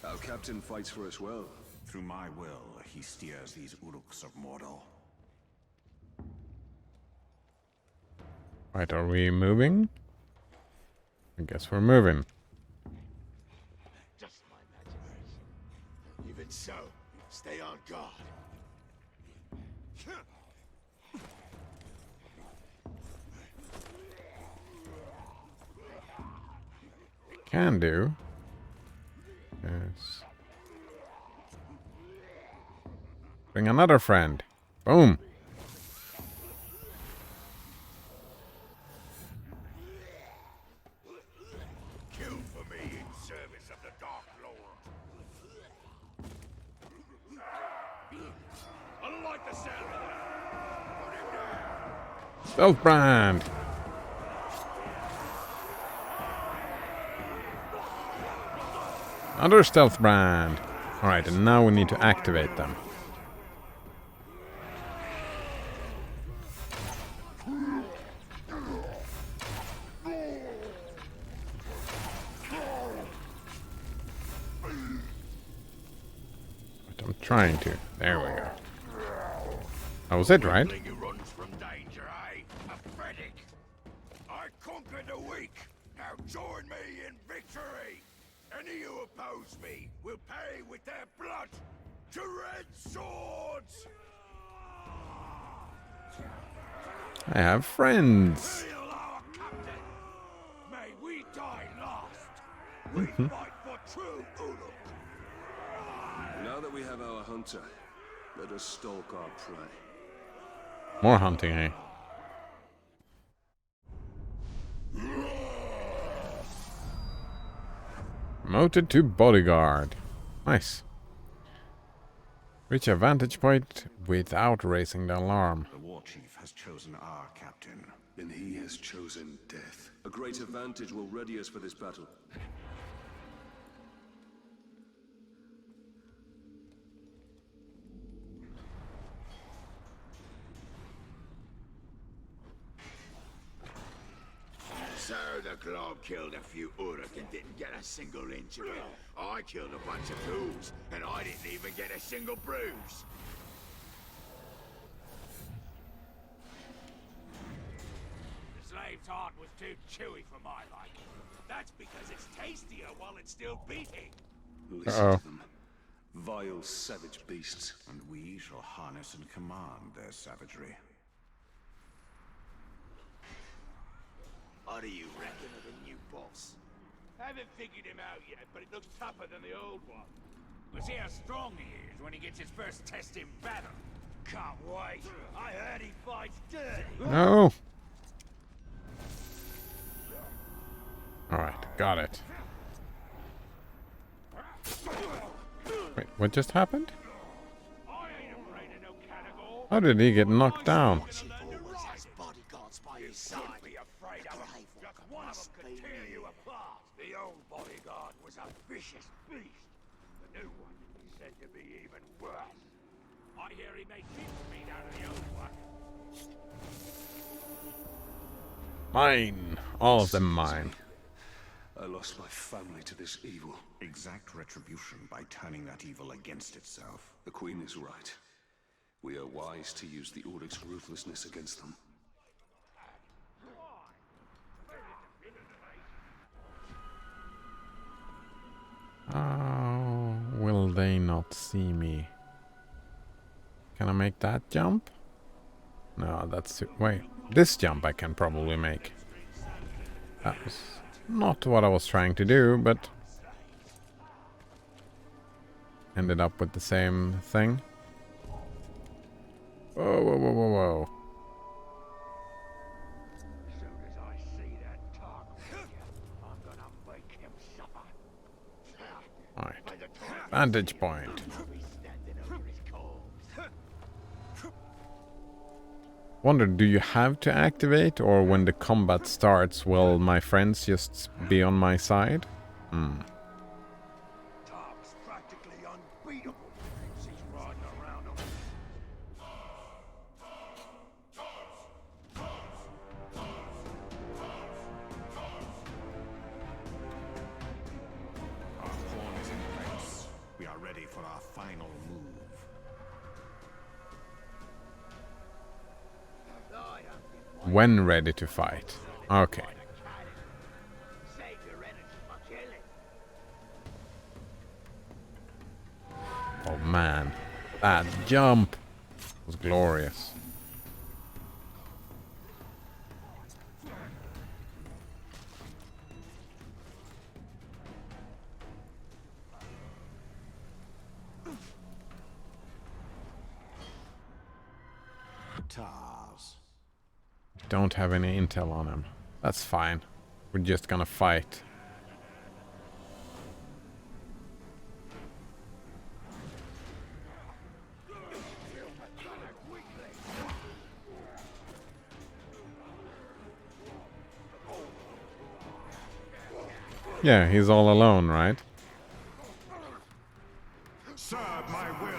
[SPEAKER 13] Our captain fights for us well.
[SPEAKER 6] Through my will, he steers these Uruks of Mordor.
[SPEAKER 1] Right, are we moving? I guess we're moving.
[SPEAKER 9] Just my imagination. Even so, stay on guard.
[SPEAKER 1] Can do. Yes. Bring another friend. Boom.
[SPEAKER 9] Kill for me in service of the Dark Lord. I don't like the sound of that. Put him down.
[SPEAKER 1] Stealth brand. Another stealth brand. Alright, and now we need to activate them. But I'm trying to. There we go. That was it, right?
[SPEAKER 9] He runs from danger, eh? Pathetic. I conquered the weak. Now join me in victory. Any who oppose me will pay with their blood. To red swords.
[SPEAKER 1] I have friends.
[SPEAKER 9] Hail our captain. May we die last. We fight for true Uruk.
[SPEAKER 13] Now that we have our hunter, let us stalk our prey.
[SPEAKER 1] More hunting, eh? Promoted to bodyguard. Nice. Reach a vantage point without raising the alarm.
[SPEAKER 6] The war chief has chosen our captain.
[SPEAKER 13] And he has chosen death. A great advantage will ready us for this battle.
[SPEAKER 9] So the Glob killed a few Uruk and didn't get a single inch of it. I killed a bunch of fools, and I didn't even get a single bruise. The slave's heart was too chewy for my liking. That's because it's tastier while it's still beating.
[SPEAKER 13] Listen to them. Vile, savage beasts.
[SPEAKER 6] And we shall harness and command their savagery.
[SPEAKER 9] What do you reckon of the new boss? Haven't figured him out yet, but it looks tougher than the old one. We'll see how strong he is when he gets his first test in battle. Can't wait. I heard he fights dirty.
[SPEAKER 1] No. Alright, got it. Wait, what just happened? How did he get knocked down?
[SPEAKER 9] The old bodyguard was a vicious beast. The new one is said to be even worse. I hear he made mincemeat out of the old one.
[SPEAKER 1] Mine. All of them mine.
[SPEAKER 13] I lost my family to this evil.
[SPEAKER 6] Exact retribution by turning that evil against itself.
[SPEAKER 13] The Queen is right. We are wise to use the Uruk's ruthlessness against them.
[SPEAKER 1] Oh, will they not see me? Can I make that jump? No, that's too... Wait, this jump I can probably make. That was not what I was trying to do, but... ended up with the same thing. Whoa, whoa, whoa, whoa, whoa. Alright. Vantage point. Wonder, do you have to activate, or when the combat starts, will my friends just be on my side? Hmm. When ready to fight. Okay. Oh man, that jump was glorious.
[SPEAKER 6] Tars.
[SPEAKER 1] Don't have any intel on him. That's fine. We're just gonna fight.
[SPEAKER 14] Yeah, he's all alone, right?
[SPEAKER 3] serve my will.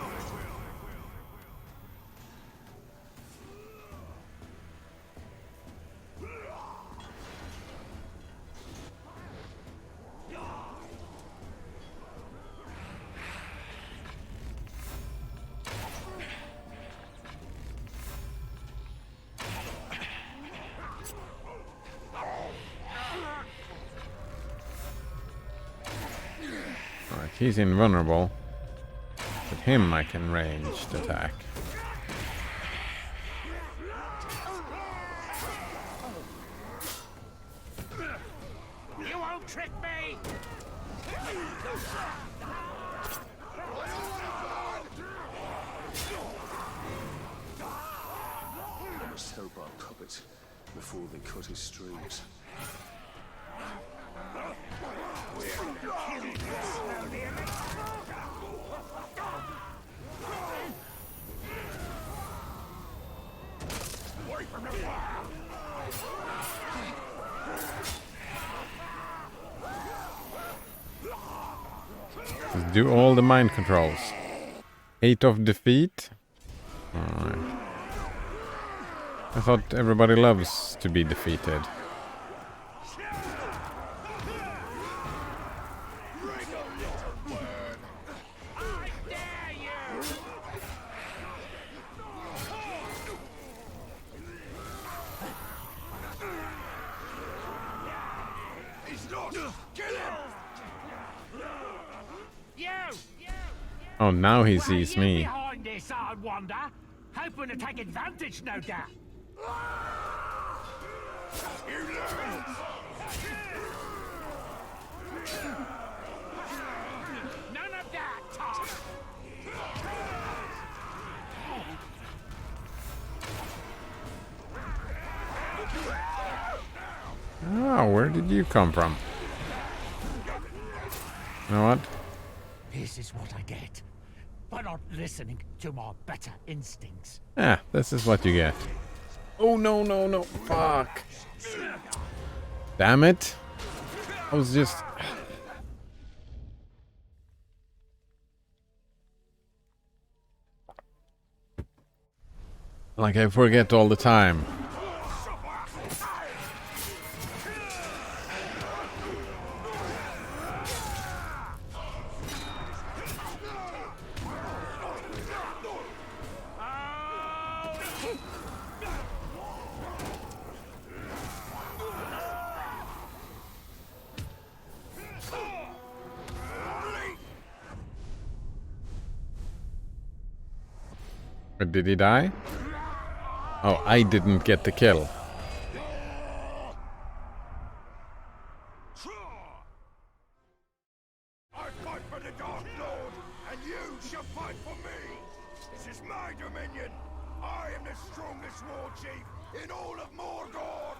[SPEAKER 1] Alright, he's invulnerable. With him I can ranged attack.
[SPEAKER 9] You won't trick me!
[SPEAKER 13] I must help our puppet before they cut his strings.
[SPEAKER 1] Just do all the mind controls. 8 of defeat. Alright. I thought everybody loves to be defeated. Oh, now he sees me.
[SPEAKER 9] Behind this, I wonder. Hoping to take advantage, no doubt. None of that, Tom.
[SPEAKER 1] Oh, where did you come from? You know what?
[SPEAKER 9] This is what I get for not listening to my better instincts.
[SPEAKER 1] Ah, this is what you get. Oh, no, no, no. Fuck. Damn it. I was just... Like I forget all the time. But did he die? Oh, I didn't get the kill.
[SPEAKER 9] I fight for the Dark Lord, and you shall fight for me. This is my dominion. I am the strongest war chief in all of Mordor.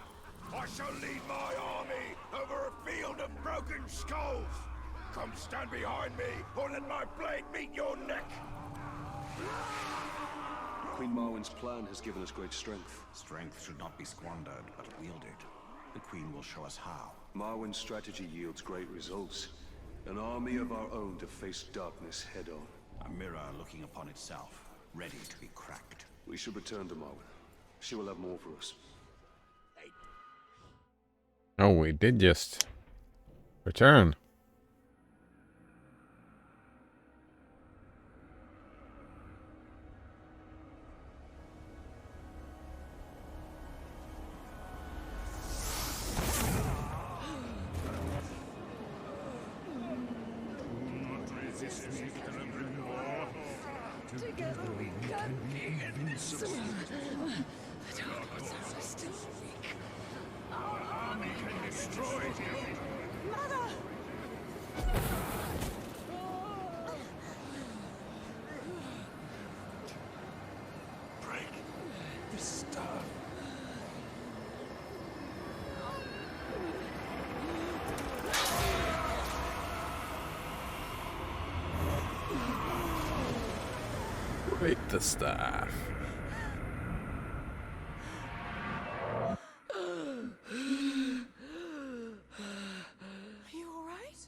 [SPEAKER 9] I shall lead my army over a field of broken skulls. Come stand behind me, or let my blade meet your neck.
[SPEAKER 13] Queen Marwen's plan has given us great strength.
[SPEAKER 6] Strength should not be squandered, but wielded. The Queen will show us how.
[SPEAKER 13] Marwen's strategy yields great results. An army of our own to face darkness head-on.
[SPEAKER 6] A mirror looking upon itself, ready to be cracked.
[SPEAKER 13] We should return to Marwen. She will have more for us.
[SPEAKER 1] Oh, we did just return.
[SPEAKER 8] Together we can be invincible. The darkness are still weak. Our army can destroy you. Mother!
[SPEAKER 9] Break the staff.
[SPEAKER 1] Break the staff.
[SPEAKER 5] Are you all right?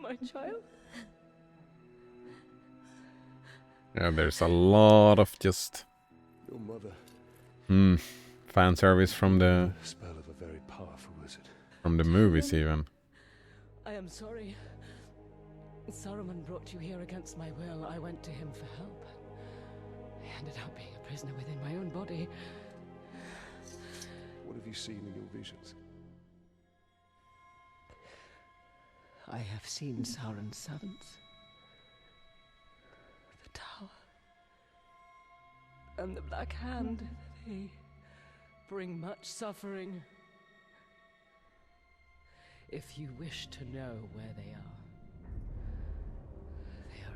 [SPEAKER 14] my child?
[SPEAKER 1] Yeah, there's a lot of just
[SPEAKER 13] Your mother.
[SPEAKER 1] fan service from the
[SPEAKER 13] Spell of a very powerful wizard.
[SPEAKER 1] from the movies even.
[SPEAKER 14] I am sorry. Saruman brought you here against my will. I went to him for help. I ended up being a prisoner within my own body.
[SPEAKER 13] What have you seen in your visions?
[SPEAKER 14] I have seen Sauron's servants. The tower. And the Black Hand. They bring much suffering. If you wish to know where they are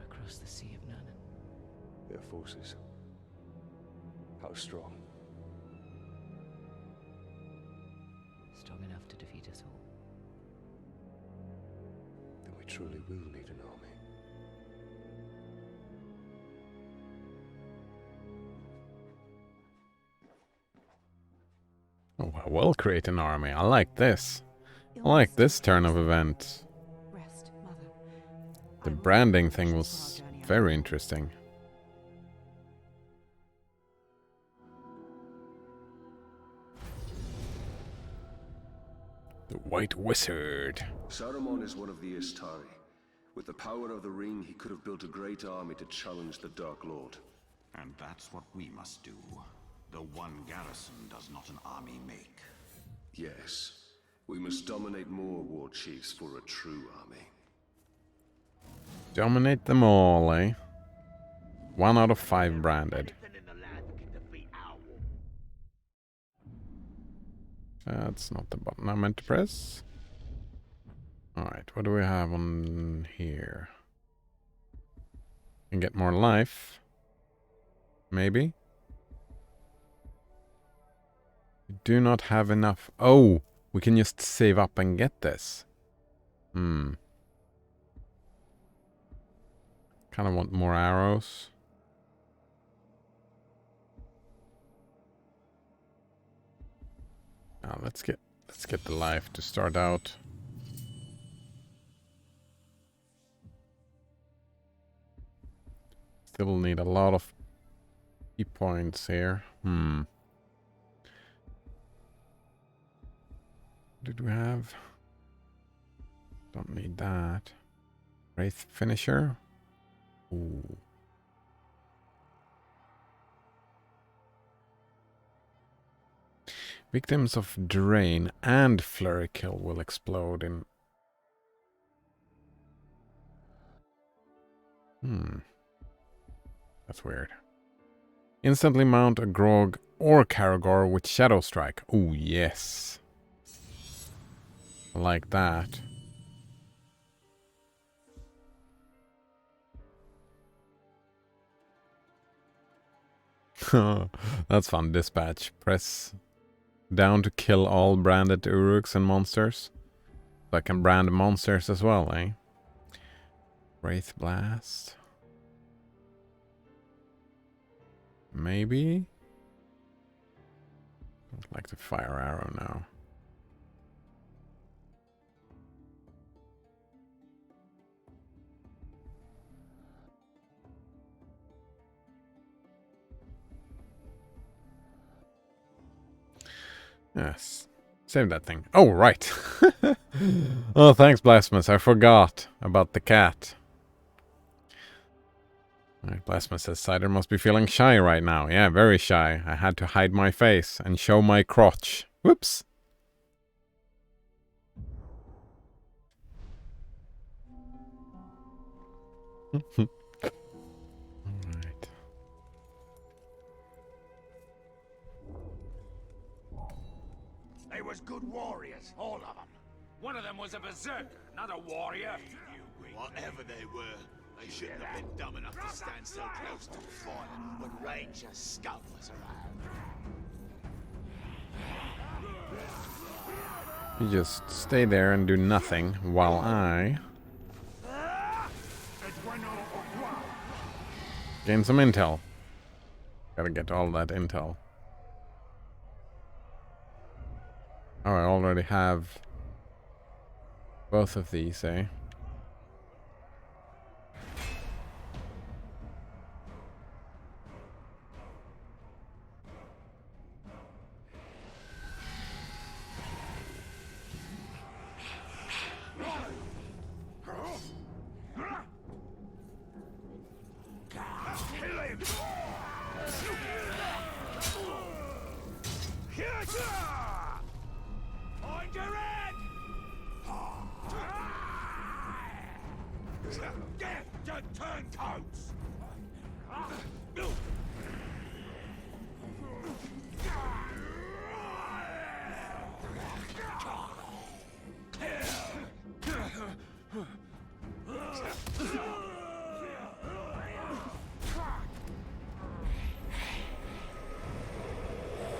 [SPEAKER 14] across the Sea of Nurnen.
[SPEAKER 13] Their forces. How strong?
[SPEAKER 14] Strong enough to defeat us all.
[SPEAKER 13] Then we truly will need an army.
[SPEAKER 1] Oh, I will create an army. I like this. I like this turn of events.
[SPEAKER 5] Rest, Mother.
[SPEAKER 1] The branding thing was very interesting. The White Wizard.
[SPEAKER 13] Saruman is one of the Istari. With the power of the ring, he could have built a great army to challenge the Dark Lord.
[SPEAKER 6] And that's what we must do. The one garrison does not an army make.
[SPEAKER 13] Yes. We must dominate more war chiefs for a true army.
[SPEAKER 1] Dominate them all, eh? 1 out of 5 branded. That's not the button I meant to press. Alright, what do we have on here? Can get more life. Maybe? We do not have enough. Oh! We can just save up and get this. Kind of want more arrows. Now let's get the life to start out. Still need a lot of key points here. What did we have? Don't need that. Wraith Finisher. Ooh. Victims of Drain and Flurry Kill will explode in... That's weird. Instantly mount a Grog or Caragor with Shadow Strike. Ooh, yes. I like that. That's fun. Dispatch. Press down to kill all branded Uruks and monsters. So I can brand monsters as well, eh? Wraith Blast. Maybe? I'd like the Fire Arrow now. Yes. Save that thing. Oh, right. Oh, thanks, Blasphemous. I forgot about the cat. Right, Blasphemous says, Cider must be feeling shy right now. Yeah, very shy. I had to hide my face and show my crotch. Whoops. Alright.
[SPEAKER 9] They was good warriors, all of them. One of them was a berserker, not a warrior.
[SPEAKER 15] Whatever they were, they shouldn't have been dumb enough to stand so close to a fire when Ranger scum was around.
[SPEAKER 1] You just stay there and do nothing while I gain some intel. Gotta get all that intel. Oh, I already have both of these, eh?
[SPEAKER 9] Kill him! Find your head! Death to turncoats!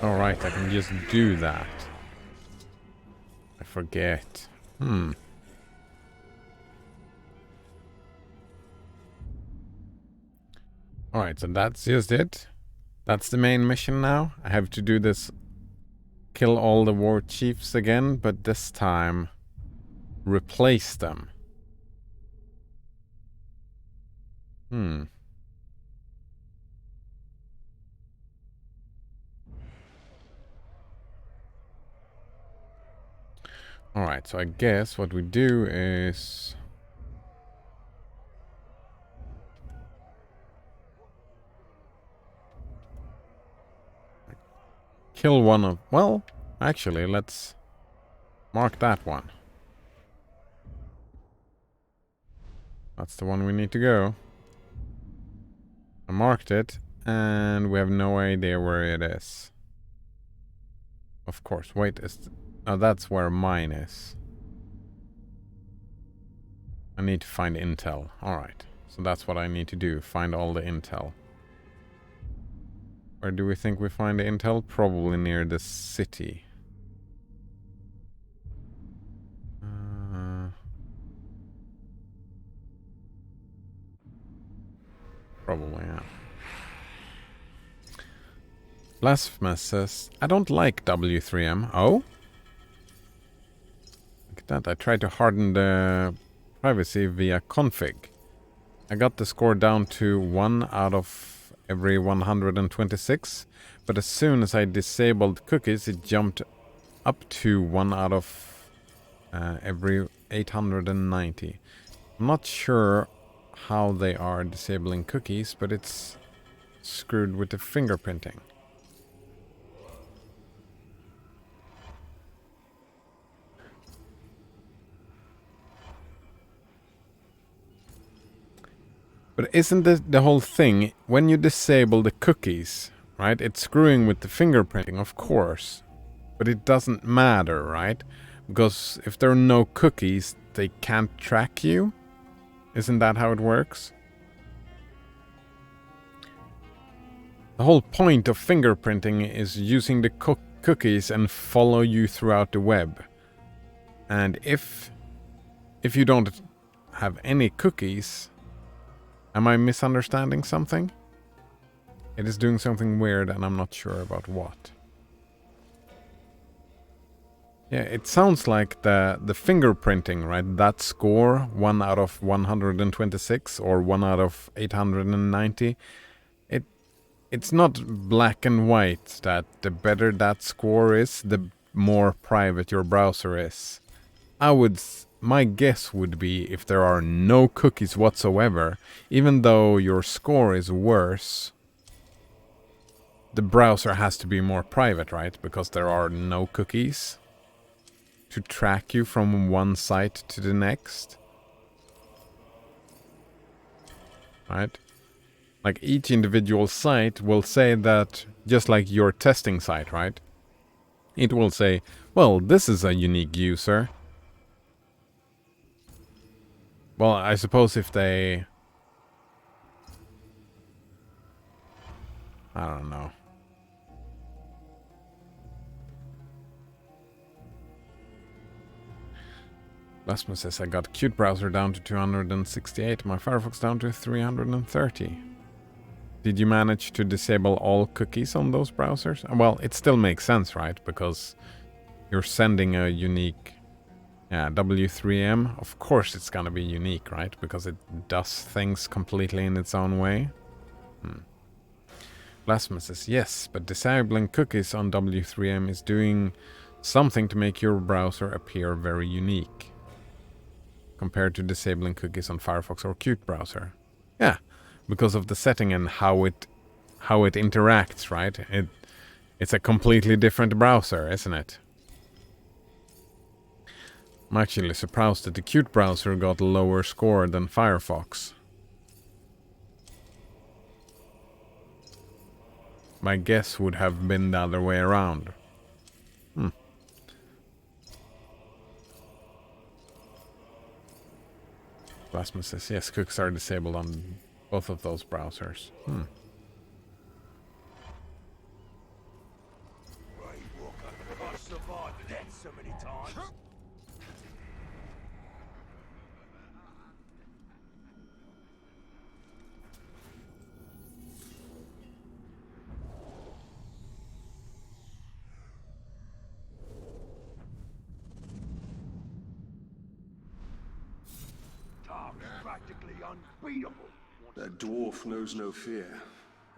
[SPEAKER 1] Alright, I can just do that. I forget. Alright, so that's just it. That's the main mission now. I have to do this, kill all the war chiefs again, but this time replace them. Alright, so I guess what we do is... kill one of... well, actually, let's mark that one. That's the one we need to go. I marked it, and we have no idea where it is. Of course, wait, oh, that's where mine is. I need to find intel. Alright, so that's what I need to do, find all the intel. Where do we think we find the intel? Probably near the city. Probably, yeah. Blasphemous says, I don't like W3M. Oh? Look at that. I tried to harden the privacy via config. I got the score down to 1 out of every 126. But as soon as I disabled cookies, it jumped up to 1 out of every 890. I'm not sure how they are disabling cookies, but it's screwed with the fingerprinting. But isn't the whole thing, when you disable the cookies, right, it's screwing with the fingerprinting, of course, but it doesn't matter, right? Because if there are no cookies, they can't track you. Isn't that how it works? The whole point of fingerprinting is using the cookies and follow you throughout the web. And if you don't have any cookies, am I misunderstanding something? It is doing something weird and I'm not sure about what. Yeah, it sounds like the fingerprinting, right? That score, 1 out of 126 or 1 out of 890. It's not black and white that the better that score is, the more private your browser is. My guess would be if there are no cookies whatsoever, even though your score is worse, the browser has to be more private, right? Because there are no cookies to track you from one site to the next. Right? Like each individual site will say that, just like your testing site, right? It will say, well, this is a unique user. Well, I suppose if they... I don't know. Lasmus says, I got Qt browser down to 268, my Firefox down to 330. Did you manage to disable all cookies on those browsers? Well, it still makes sense, right? Because you're sending a unique... Yeah, W3M, of course it's gonna be unique, right? Because it does things completely in its own way. Blasphemous says, yes, but disabling cookies on W3M is doing something to make your browser appear very unique compared to disabling cookies on Firefox or Qt browser. Yeah, because of the setting and how it interacts, right? It's a completely different browser, isn't it? I'm actually surprised that the Qt browser got a lower score than Firefox. My guess would have been the other way around. Plasma says, yes, cookies are disabled on both of those browsers.
[SPEAKER 9] I've survived death so many times. Tark's practically unbeatable.
[SPEAKER 13] That dwarf knows no fear.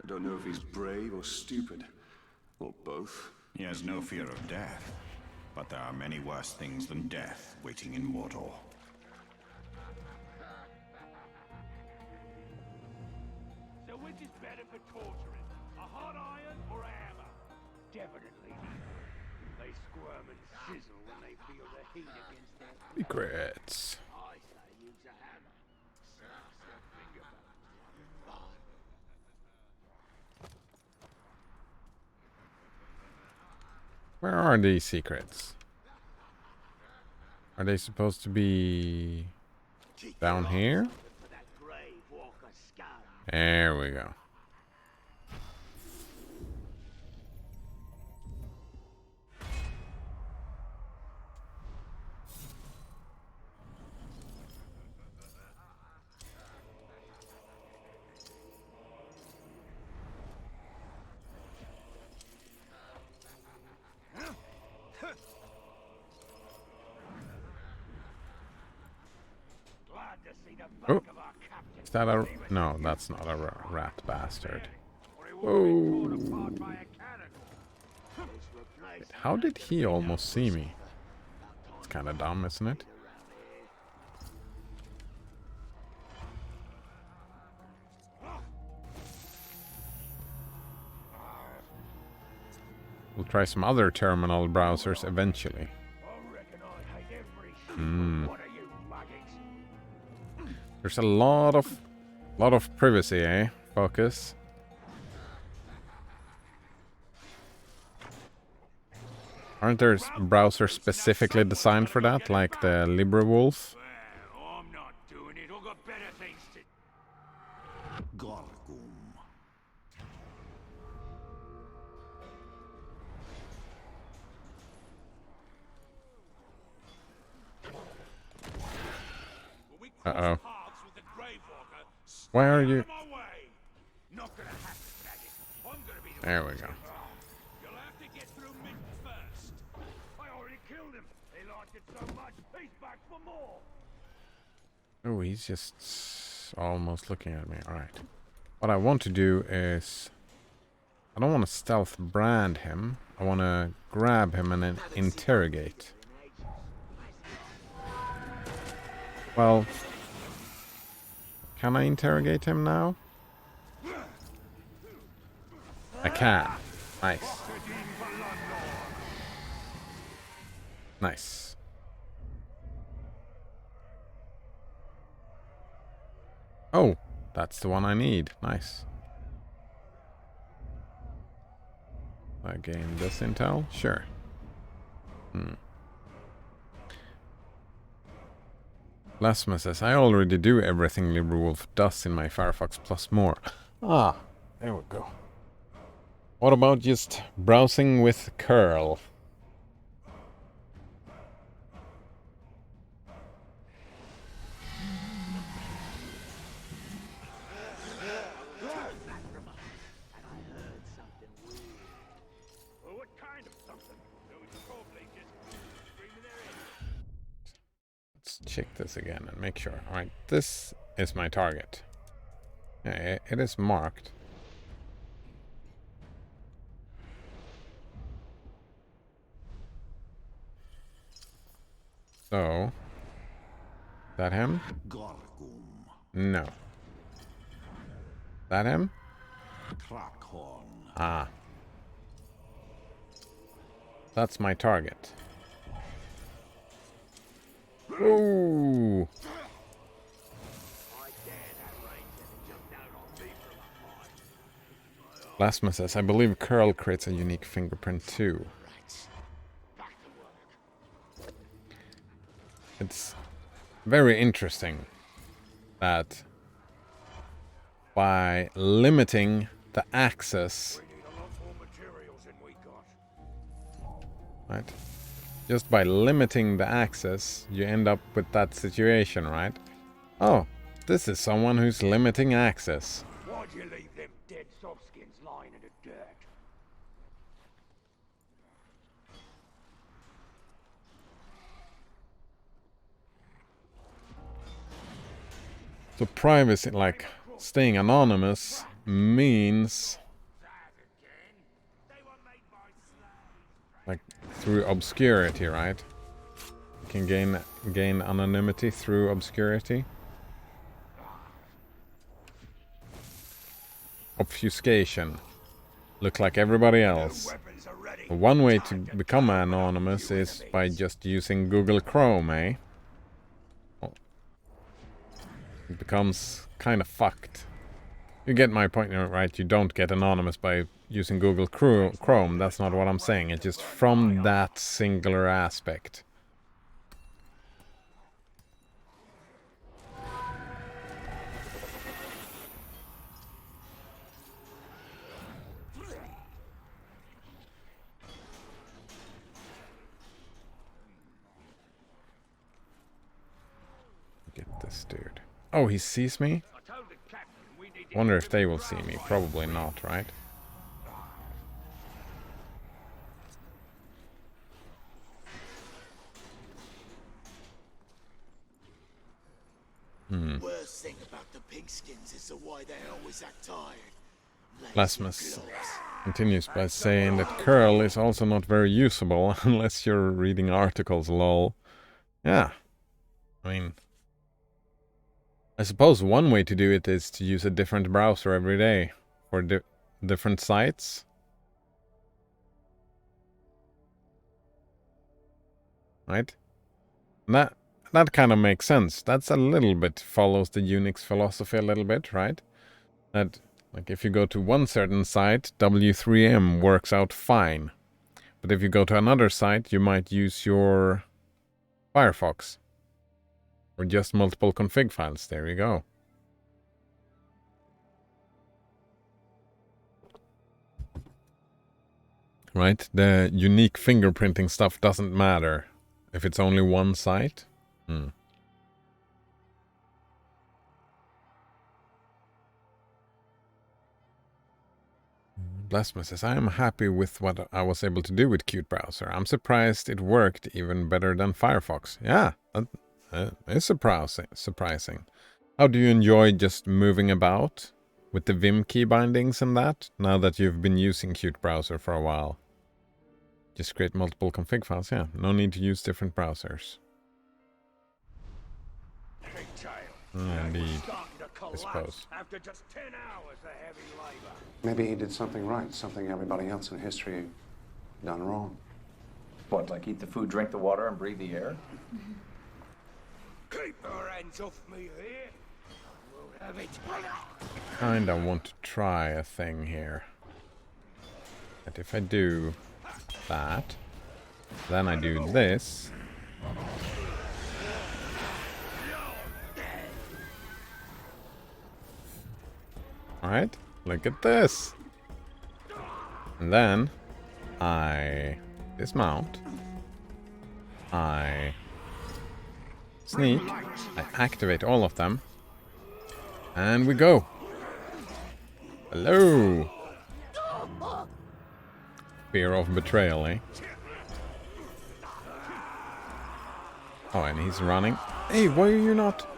[SPEAKER 13] I don't know if he's brave or stupid. Or both.
[SPEAKER 6] He has no fear of death. But there are many worse things than death waiting in Mordor.
[SPEAKER 9] So which is better for torturing? A hot iron or a hammer? Definitely neither. They squirm and sizzle when they feel the heat against their...
[SPEAKER 1] Secrets.
[SPEAKER 15] I say use a hammer. Slice their finger bones.
[SPEAKER 1] Where are these secrets? Are they supposed to be down here? There we go. Oh, is that a... No, that's not a rat bastard. Oh. Wait, how did he almost see me? It's kind of dumb, isn't it? We'll try some other terminal browsers eventually. There's a lot of privacy, eh? Focus. Aren't there browsers specifically designed for that, like the LibreWolf?
[SPEAKER 9] I'm not doing it. I've got better things to...
[SPEAKER 12] Gorgum.
[SPEAKER 1] Uh-oh. Why are you... There we go.
[SPEAKER 9] You'll have to get through Mint first. I already killed him. They liked it so much, he's back for more.
[SPEAKER 1] Oh, he's just almost looking at me. Alright. What I want to do is... I don't want to stealth brand him. I want to grab him and then interrogate. Well... Can I interrogate him now? I can. Nice. Nice. Oh, that's the one I need. Nice. I gain this intel? Sure. Plasma says, I already do everything LibreWolf does in my Firefox Plus more. Ah, there we go. What about just browsing with curl? Let's check this again and make sure. Alright, this is my target. Yeah, it is marked. So, is that him? No. That him? Ah. That's my target. Ooh. Blasphemous says, I believe curl creates a unique fingerprint too. It's very interesting that by limiting the access, right? Just by limiting the access, you end up with that situation, right? Oh, this is someone who's limiting access.
[SPEAKER 9] Why'd you leave them dead softskins lying in the dirt?
[SPEAKER 1] So privacy, like staying anonymous, means like through obscurity, right? You can gain anonymity through obscurity. Obfuscation. Look like everybody else. One way to become anonymous is by just using Google Chrome, eh? It becomes kind of fucked. You get my point, right? You don't get anonymous by using Google Chrome. That's not what I'm saying. It's just from that singular aspect. Get this dude. Oh, he sees me? Wonder if they will see me. Probably not, right?
[SPEAKER 15] Worst thing about the pigskins is the way they always act tired.
[SPEAKER 1] Blasphemous continues by saying that curl is also not very usable unless you're reading articles, lol. Yeah. I mean, I suppose one way to do it is to use a different browser every day for different sites. Right? And that kind of makes sense. That's a little bit follows the Unix philosophy a little bit, right? That, like, if you go to one certain site, W3M works out fine. But if you go to another site, you might use your Firefox. Or just multiple config files. There you go. Right? The unique fingerprinting stuff doesn't matter if it's only one site. Blasphemous says, I am happy with what I was able to do with Qt Browser. I'm surprised it worked even better than Firefox. Yeah, that is surprising. How do you enjoy just moving about with the Vim key bindings and that, now that you've been using Qt Browser for a while? Just create multiple config files, yeah. No need to use different browsers. Indeed, I suppose.
[SPEAKER 9] After just 10 hours of heavy labor.
[SPEAKER 16] Maybe he did something right, something everybody else in history done wrong.
[SPEAKER 17] What, like eat the food, drink the water, and breathe the air?
[SPEAKER 9] Keep your hands off me here. We'll have it.
[SPEAKER 1] Kinda want to try a thing here. But if I do that, then I do this. Alright, look at this. And then I dismount. I sneak. I activate all of them. And we go. Hello. Fear of betrayal, eh? Oh, and he's running. Hey, why are you not?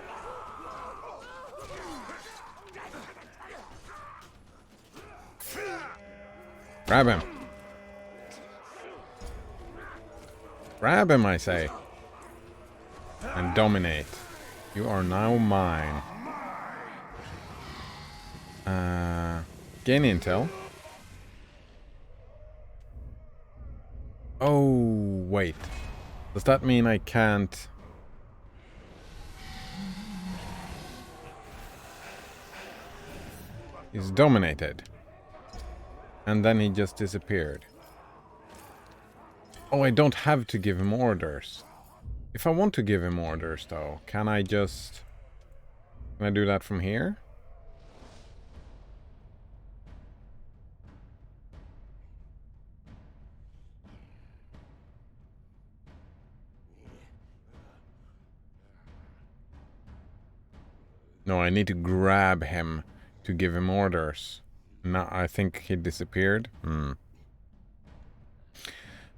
[SPEAKER 1] Grab him. Grab him, I say. And dominate. You are now mine. Gain intel. Oh, wait. Does that mean I can't... He's dominated. And then he just disappeared. Oh, I don't have to give him orders. If I want to give him orders, though, can I just... Can I do that from here? No, I need to grab him to give him orders. No, I think he disappeared.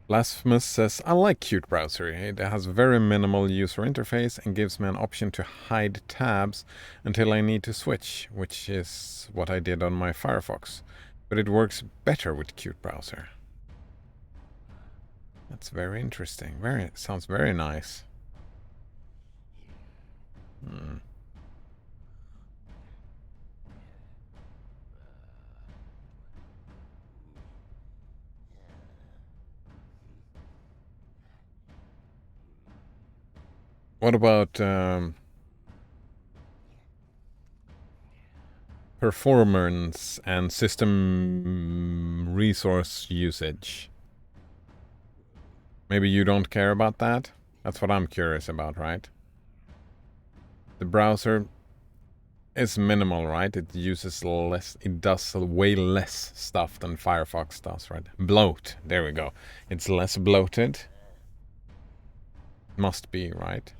[SPEAKER 1] Blasphemous says, I like Qt Browser. It has very minimal user interface and gives me an option to hide tabs until I need to switch, which is what I did on my Firefox. But it works better with Qt Browser. That's very interesting. Sounds very nice. What about performance and system resource usage? Maybe you don't care about that? That's what I'm curious about, right? The browser is minimal, right? It uses less, it does way less stuff than Firefox does, right? Bloat, there we go. It's less bloated. Must be, right?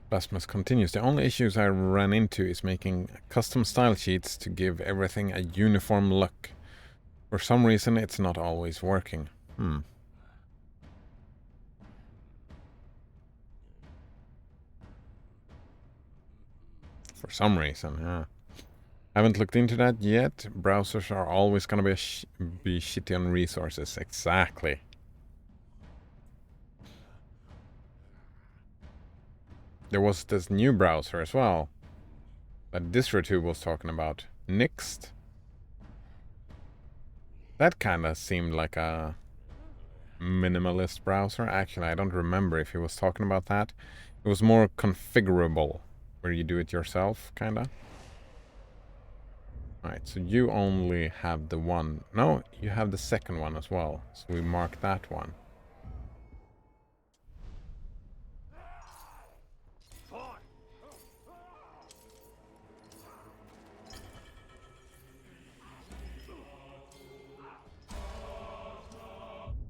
[SPEAKER 1] Blasphemous continues. The only issues I ran into is making custom style sheets to give everything a uniform look. For some reason, it's not always working. For some reason, yeah. Haven't looked into that yet. Browsers are always gonna be shitty on resources. Exactly. There was this new browser as well that DistroTube was talking about. Nixt. That kind of seemed like a minimalist browser. Actually, I don't remember if he was talking about that. It was more configurable, where you do it yourself, kind of. Alright, so you only have the one. No, you have the second one as well. So we mark that one.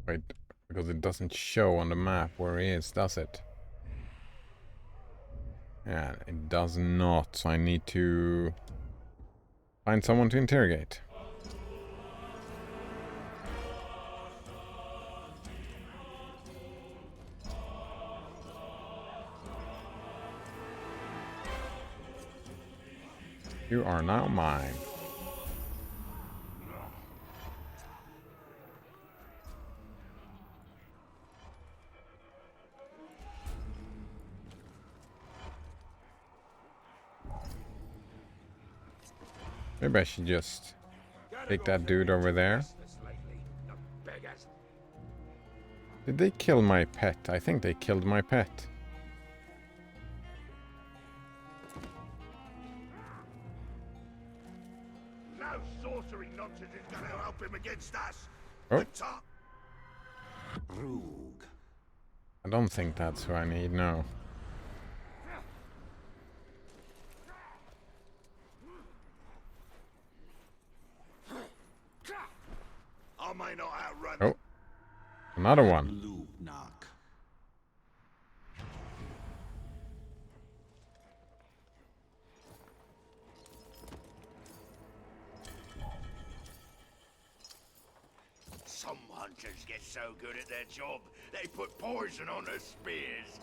[SPEAKER 1] Wait, because it doesn't show on the map where he is, does it? Yeah, it does not. So I need to find someone to interrogate. You are now mine. Maybe I should just take that dude over there. Did they kill my pet? I think they killed my pet.
[SPEAKER 9] No sorcery nonsense is going to help him against us.
[SPEAKER 1] Oh. I don't think that's who I need, no.
[SPEAKER 9] I may not outrun.
[SPEAKER 1] Oh, another one.
[SPEAKER 9] Some hunters get so good at their job, they put poison on their spears.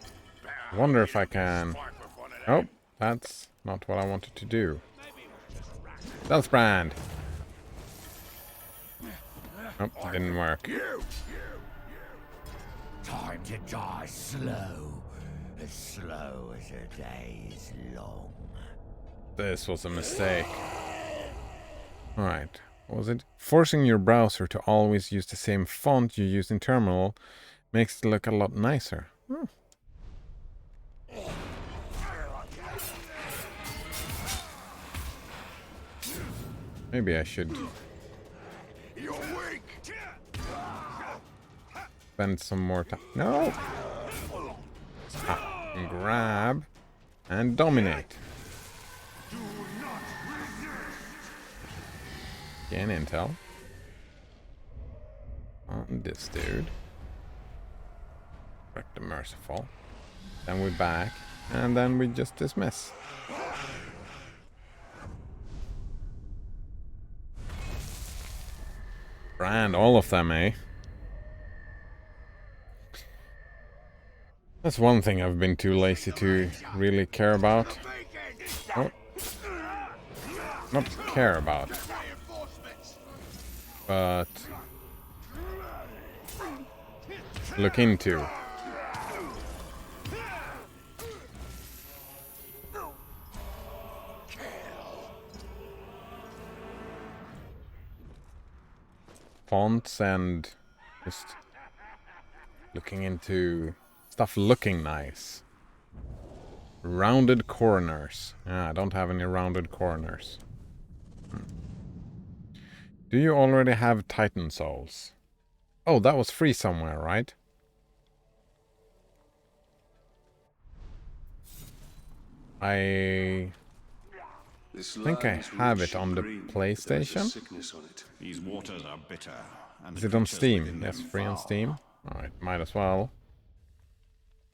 [SPEAKER 1] I wonder if I can... Oh, that's not what I wanted to do. Stealth brand. Oh, didn't work.
[SPEAKER 9] Time to die slow.
[SPEAKER 15] As slow as a day is long.
[SPEAKER 1] This was a mistake. Alright, what was it? Forcing your browser to always use the same font you use in terminal makes it look a lot nicer. Maybe I should spend some more time. No! And grab and dominate. Gain intel on this dude. Correct the merciful. Then we're back, and then we just dismiss. Brand all of them, eh? That's one thing I've been too lazy to really care about. Oh. Not care about. But look into. Fonts and just looking into stuff looking nice. Rounded corners. I don't have any rounded corners. Do you already have Titan souls? Oh, that was free somewhere, right? I think I have it on the PlayStation.
[SPEAKER 6] These waters are bitter.
[SPEAKER 1] Is it on Steam? Yes, free on Steam. Alright, might as well.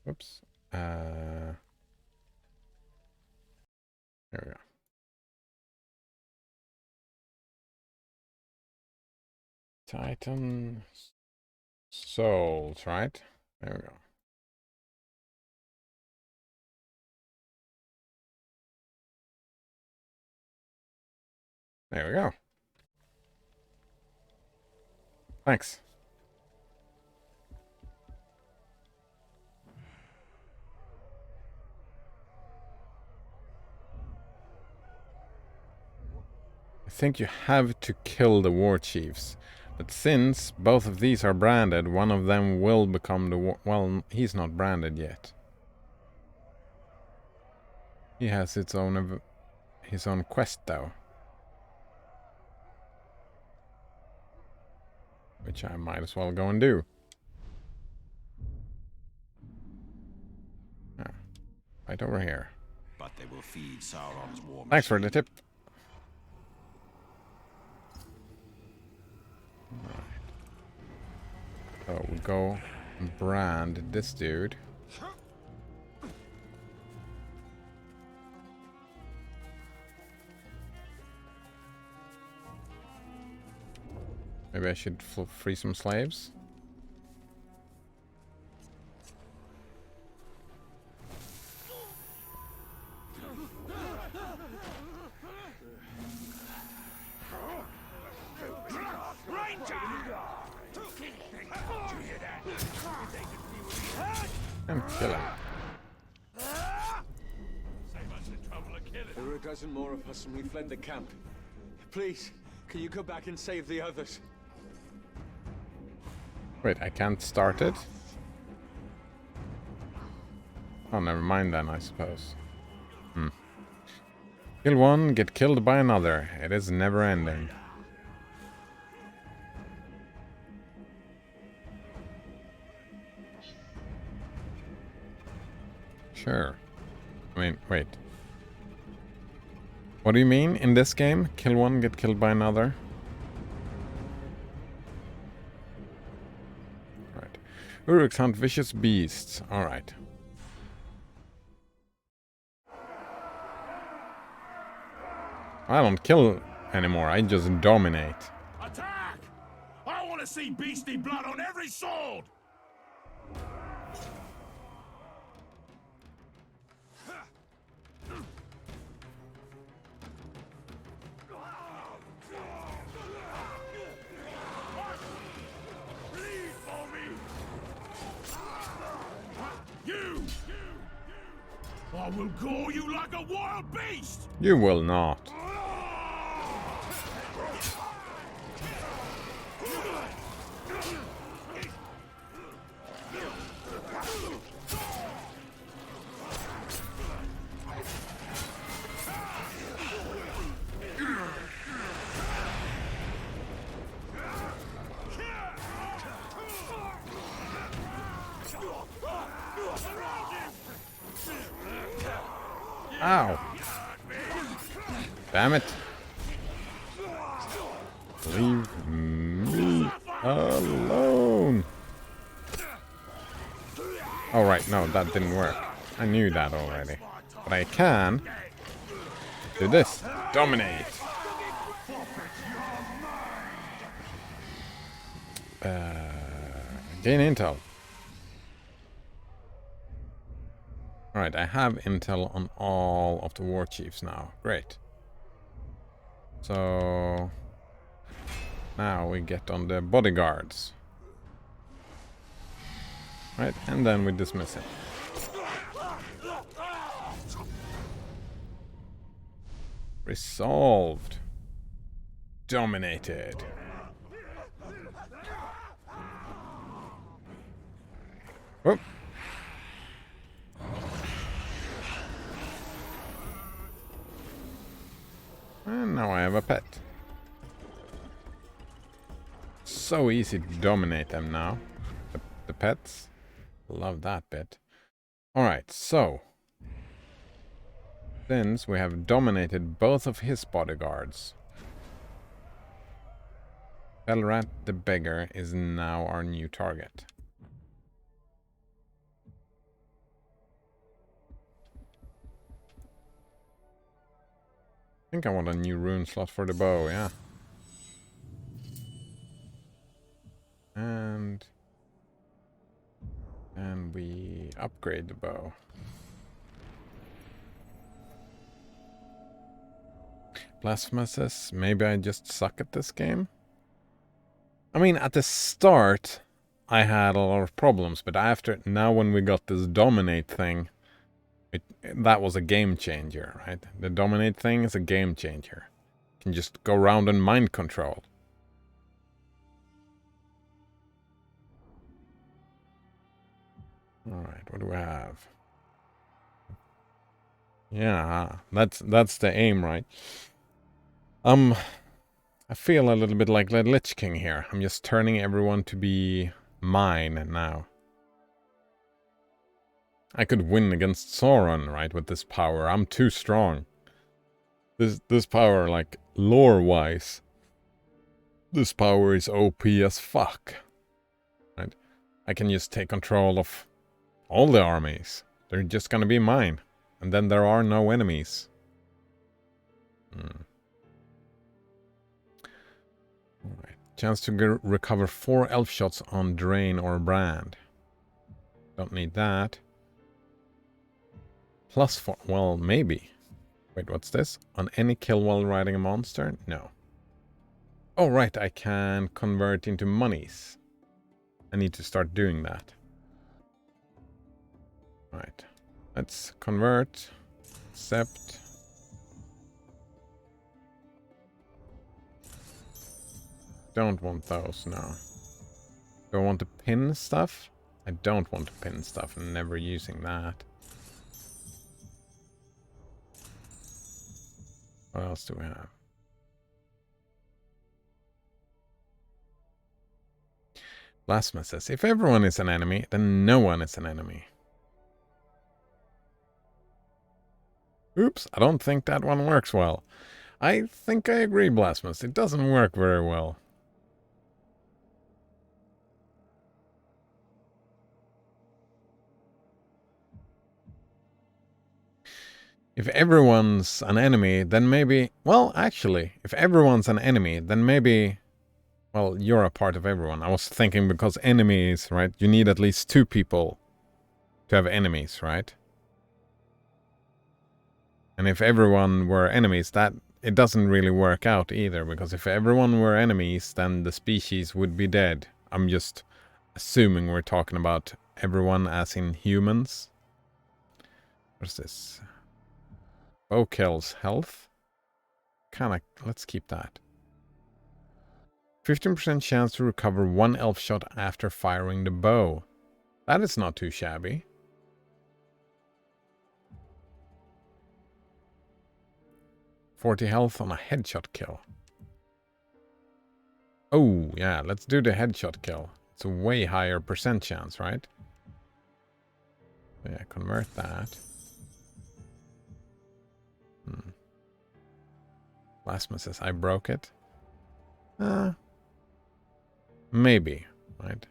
[SPEAKER 1] Whoops. There we go. Titan souls, right? There we go. There we go. Thanks. I think you have to kill the war chiefs. But since both of these are branded, one of them will become the war... Well, he's not branded yet. He has his own quest, though. Which I might as well go and do. Right over here.
[SPEAKER 6] But they will feed Sauron's war.
[SPEAKER 1] Thanks for the tip. So we'll go and brand this dude. Maybe I should free some slaves. And kill him.
[SPEAKER 10] There were a dozen more of us and we fled the camp. Please, can you go back and save the others?
[SPEAKER 1] Wait, I can't start it? Oh, never mind then, I suppose. Kill one, get killed by another. It is never ending. Sure. I mean, wait. What do you mean? In this game, kill one, get killed by another? Right. Uruks hunt vicious beasts. Alright. I don't kill anymore, I just dominate.
[SPEAKER 3] Attack! I want to see beastie blood on every sword!
[SPEAKER 9] I will gore you like a wild beast!
[SPEAKER 1] You will not. Ow. Damn it. Leave me alone. Oh, right. No, that didn't work. I knew that already. But I can do this. Dominate. Gain intel. Alright, I have intel on all of the war chiefs now. Great. So now we get on the bodyguards. Right, and then we dismiss it. Resolved. Dominated. Whoop. And now I have a pet. So easy to dominate them now. The pets. Love that bit. Alright, so. Since we have dominated both of his bodyguards. Felrat the Beggar is now our new target. I think I want a new rune slot for the bow, yeah. And we upgrade the bow. Blasphemous, maybe I just suck at this game? I mean, at the start, I had a lot of problems, but after, now when we got this dominate thing, that was a game changer, right? The dominate thing is a game changer. You can just go around and mind control. Alright, what do we have? Yeah, that's the aim, right? I feel a little bit like the Lich King here. I'm just turning everyone to be mine now. I could win against Sauron, right, with this power. I'm too strong. This power, like, lore-wise, this power is OP as fuck. Right? I can just take control of all the armies. They're just gonna be mine. And then there are no enemies. Alright. Chance to recover 4 elf shots on Drain or Brand. Don't need that. +4. Well, maybe. Wait, what's this? On any kill while riding a monster? No. Oh, right. I can convert into monies. I need to start doing that. Right. Let's convert. Accept. Don't want those, no. Do I want to pin stuff? I don't want to pin stuff. I'm never using that. What else do we have? Blasphemous says, if everyone is an enemy, then no one is an enemy. Oops, I don't think that one works well. I think I agree, Blasphemous. It doesn't work very well. If everyone's an enemy, then maybe... Well, actually, if everyone's an enemy, then maybe... Well, you're a part of everyone. I was thinking because enemies, right? You need at least 2 people to have enemies, right? And if everyone were enemies, that... It doesn't really work out either, because if everyone were enemies, then the species would be dead. I'm just assuming we're talking about everyone as in humans. What's this? Bow kills health. Kinda, let's keep that. 15% chance to recover 1 elf shot after firing the bow. That is not too shabby. $40 health on a headshot kill. Oh, yeah, let's do the headshot kill. It's a way higher percent chance, right? Yeah, convert that. Blasphemous says, I broke it. Maybe, right?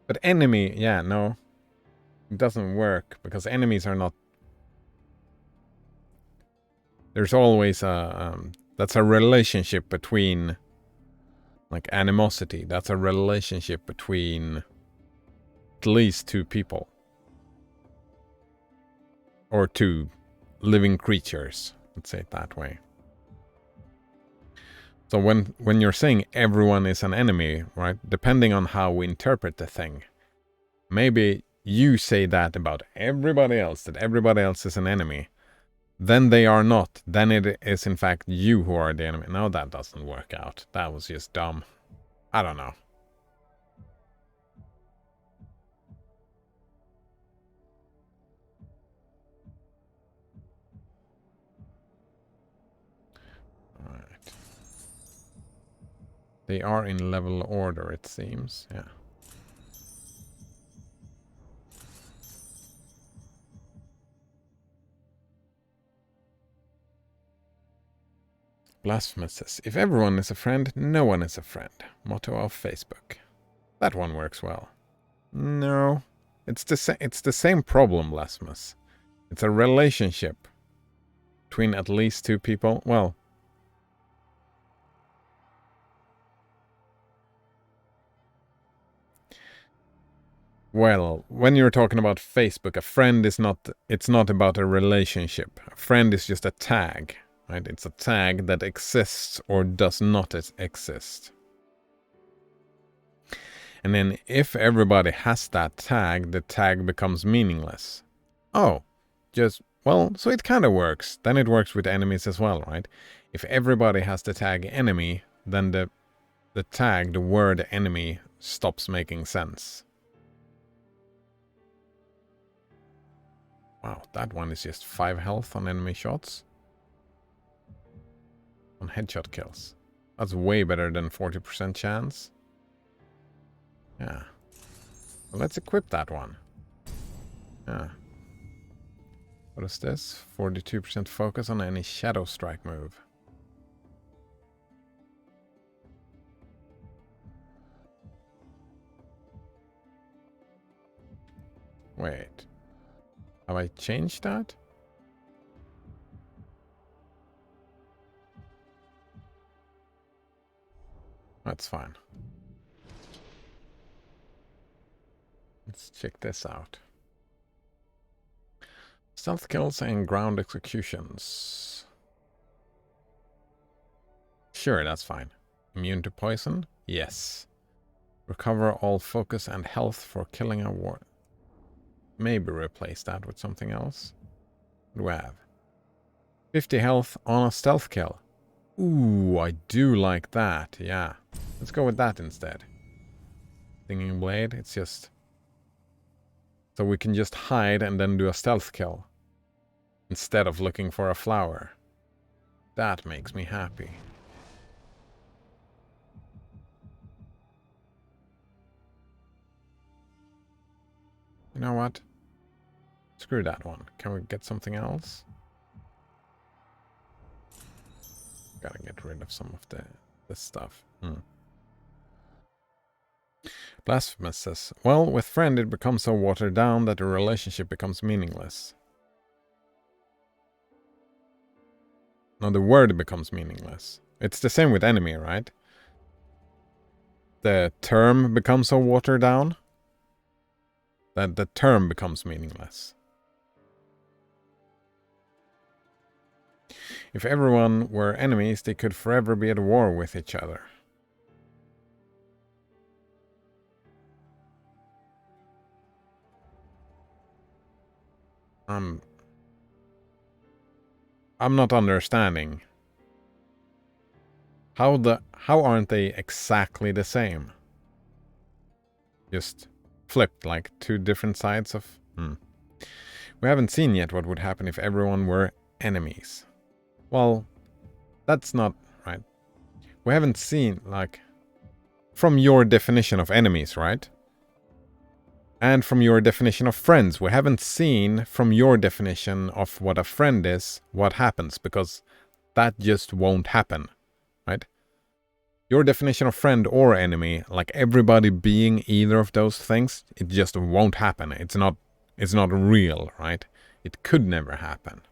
[SPEAKER 1] But enemy, yeah, no. It doesn't work, because enemies are not... There's always a... that's a relationship between... Like, animosity. That's a relationship between... at least 2 people. Or 2 living creatures. Let's say it that way. So when you're saying everyone is an enemy, right? Depending on how we interpret the thing. Maybe you say that about everybody else, that everybody else is an enemy. Then they are not. Then it is in fact you who are the enemy. No, that doesn't work out. That was just dumb. I don't know. Alright. They are in level order, it seems. Yeah. Blasphemous says, if everyone is a friend, no one is a friend. Motto of Facebook. That one works well. No. It's the same problem, Blasphemous. It's a relationship between at least 2 people. Well, when you're talking about Facebook, a friend is not... It's not about a relationship. A friend is just a tag. Right? It's a tag that exists or does not exist. And then if everybody has that tag, the tag becomes meaningless. Oh, well, so it kind of works. Then it works with enemies as well, right? If everybody has the tag enemy, then the tag, the word enemy, stops making sense. Wow, that one is just 5 health on enemy shots. On headshot kills. That's way better than 40% chance. Yeah. Well, let's equip that one. Yeah. What is this? 42% focus on any shadow strike move. Wait. Have I changed that? That's fine. Let's check this out. Stealth kills and ground executions. Sure, that's fine. Immune to poison? Yes. Recover all focus and health for killing a war. Maybe replace that with something else. What do we have? 50 health on a stealth kill. Ooh, I do like that. Yeah. Let's go with that instead. Stinging Blade, it's just... So we can just hide and then do a stealth kill. Instead of looking for a flower. That makes me happy. You know what? Screw that one. Can we get something else? Gotta get rid of some of this stuff. Blasphemous says, well, with friend it becomes so watered down that the relationship becomes meaningless. No, the word becomes meaningless. It's the same with enemy, right? The term becomes so watered down that the term becomes meaningless. If everyone were enemies, they could forever be at war with each other. I'm not understanding. How aren't they exactly the same? Just flipped, like two different sides of... We haven't seen yet what would happen if everyone were enemies. Well, that's not right. We haven't seen, like, from your definition of enemies, right? And from your definition of friends, we haven't seen from your definition of what a friend is, what happens, because that just won't happen, right? Your definition of friend or enemy, like everybody being either of those things, it just won't happen. It's not real, right? It could never happen.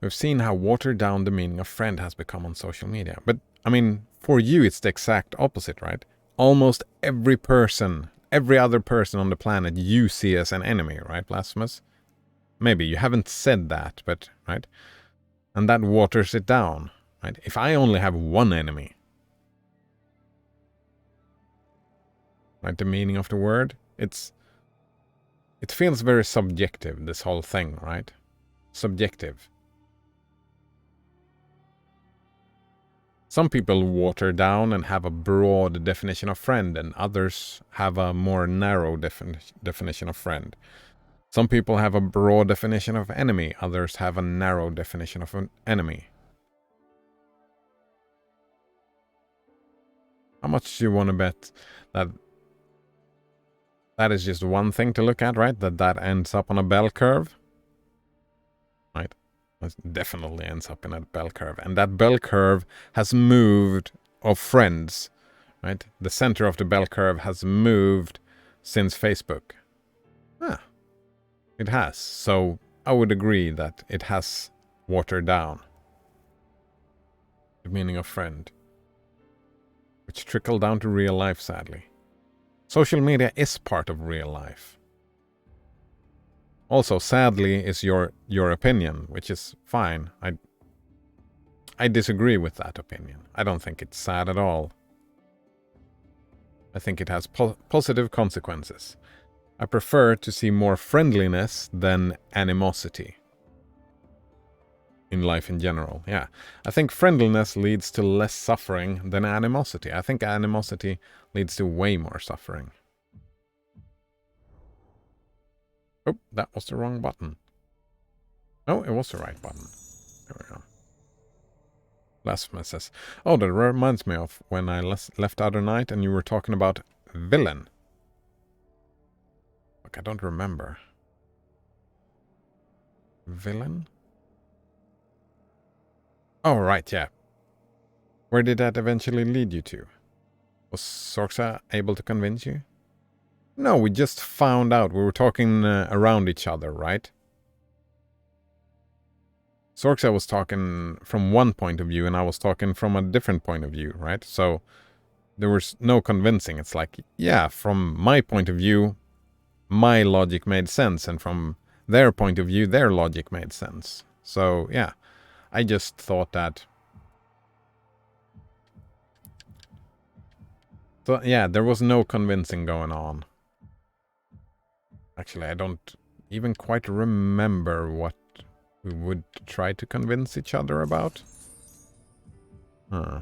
[SPEAKER 1] We've seen how watered down the meaning of friend has become on social media. But, I mean, for you it's the exact opposite, right? Almost every other person on the planet you see as an enemy, right, Blasphemous? Maybe you haven't said that, but, right? And that waters it down, right? If I only have one enemy, right, the meaning of the word, it feels very subjective, this whole thing, right? Subjective. Some people water down and have a broad definition of friend, and others have a more narrow definition of friend. Some people have a broad definition of enemy, others have a narrow definition of an enemy. How much do you want to bet that is just one thing to look at, right? That ends up on a bell curve? Right? It definitely ends up in a bell curve. And that bell curve has moved of friends, right? The center of the bell curve has moved since Facebook. It has. So I would agree that it has watered down the meaning of friend, which trickled down to real life, sadly. Social media is part of real life. Also, sadly, is your opinion, which is fine. I disagree with that opinion. I don't think it's sad at all. I think it has positive consequences. I prefer to see more friendliness than animosity in life in general. Yeah, I think friendliness leads to less suffering than animosity. I think animosity leads to way more suffering. Oh, that was the wrong button. No, it was the right button. There we go. Blasphemous says, oh, that reminds me of when I left the other night and you were talking about villain. Look, I don't remember. Villain? Oh, right, yeah. Where did that eventually lead you to? Was Sorxa able to convince you? No, we just found out. We were talking around each other, right? Sorxa was talking from one point of view and I was talking from a different point of view, right? So there was no convincing. It's like, yeah, from my point of view, my logic made sense, and from their point of view, their logic made sense. So, yeah, I just thought that... So, yeah, there was no convincing going on. Actually, I don't even quite remember what we would try to convince each other about. Huh.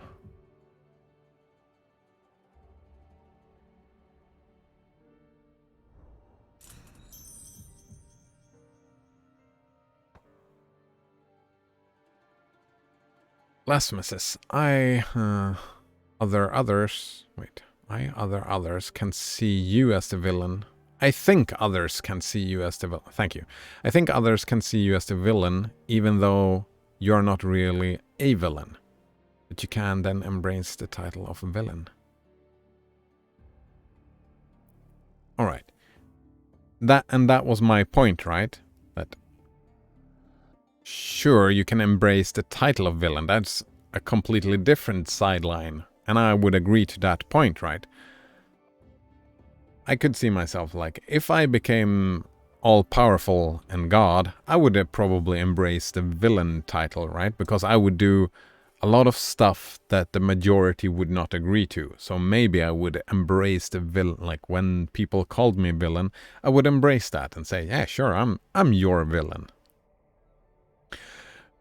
[SPEAKER 1] Blasphemous. Other others can see you as the villain. I think others can see you as the villain. Thank you. I think others can see you as the villain, even though you're not really a villain. But you can then embrace the title of villain. Alright. That was my point, right? That sure, you can embrace the title of villain. That's a completely different sideline. And I would agree to that point, right? I could see myself like, if I became all-powerful and God, I would probably embrace the villain title, right? Because I would do a lot of stuff that the majority would not agree to. So maybe I would embrace the villain. Like when people called me villain, I would embrace that and say, yeah, sure, I'm your villain.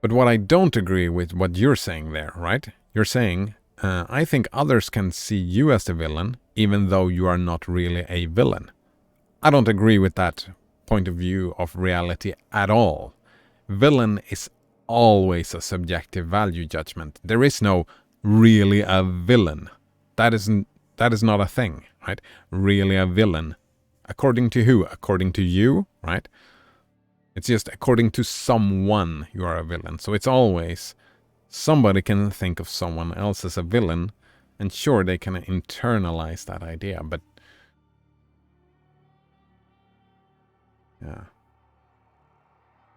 [SPEAKER 1] But what I don't agree with what you're saying there, right? You're saying, I think others can see you as the villain, even though you are not really a villain. I don't agree with that point of view of reality at all. Villain is always a subjective value judgment. There is no really a villain. That is not a thing, right? Really a villain. According to who? According to you, right? It's just according to someone you are a villain. So it's always somebody can think of someone else as a villain, and sure, they can internalize that idea, but yeah.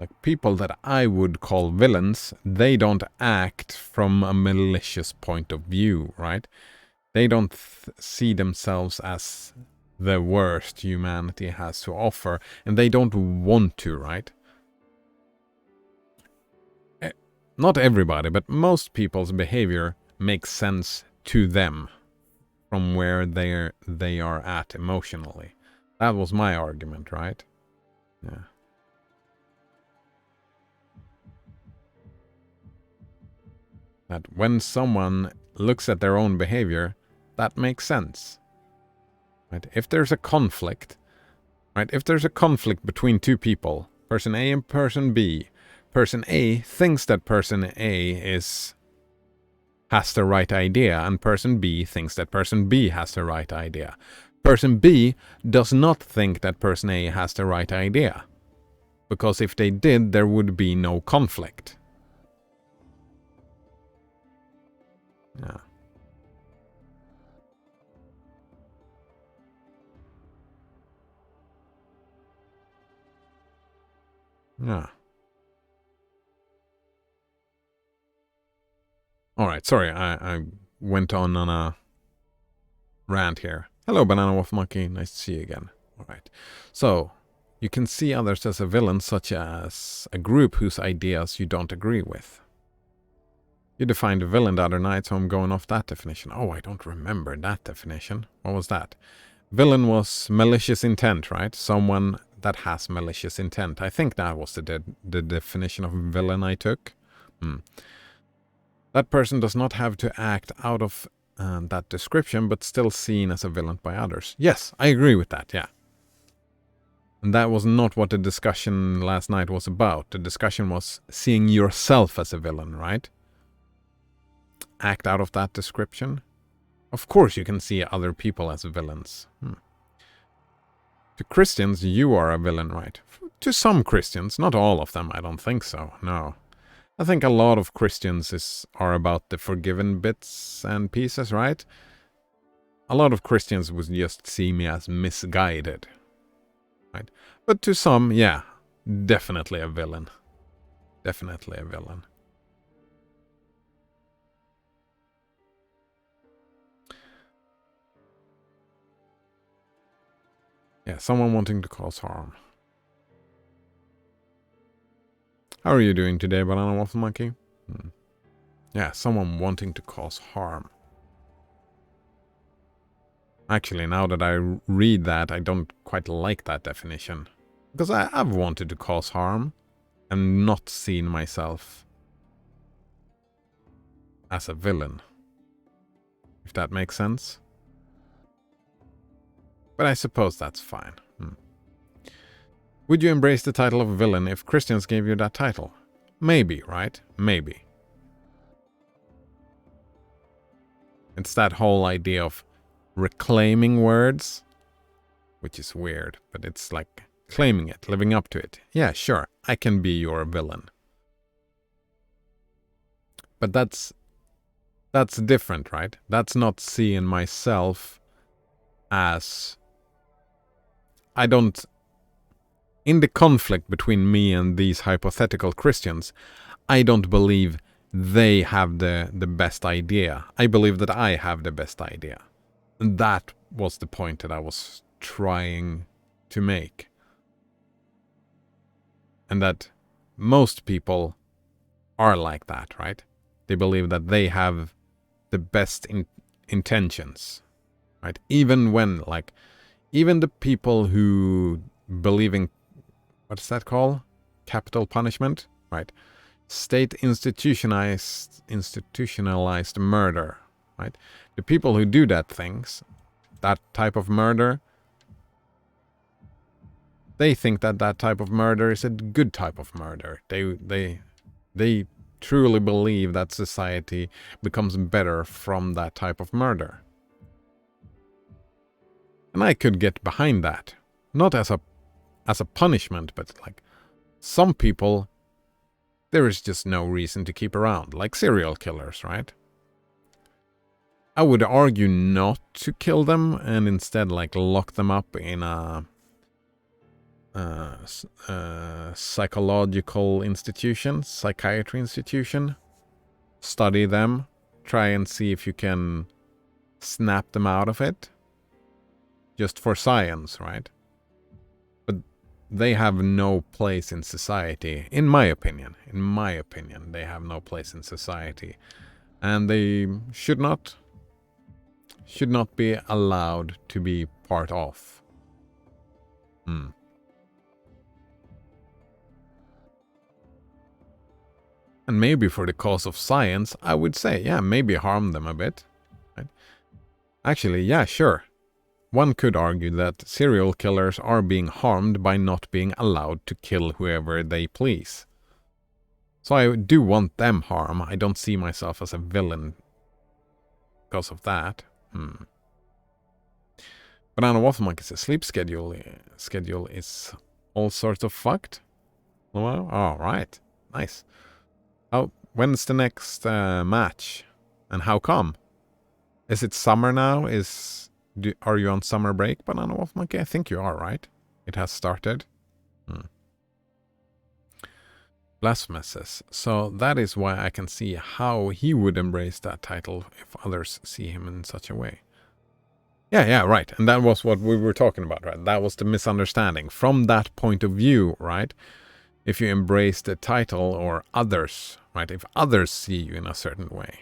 [SPEAKER 1] Like people that I would call villains, they don't act from a malicious point of view, right? They don't see themselves as the worst humanity has to offer, and they don't want to, right? Not everybody, but most people's behavior makes sense to them from where they are at emotionally. That was my argument, right? Yeah. That when someone looks at their own behavior, that makes sense. Right? If there's a conflict, right? If there's a conflict between two people, person A and person B thinks that person A has the right idea, and person B thinks that person B has the right idea. Person B does not think that person A has the right idea, because if they did, there would be no conflict. Yeah. Yeah. Alright, sorry, I went on a rant here. Hello, Banana Wolf Monkey, nice to see you again. Alright, so you can see others as a villain, such as a group whose ideas you don't agree with. You defined a villain the other night, so I'm going off that definition. Oh, I don't remember that definition. What was that? Villain was malicious intent, right? Someone that has malicious intent. I think that was the definition of villain I took. That person does not have to act out of that description, but still seen as a villain by others. Yes, I agree with that, yeah. And that was not what the discussion last night was about. The discussion was seeing yourself as a villain, right? Act out of that description. Of course you can see other people as villains. To Christians, you are a villain, right? To some Christians, not all of them, I don't think so, no. I think a lot of Christians are about the forgiven bits and pieces, right? A lot of Christians would just see me as misguided, right? But to some, yeah, definitely a villain. Definitely a villain. Yeah, someone wanting to cause harm. How are you doing today, Banana Wolf Monkey? Yeah, someone wanting to cause harm. Actually, now that I read that, I don't quite like that definition. Because I've wanted to cause harm and not seen myself as a villain. If that makes sense. But I suppose that's fine. Would you embrace the title of villain if Christians gave you that title? Maybe, right? Maybe. It's that whole idea of reclaiming words, which is weird, but it's like claiming it, living up to it. Yeah, sure, I can be your villain. But that's different, right? That's not seeing myself as... In the conflict between me and these hypothetical Christians, I don't believe they have the best idea. I believe that I have the best idea. And that was the point that I was trying to make. And that most people are like that, right? They believe that they have the best intentions, right? Even when, like, even the people who believe in, what's that called? Capital punishment, right? State institutionalized murder, right? The people who do that type of murder, they think that type of murder is a good type of murder. They truly believe that society becomes better from that type of murder. And I could get behind that. Not as a punishment, but like some people, there is just no reason to keep around, like serial killers, right? I would argue not to kill them and instead like lock them up in a psychological institution, psychiatry institution, study them, try and see if you can snap them out of it, just for science, right? But they have no place in society, in my opinion. In my opinion, they have no place in society, and they should not be allowed to be part of. And maybe for the cause of science, I would say, yeah, maybe harm them a bit. Right? Actually, yeah, sure. One could argue that serial killers are being harmed by not being allowed to kill whoever they please. So I do want them harm. I don't see myself as a villain because of that. Banana Waffle Monkey's sleep schedule is all sorts of fucked. Well, all right. Nice. Oh, when's the next match? And how come? Is it summer now? Are you on summer break, Banana Waffle Monkey? I think you are, right? It has started. Blasphemuses. So that is why I can see how he would embrace that title if others see him in such a way. Yeah, right. And that was what we were talking about, right? That was the misunderstanding. From that point of view, right? If you embrace the title or others, right? If others see you in a certain way.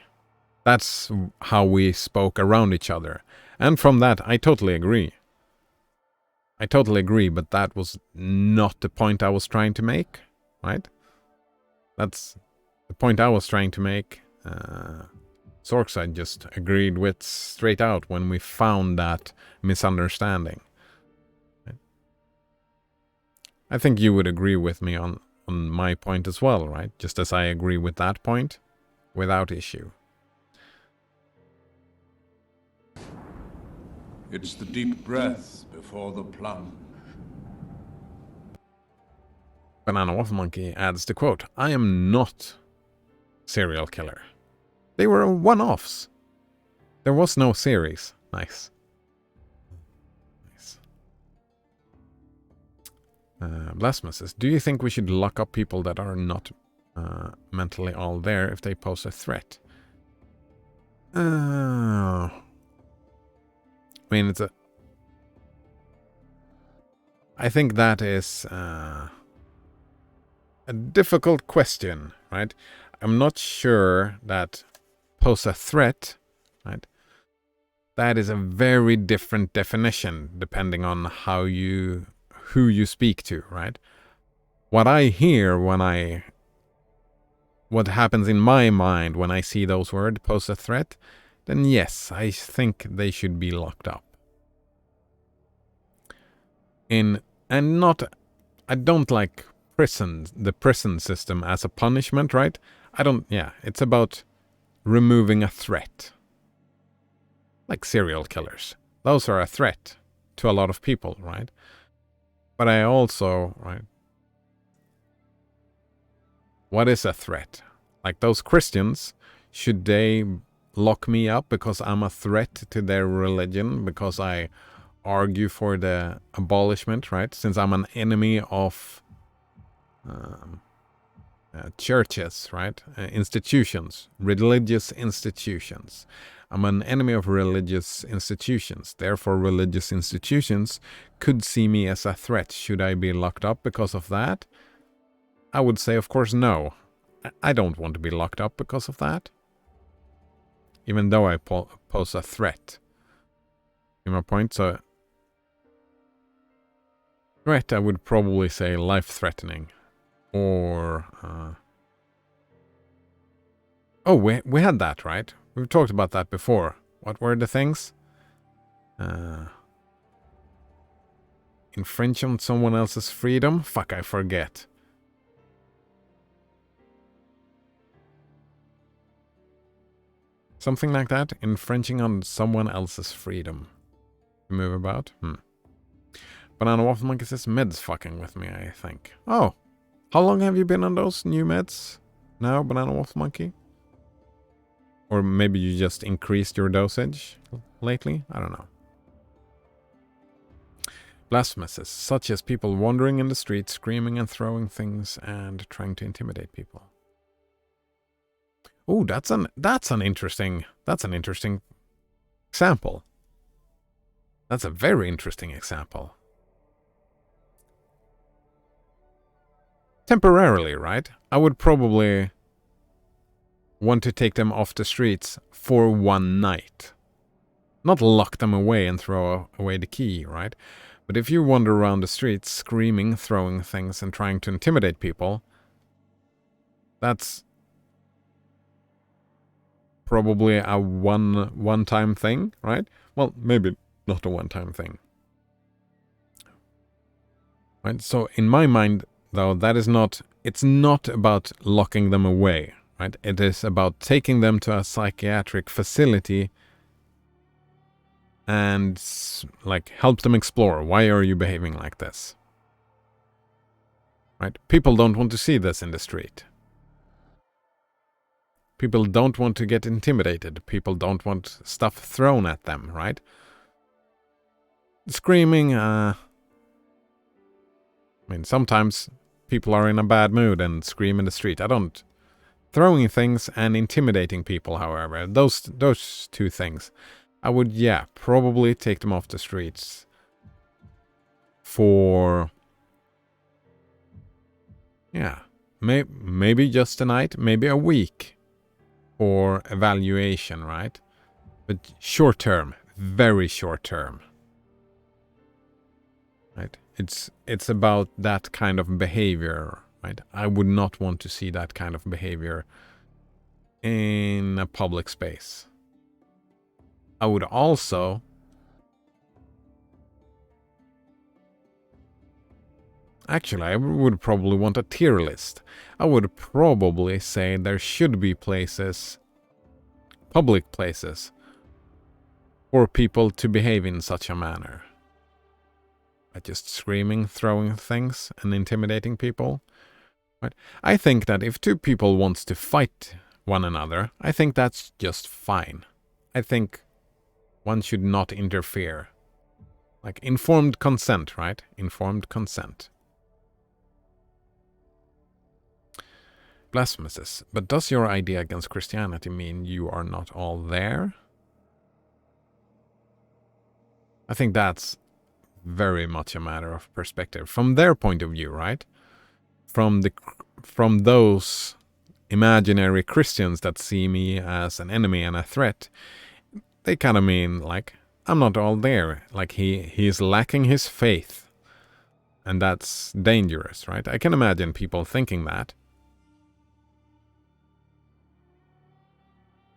[SPEAKER 1] That's how we spoke around each other. And from that, I totally agree. But that was not the point I was trying to make, right? That's the point I was trying to make. Sorkside just agreed with straight out when we found that misunderstanding. I think you would agree with me on my point as well, right? Just as I agree with that point, without issue.
[SPEAKER 9] It's the deep breath before the plunge.
[SPEAKER 1] Banana Waffle Monkey adds the quote, I am not serial killer. They were one-offs. There was no series. Nice. Blasphemous says, do you think we should lock up people that are not mentally all there if they pose a threat? I mean, I think that is a difficult question, right? I'm not sure that pose a threat, right? That is a very different definition depending on who you speak to, right? What I hear what happens in my mind when I see those words, pose a threat, then yes, I think they should be locked up. I don't like the prison system as a punishment, right? It's about removing a threat. Like serial killers. Those are a threat to a lot of people, right? But I also, right? What is a threat? Like those Christians, should they lock me up because I'm a threat to their religion, because I argue for the abolishment, right? Since I'm an enemy of churches, right? Institutions, religious institutions. I'm an enemy of religious institutions. Therefore, religious institutions could see me as a threat. Should I be locked up because of that? I would say, of course, no. I don't want to be locked up because of that. even though I pose a threat. See my point? So, threat, I would probably say life-threatening. Or, oh, we had that, right? We've talked about that before. What were the things? Infringe on someone else's freedom? Fuck, I forget. Something like that? Infringing on someone else's freedom. Move about? Banana Waffle Monkey says meds fucking with me, I think. Oh. How long have you been on those new meds? Now, Banana Waffle Monkey? Or maybe you just increased your dosage lately? I don't know. Blasphemuses, such as people wandering in the streets, screaming and throwing things and trying to intimidate people. Oh, that's an interesting example. That's a very interesting example. Temporarily, right? I would probably want to take them off the streets for one night. Not lock them away and throw away the key, right? But if you wander around the streets screaming, throwing things, and trying to intimidate people, that's probably a one-time thing, right? Well, maybe not a one-time thing. Right? So in my mind, though, it's not about locking them away, right? It is about taking them to a psychiatric facility and like help them explore, why are you behaving like this? Right? People don't want to see this in the street. People don't want to get intimidated. People don't want stuff thrown at them, right? Screaming, I mean, sometimes people are in a bad mood and scream in the street. Throwing things and intimidating people, however, those two things, I would, probably take them off the streets for, maybe just a night, maybe a week for evaluation, right? But short term, very short term, right? It's about that kind of behavior, right? I would not want to see that kind of behavior in a public space. I would also actually, I would probably want a tier list. I would probably say there should be places, public places, for people to behave in such a manner. Like just screaming, throwing things, and intimidating people. Right? I think that if two people want to fight one another, I think that's just fine. I think one should not interfere. Like informed consent, right? Informed consent. Blasphemuses. But does your idea against Christianity mean you are not all there? I think that's very much a matter of perspective. From their point of view, right? From those imaginary Christians that see me as an enemy and a threat, they kind of mean, like, I'm not all there. Like, he's lacking his faith. And that's dangerous, right? I can imagine people thinking that.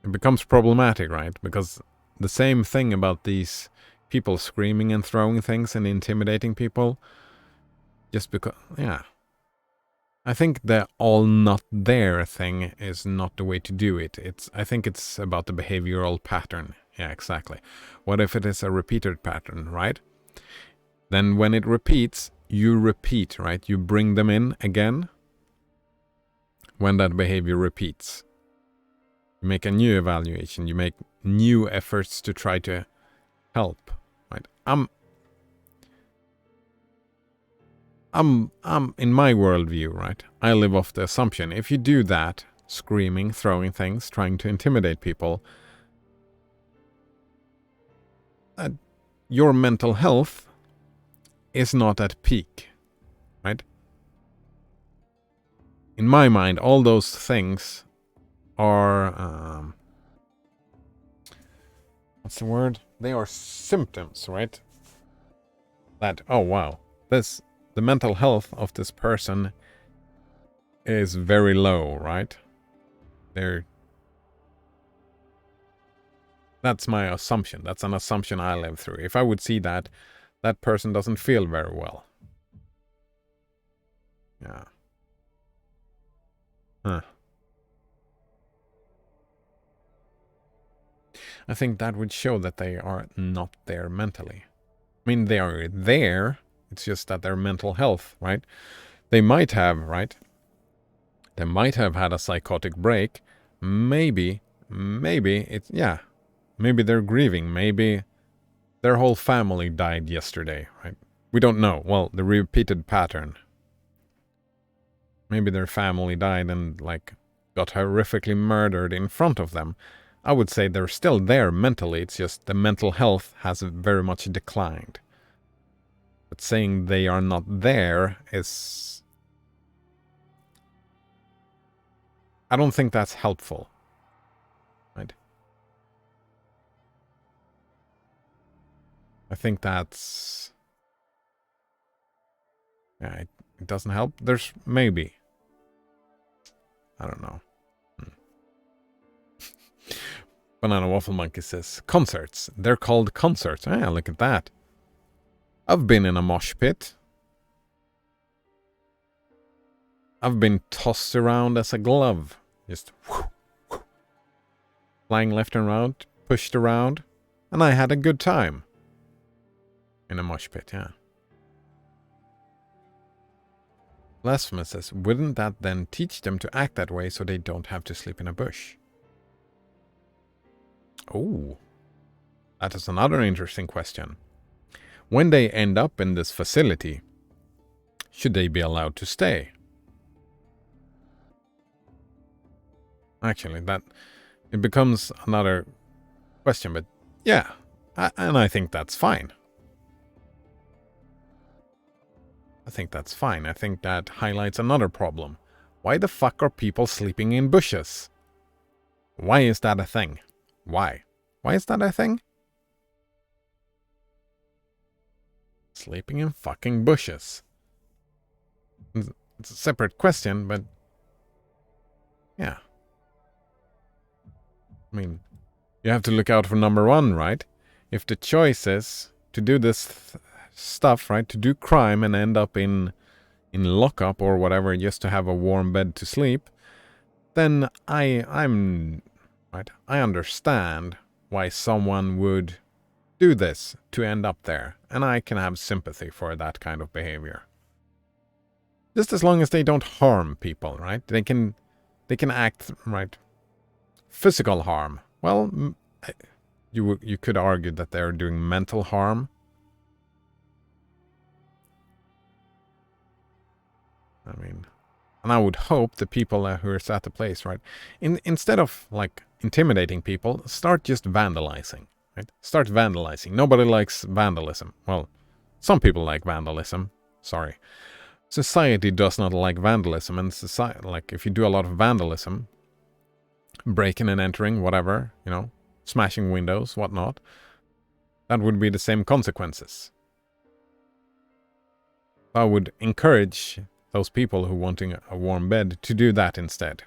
[SPEAKER 1] It becomes problematic, right? Because the same thing about these people screaming and throwing things and intimidating people, just because, I think the all not there thing is not the way to do it. I think it's about the behavioral pattern. Yeah, exactly. What if it is a repeated pattern, right? Then when it repeats, you repeat, right? You bring them in again when that behavior repeats. You make a new evaluation. You make new efforts to try to help, right? I'm in my worldview, right? I live off the assumption if you do that, screaming, throwing things, trying to intimidate people, your mental health is not at peak, right? In my mind, all those things are what's the word? They are symptoms, right? That, oh wow, the mental health of this person is very low, right? That's my assumption. That's an assumption I live through. If I would see that, that person doesn't feel very well. Yeah. Huh. I think that would show that they are not there mentally. I mean, they are there. It's just that their mental health, right? They might have, right? They might have had a psychotic break. Maybe it's, yeah. Maybe they're grieving. Maybe their whole family died yesterday, right? We don't know. Well, the repeated pattern. Maybe their family died and, like, got horrifically murdered in front of them. I would say they're still there mentally. It's just the mental health has very much declined. But saying they are not there is... I don't think that's helpful. Right? I think that's... Yeah, it doesn't help. There's maybe... I don't know. Banana Waffle Monkey says, concerts. They're called concerts. Ah, look at that. I've been in a mosh pit. I've been tossed around as a glove. Just whoo, whoo, flying left and right, pushed around. And I had a good time. In a mosh pit, yeah. Blasphemous says, wouldn't that then teach them to act that way so they don't have to sleep in a bush? Oh, that is another interesting question. When they end up in this facility, should they be allowed to stay? Actually, it becomes another question, but yeah, and I think that's fine. I think that's fine. I think that highlights another problem. Why the fuck are people sleeping in bushes? Why is that a thing? Why? Why is that a thing? Sleeping in fucking bushes. It's a separate question, but... yeah. I mean, you have to look out for number one, right? If the choice is to do this stuff, right? To do crime and end up in lockup or whatever just to have a warm bed to sleep, then I'm... right? I understand why someone would do this to end up there. And I can have sympathy for that kind of behavior. Just as long as they don't harm people, right? They can act, right? Physical harm. Well, you could argue that they're doing mental harm. I mean, and I would hope the people who are at the place, right? Instead of, like, intimidating people, start just vandalizing, right? Start vandalizing. Nobody likes vandalism. Well, some people like vandalism. Sorry. Society does not like vandalism, and society, like, if you do a lot of vandalism, breaking and entering, whatever, you know, smashing windows, whatnot, that would be the same consequences. I would encourage those people who wanting a warm bed to do that instead.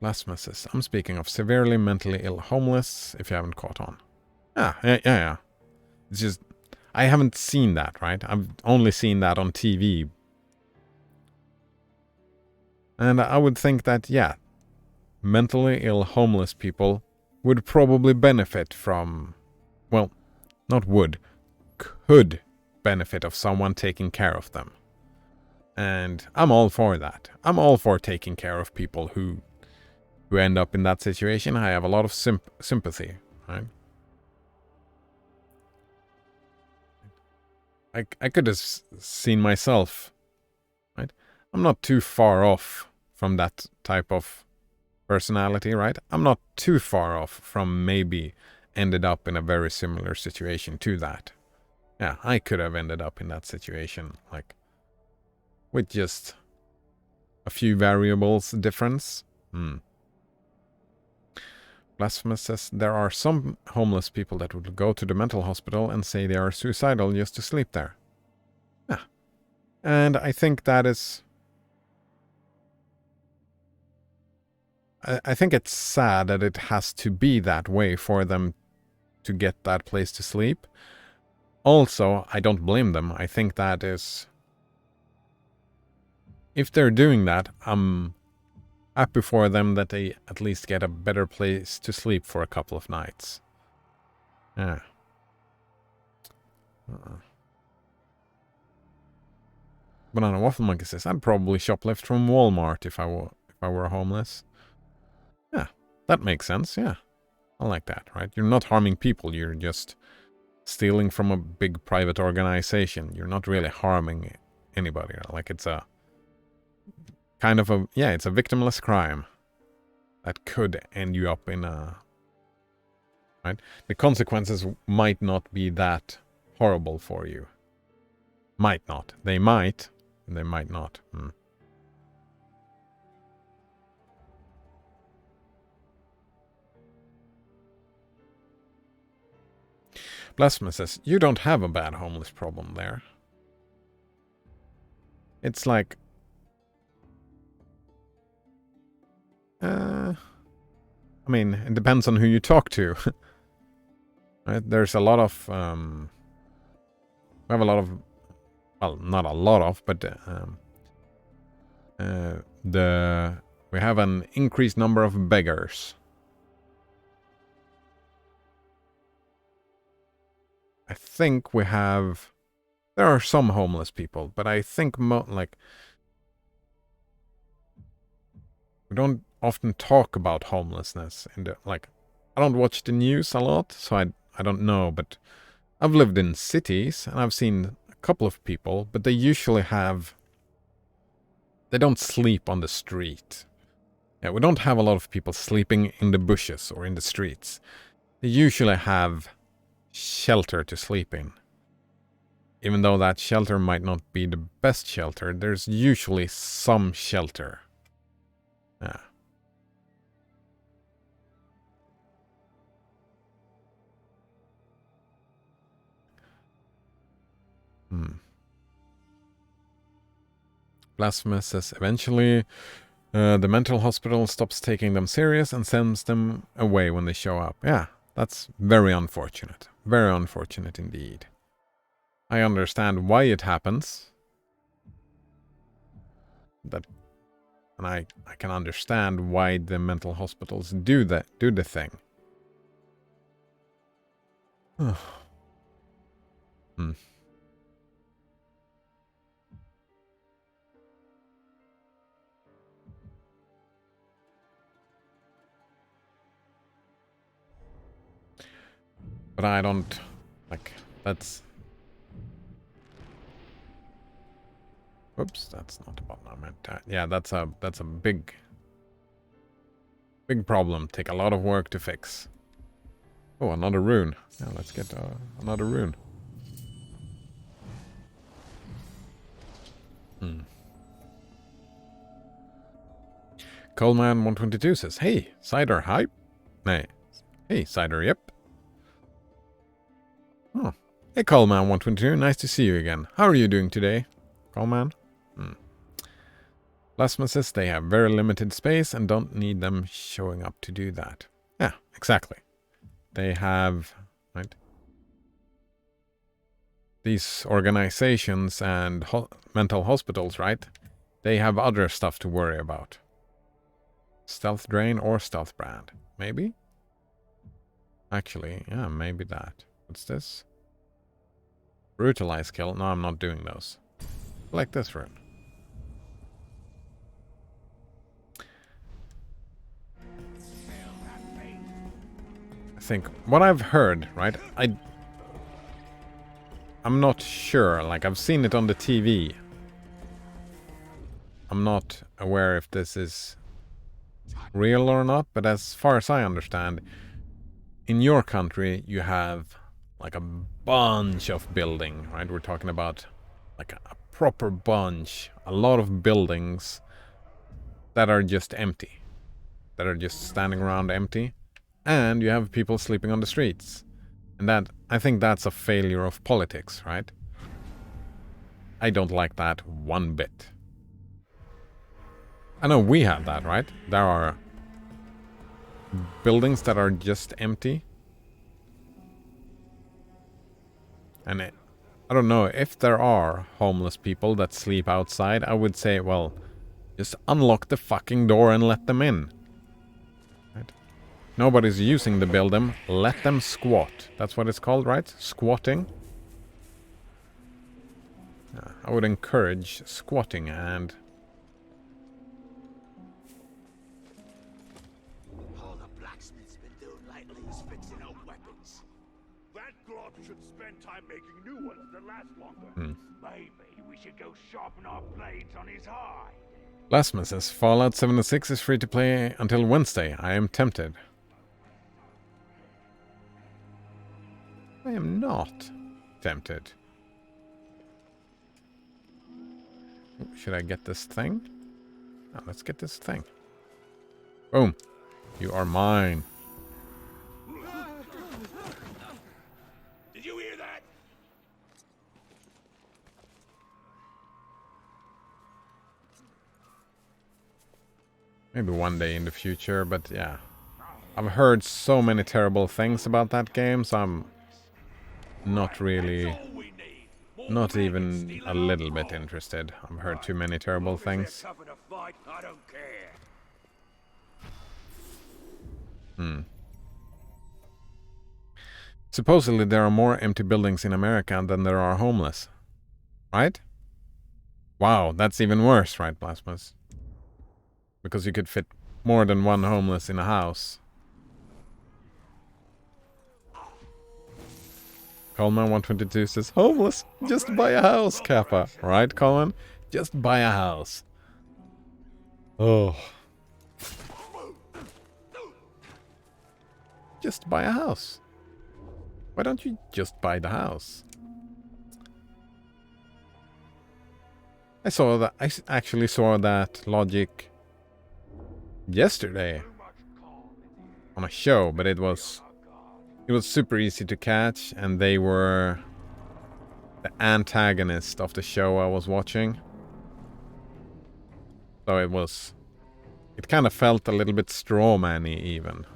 [SPEAKER 1] Blasphemous says, I'm speaking of severely mentally ill homeless, if you haven't caught on. Yeah. It's just, I haven't seen that, right? I've only seen that on TV. And I would think that, yeah, mentally ill homeless people would probably benefit from, well, not would, could benefit of someone taking care of them. And I'm all for that. I'm all for taking care of people who end up in that situation. I have a lot of sympathy, right? I could have seen myself, right? I'm not too far off from that type of personality, right? I'm not too far off from maybe ended up in a very similar situation to that. Yeah, I could have ended up in that situation, like, with just a few variables difference. Blasphemous says there are some homeless people that would go to the mental hospital and say they are suicidal just to sleep there. Yeah. And I think that is... I think it's sad that it has to be that way for them to get that place to sleep. Also, I don't blame them. I think that is... If they're doing that, I'm happy for them that they at least get a better place to sleep for a couple of nights. Yeah. Banana Waffle Monkey says, I'd probably shoplift from Walmart if I were homeless. Yeah, that makes sense, yeah. I like that, right? You're not harming people, you're just stealing from a big private organization. You're not really harming anybody. Like, it's a kind of a, yeah, it's a victimless crime that could end you up in a, right? The consequences might not be that horrible for you. Might not. They might not. Blasphemous says, you don't have a bad homeless problem there. It's like... I mean, it depends on who you talk to. Right? There's a lot of... we have a lot of... Well, not a lot of, but... we have an increased number of beggars. I think we have... There are some homeless people, but I think like... We don't often talk about homelessness. Like, I don't watch the news a lot, so I don't know, but I've lived in cities, and I've seen a couple of people, but they usually have... They don't sleep on the street. Yeah, we don't have a lot of people sleeping in the bushes or in the streets. They usually have shelter to sleep in. Even though that shelter might not be the best shelter, there's usually some shelter. Yeah. Blasphemous says eventually the mental hospital stops taking them serious and sends them away when they show up. Yeah, that's very unfortunate. Very unfortunate indeed. I understand why it happens. And I can understand why the mental hospitals do the thing. But I don't, like, that's... Oops, that's not the button I meant. Yeah, that's a big problem. Take a lot of work to fix. Oh, another rune. Yeah, let's get another rune. Coleman122 says, hey, Cider, hype? Nay. Hey, Cider, yep. Oh. Hey, Coleman122, nice to see you again. How are you doing today, Coleman? Plasma says they have very limited space and don't need them showing up to do that. Yeah, exactly. They have, right? These organizations and mental hospitals, right? They have other stuff to worry about. Stealth Drain or Stealth Brand. Maybe? Actually, yeah, maybe that. What's this? Brutalize Kill. No, I'm not doing those. Like this rune. I think what I've heard, right? I'm not sure. Like, I've seen it on the TV. I'm not aware if this is real or not, but as far as I understand, in your country you have like a bunch of building, right? We're talking about like a proper bunch, a lot of buildings that are just empty, that are just standing around empty. and you have people sleeping on the streets. And that, I think that's a failure of politics, right? I don't like that one bit. I know we have that, right? There are buildings that are just empty. And I don't know, if there are homeless people that sleep outside, I would say, well, just unlock the fucking door and let them in. Right? Nobody's using the building, let them squat. That's what it's called, right? Squatting. I would encourage squatting and...
[SPEAKER 15] All the blacksmith's been doing lately is fixing old weapons.
[SPEAKER 9] That glob should spend time making new ones that last longer. Maybe we should go sharpen our blades on his hide.
[SPEAKER 1] Lasma says, Fallout 76 is free to play until Wednesday. I am tempted. I am not tempted. Should I get this thing? Oh, let's get this thing. Boom. You are mine.
[SPEAKER 9] Did you hear that?
[SPEAKER 1] Maybe one day in the future, but yeah. I've heard so many terrible things about that game, so I'm not really... not even a little bit interested. I've heard too many terrible things. Supposedly there are more empty buildings in America than there are homeless. Right? Wow, that's even worse, right, Plasmas? Because you could fit more than one homeless in a house. Coleman 122 says, homeless, just buy a house, Kappa. Right, Coleman? Just buy a house. Oh. Just buy a house. Why don't you just buy the house? I actually saw that logic yesterday on a show, but it was super easy to catch, and they were the antagonist of the show I was watching. So it kind of felt a little bit straw-man-y even.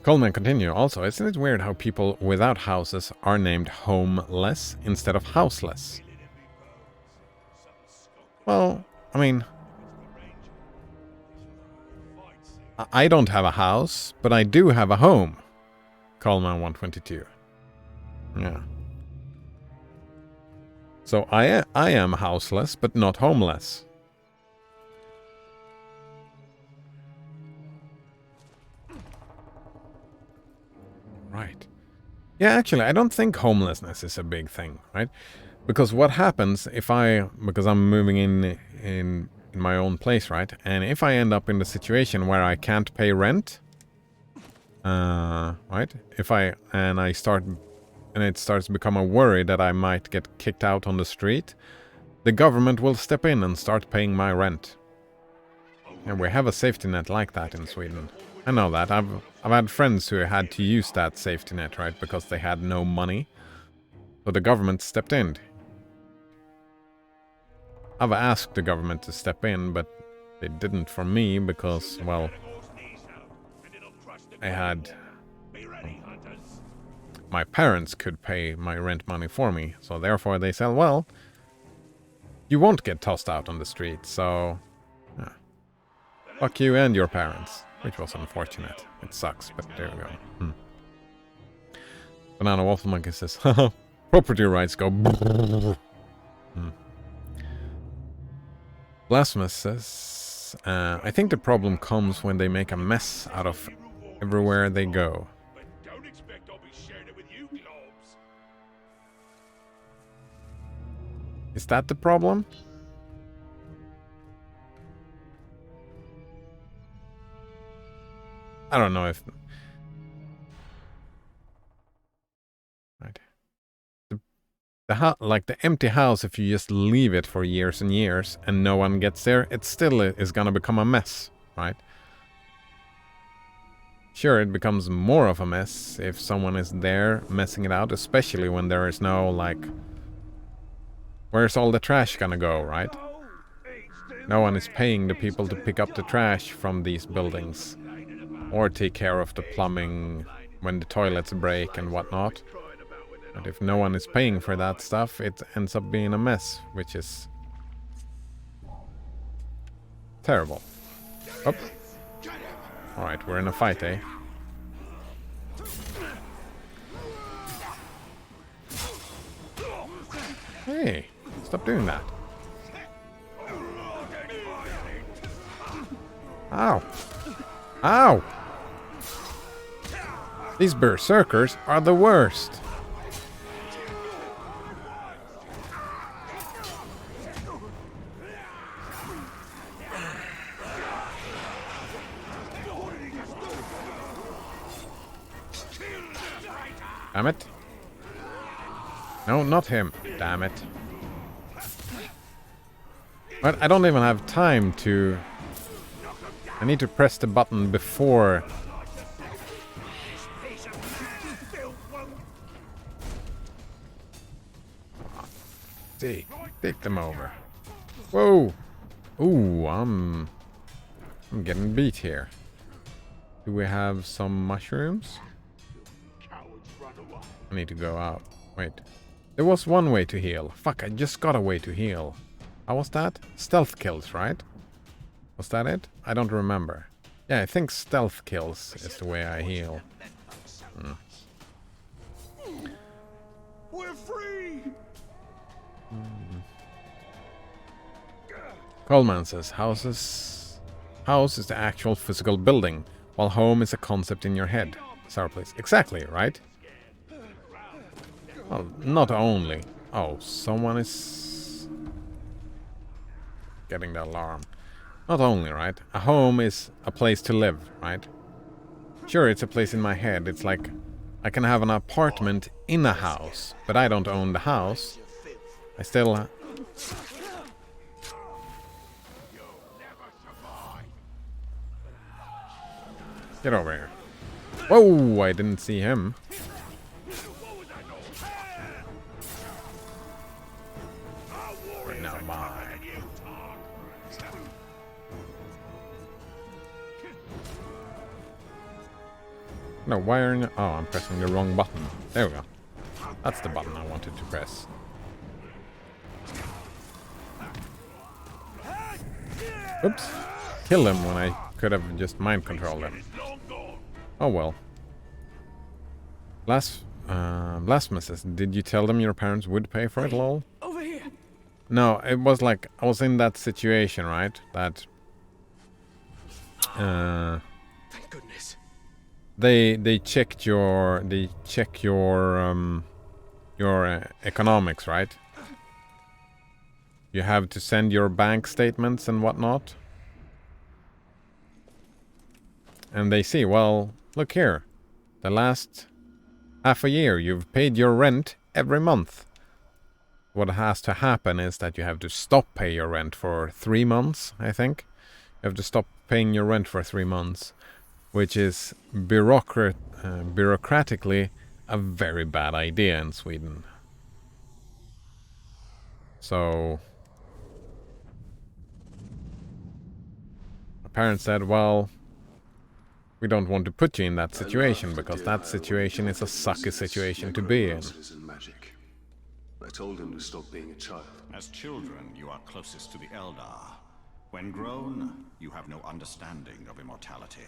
[SPEAKER 1] Coleman continue. Also, isn't it weird how people without houses are named homeless instead of houseless? Well, I mean, I don't have a house, but I do have a home. Coleman 122. Yeah. So I am houseless, but not homeless. Right. Yeah, actually, I don't think homelessness is a big thing, right? Because what happens if because I'm moving in my own place, right? And if I end up in the situation where I can't pay rent, right? And it starts to become a worry that I might get kicked out on the street, the government will step in and start paying my rent. And we have a safety net like that in Sweden. I know that. I've had friends who had to use that safety net, right? Because they had no money. So the government stepped in. I've asked the government to step in, but they didn't for me because, well, I had... my parents could pay my rent money for me. So therefore they said, well, you won't get tossed out on the street, so... yeah. Fuck you and your parents. Which was unfortunate. It sucks, but there we go. Banana Waffle Monkey says, haha, property rights go. Blasphemous says, I think the problem comes when they make a mess out of everywhere they go.
[SPEAKER 9] Don't expect I'll be sharing it with you, globes.
[SPEAKER 1] Is that the problem? I don't know if... right. The the empty house, if you just leave it for years and years and no one gets there, it still is gonna become a mess, right? Sure, it becomes more of a mess if someone is there messing it out, especially when there is no, like, where's all the trash gonna go, right? No one is paying the people to pick up the trash from these buildings or take care of the plumbing when the toilets break and whatnot. But if no one is paying for that stuff, it ends up being a mess, which is terrible. Oh. Alright, we're in a fight, eh? Hey, stop doing that. Ow! Ow! These berserkers are the worst. Damn it. No, not him. Damn it. But I don't even have time to... I need to press the button before... Take them over. Whoa! Ooh, I'm getting beat here. Do we have some mushrooms? I need to go out. Wait. There was one way to heal. Fuck, I just got a way to heal. How was that? Stealth kills, right? Was that it? I don't remember. Yeah, I think stealth kills is the way I heal.
[SPEAKER 9] We're free!
[SPEAKER 1] Coleman says, house is the actual physical building, while home is a concept in your head. Sour please. Exactly, right? Well, not only. Oh, someone is getting the alarm. Not only, right? A home is a place to live, right? Sure, it's a place in my head. It's like I can have an apartment in a house, but I don't own the house. I still... Get over here. Whoa, I didn't see him. Right now, mine. No, why are you... Oh, I'm pressing the wrong button. There we go. That's the button I wanted to press. Oops. Kill him when I could have just mind controlled him. Oh well. Blasphemous says, did you tell them your parents would pay for it, lol?
[SPEAKER 9] Over here.
[SPEAKER 1] No, it was like I was in that situation, right? That
[SPEAKER 9] Thank goodness.
[SPEAKER 1] they check your economics, right? You have to send your bank statements and whatnot. And they see, well, look here. The last half a year you've paid your rent every month. What has to happen is that you have to stop pay your rent for 3 months, I think. You have to stop paying your rent for 3 months, which is bureaucratically a very bad idea in Sweden. So my parents said, well, we don't want to put you in that situation because that situation is a sucky situation to be in.
[SPEAKER 2] I told him to stop being a child.
[SPEAKER 6] As children, you are closest to the Eldar. When grown, you have no understanding of immortality.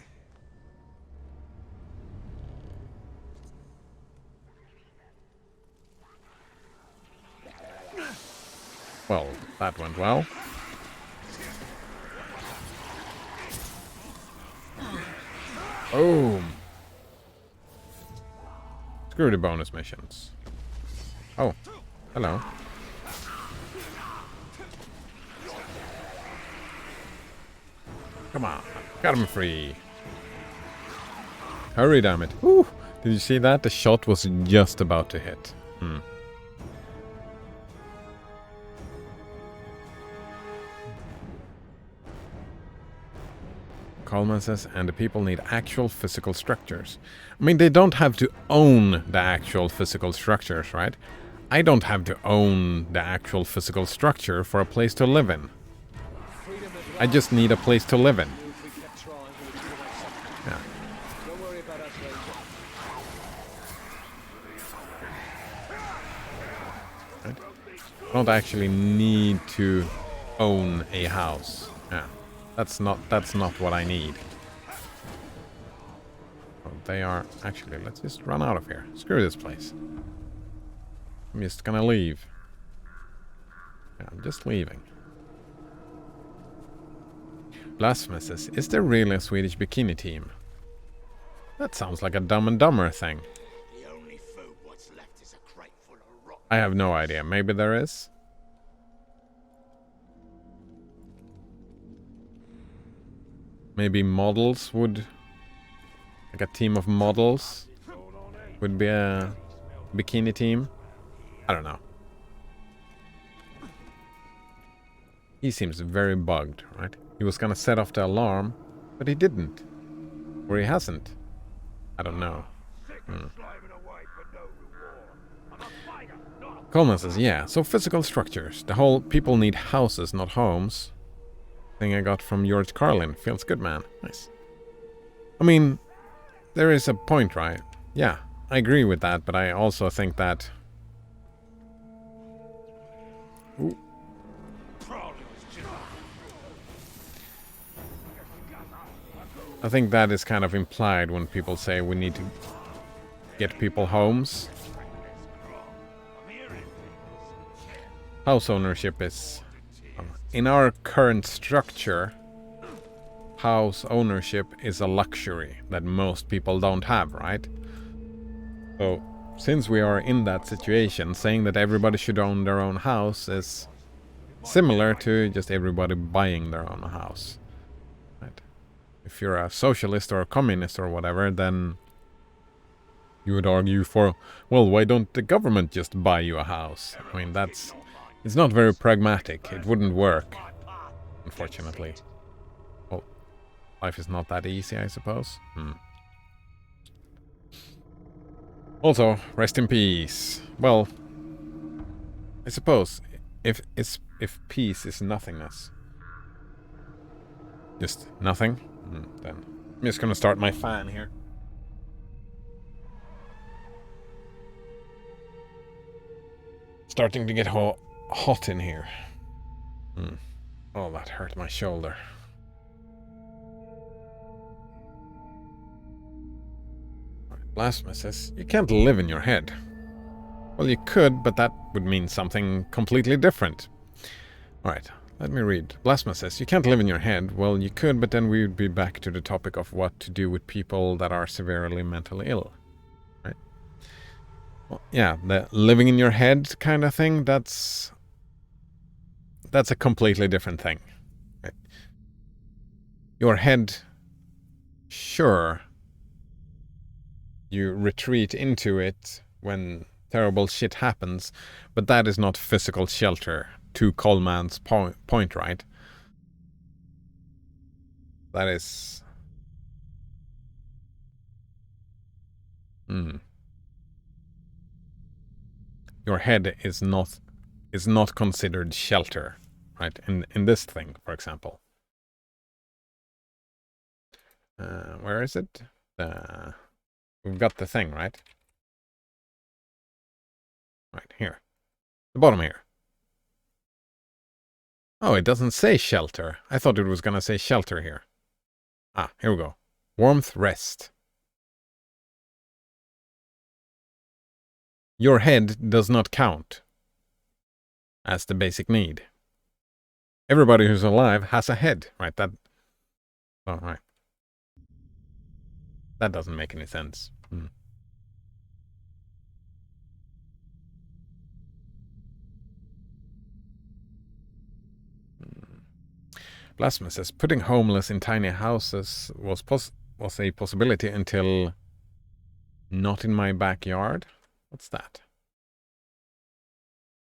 [SPEAKER 1] Well, that went well. Boom! Screw the bonus missions. Oh, hello. Come on, got him free. Hurry, damn it. Woo! Did you see that? The shot was just about to hit. Coleman says, and the people need actual physical structures. I mean, they don't have to own the actual physical structures, right? I don't have to own the actual physical structure for a place to live in. I just need a place to live in. Yeah.
[SPEAKER 10] Don't worry about us, Ranger.
[SPEAKER 1] Right? I don't actually need to own a house. Yeah. That's not what I need. Oh, they are actually, let's just run out of here. Screw this place. I'm just gonna leave. Yeah, I'm just leaving. Blasphemous, is there really a Swedish bikini team? That sounds like a Dumb and Dumber thing.
[SPEAKER 15] The only food what's left is a crate full of rock.
[SPEAKER 1] I have no idea. Maybe there is. Maybe models would... Like a team of models would be a bikini team. I don't know. He seems very bugged, right? He was gonna set off the alarm, but he didn't. Or he hasn't. I don't know. Coleman says, yeah, so physical structures. The whole people need houses, not homes. Thing I got from George Carlin. Feels good, man. Nice. I mean, there is a point, right? Yeah, I agree with that, but I also think that... Ooh. I think that is kind of implied when people say we need to get people homes. House ownership is... in our current structure, house ownership is a luxury that most people don't have, right? So, since we are in that situation, saying that everybody should own their own house is similar to just everybody buying their own house. Right? If you're a socialist or a communist or whatever, then you would argue for, well, why don't the government just buy you a house? I mean, that's... it's not very pragmatic. It wouldn't work, unfortunately. Well, life is not that easy, I suppose. Also, rest in peace. Well, I suppose if peace is nothingness, just nothing, then I'm just gonna start my fan here. Starting to get hot in here. Oh, that hurt my shoulder. Blasphemous says, you can't live in your head. Well, you could, but that would mean something completely different. Alright, let me read. Blasphemous says, you can't live in your head. Well, you could, but then we would be back to the topic of what to do with people that are severely mentally ill. Right? Well, yeah, the living in your head kind of thing, that's a completely different thing. Right? Your head, sure, you retreat into it when terrible shit happens, but that is not physical shelter, to Coleman's point, right? That is... Your head is not considered shelter, right? In this thing, for example. Where is it? We've got the thing, right? Right here. The bottom here. Oh, it doesn't say shelter. I thought it was gonna say shelter here. Ah, here we go. Warmth, rest. Your head does not count as the basic need. Everybody who's alive has a head, right? Oh, right. That doesn't make any sense. Blasphemous says, putting homeless in tiny houses was a possibility until not in my backyard. What's that?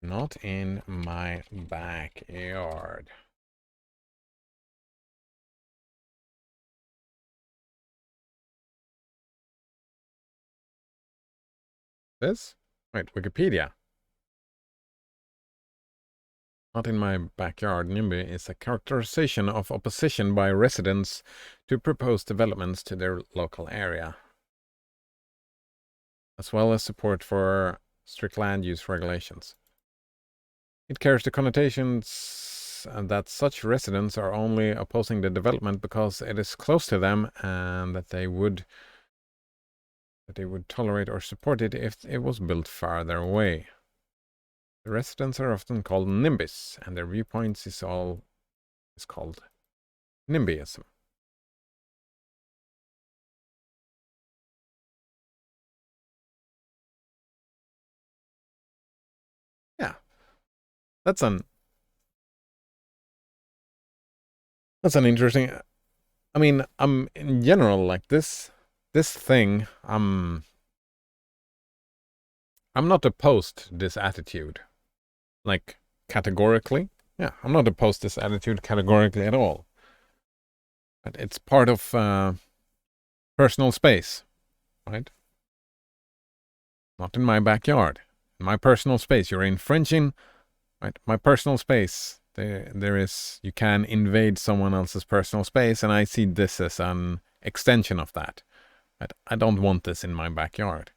[SPEAKER 1] Not in my backyard. This? Wait, Wikipedia. Not in my backyard. NIMBY is a characterization of opposition by residents to proposed developments to their local area, as well as support for strict land use regulations. It carries the connotations that such residents are only opposing the development because it is close to them and that they would tolerate or support it if it was built farther away. The residents are often called NIMBYs, and their viewpoints is called NIMBYism. Yeah, that's an interesting. I mean, in general like this thing. I'm not opposed to this attitude. Like, categorically. Yeah, I'm not opposed to this attitude categorically at all. But it's part of personal space, right? Not in my backyard. In my personal space. You're infringing, right? My personal space. There is, you can invade someone else's personal space, and I see this as an extension of that. I don't want this in my backyard.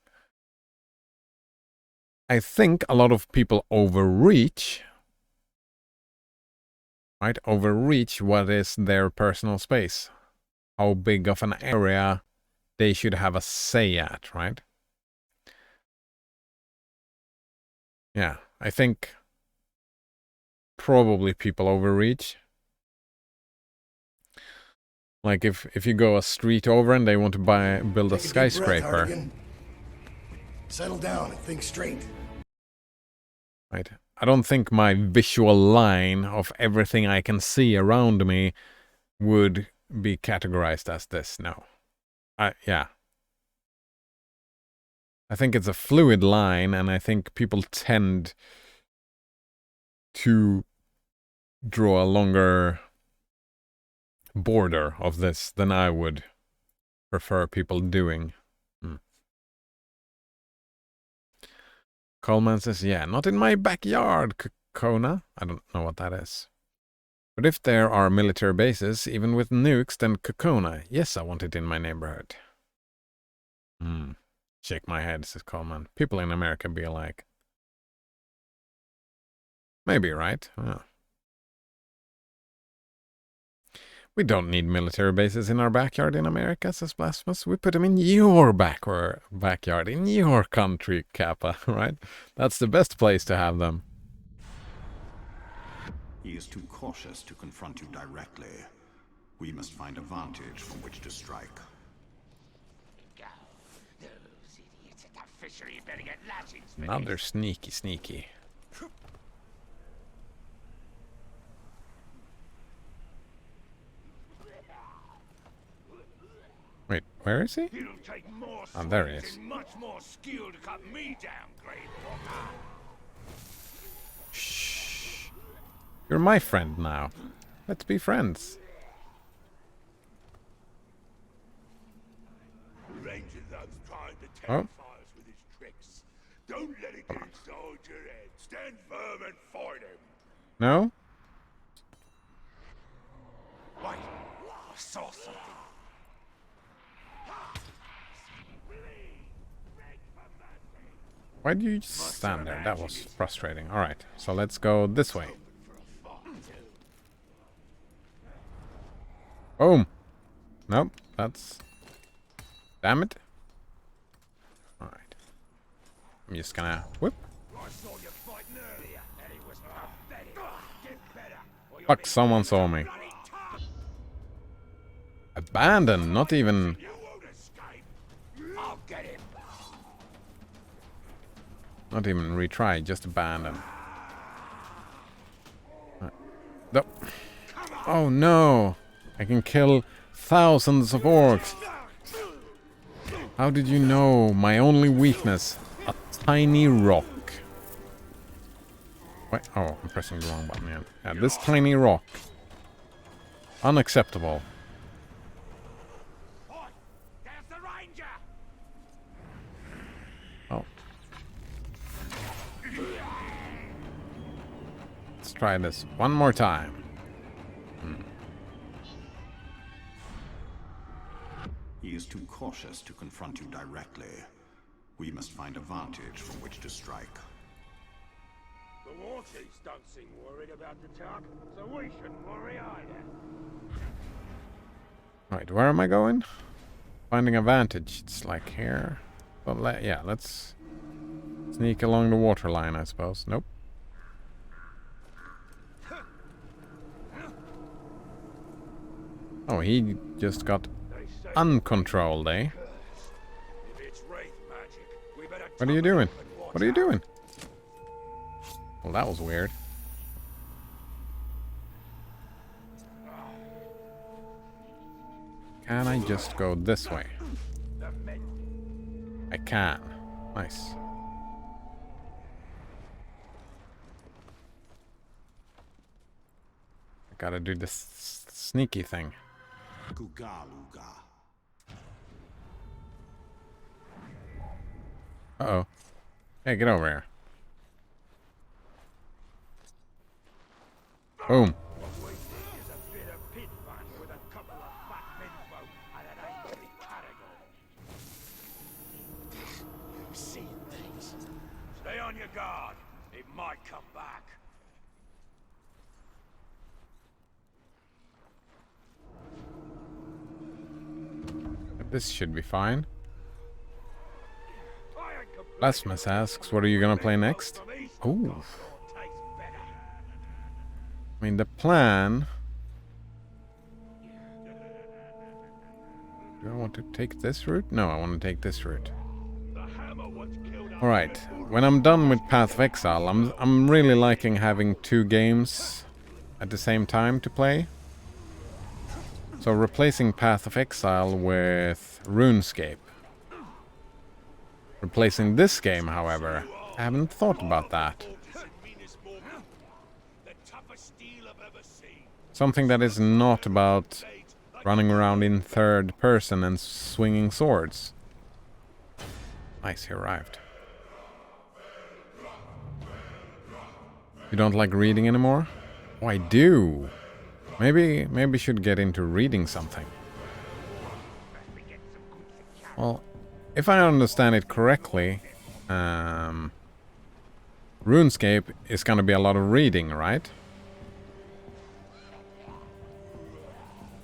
[SPEAKER 1] I think a lot of people overreach, right? Overreach what is their personal space. How big of an area they should have a say at, right? Yeah, I think probably people overreach. Like if you go a street over and they want to build a skyscraper.
[SPEAKER 12] Settle down and think straight.
[SPEAKER 1] Right. I don't think my visual line of everything I can see around me would be categorized as this. No. Yeah. I think it's a fluid line, and I think people tend to draw a longer border of this than I would prefer people doing. Coleman says, yeah, not in my backyard, Kona. I don't know what that is. But if there are military bases, even with nukes, then Kokona. Yes, I want it in my neighborhood. Shake my head, says Coleman. People in America be like. Maybe, right? Oh. We don't need military bases in our backyard in America, says Blasphemous. We put them in your backyard, in your country, Kappa, right? That's the best place to have them.
[SPEAKER 6] He is too cautious to confront you directly. We must find a vantage from which to strike.
[SPEAKER 15] Those idiots at the fishery better get lashings.
[SPEAKER 1] Now they're sneaky. Wait, where is he?
[SPEAKER 9] It'll take more
[SPEAKER 1] there he is.
[SPEAKER 9] and much more skill to cut me down, Great Walker.
[SPEAKER 1] Shh. You're my friend now. Let's be friends.
[SPEAKER 9] Ranger loves trying to terrify us with his tricks. Don't let it get inside your head. Stand firm and fight him.
[SPEAKER 1] No?
[SPEAKER 9] Wait, I saw something.
[SPEAKER 1] Why did you just stand there? That was frustrating. Alright, so let's go this way. Boom! Nope, that's... Damn it. Alright. I'm just gonna whip. Fuck, someone saw me. Abandoned, not even... Not even retry, just abandon. No. Oh no! I can kill thousands of orcs. How did you know my only weakness? A tiny rock. Wait, oh, I'm pressing the wrong button again. Yeah, this tiny rock. Unacceptable.
[SPEAKER 9] There's the ranger.
[SPEAKER 1] Oh. try this one more time.
[SPEAKER 6] He is too cautious to confront you directly. We must find a vantage from which to strike.
[SPEAKER 9] The war chiefs don't seem worried about the talk, so we shouldn't worry either.
[SPEAKER 1] Right, where am I going? Finding a vantage. It's like here. But yeah, let's sneak along the waterline, I suppose. Nope. Oh, he just got uncontrolled, eh? What are you doing? What are you doing? Well, that was weird. Can I just go this way? I can. Nice. I gotta do this sneaky thing. Uh-oh. Hey, get over here. Boom.
[SPEAKER 9] Stay on your guard. It might come back.
[SPEAKER 1] This should be fine. Blasphemous asks, what are you gonna play next? Ooh. I mean, the plan... Do I want to take this route? No, I want to take this route. Alright, when I'm done with Path of Exile, I'm really liking having 2 games at the same time to play. So replacing Path of Exile with RuneScape. Replacing this game, however, I haven't thought about that. Something that is not about running around in third person and swinging swords. Nice, he arrived. You don't like reading anymore? Oh, I do. Maybe should get into reading something. Well, if I understand it correctly, RuneScape is gonna be a lot of reading, right?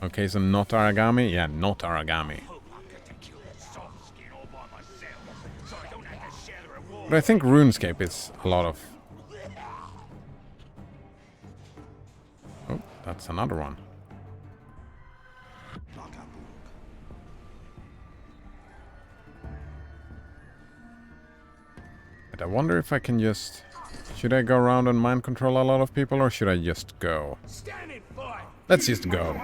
[SPEAKER 1] Okay, so not origami? Yeah, not origami. But I think RuneScape is a lot of... Oh, that's another one. But I wonder if I can just... Should I go around and mind control a lot of people, or should I just go? Let's just go.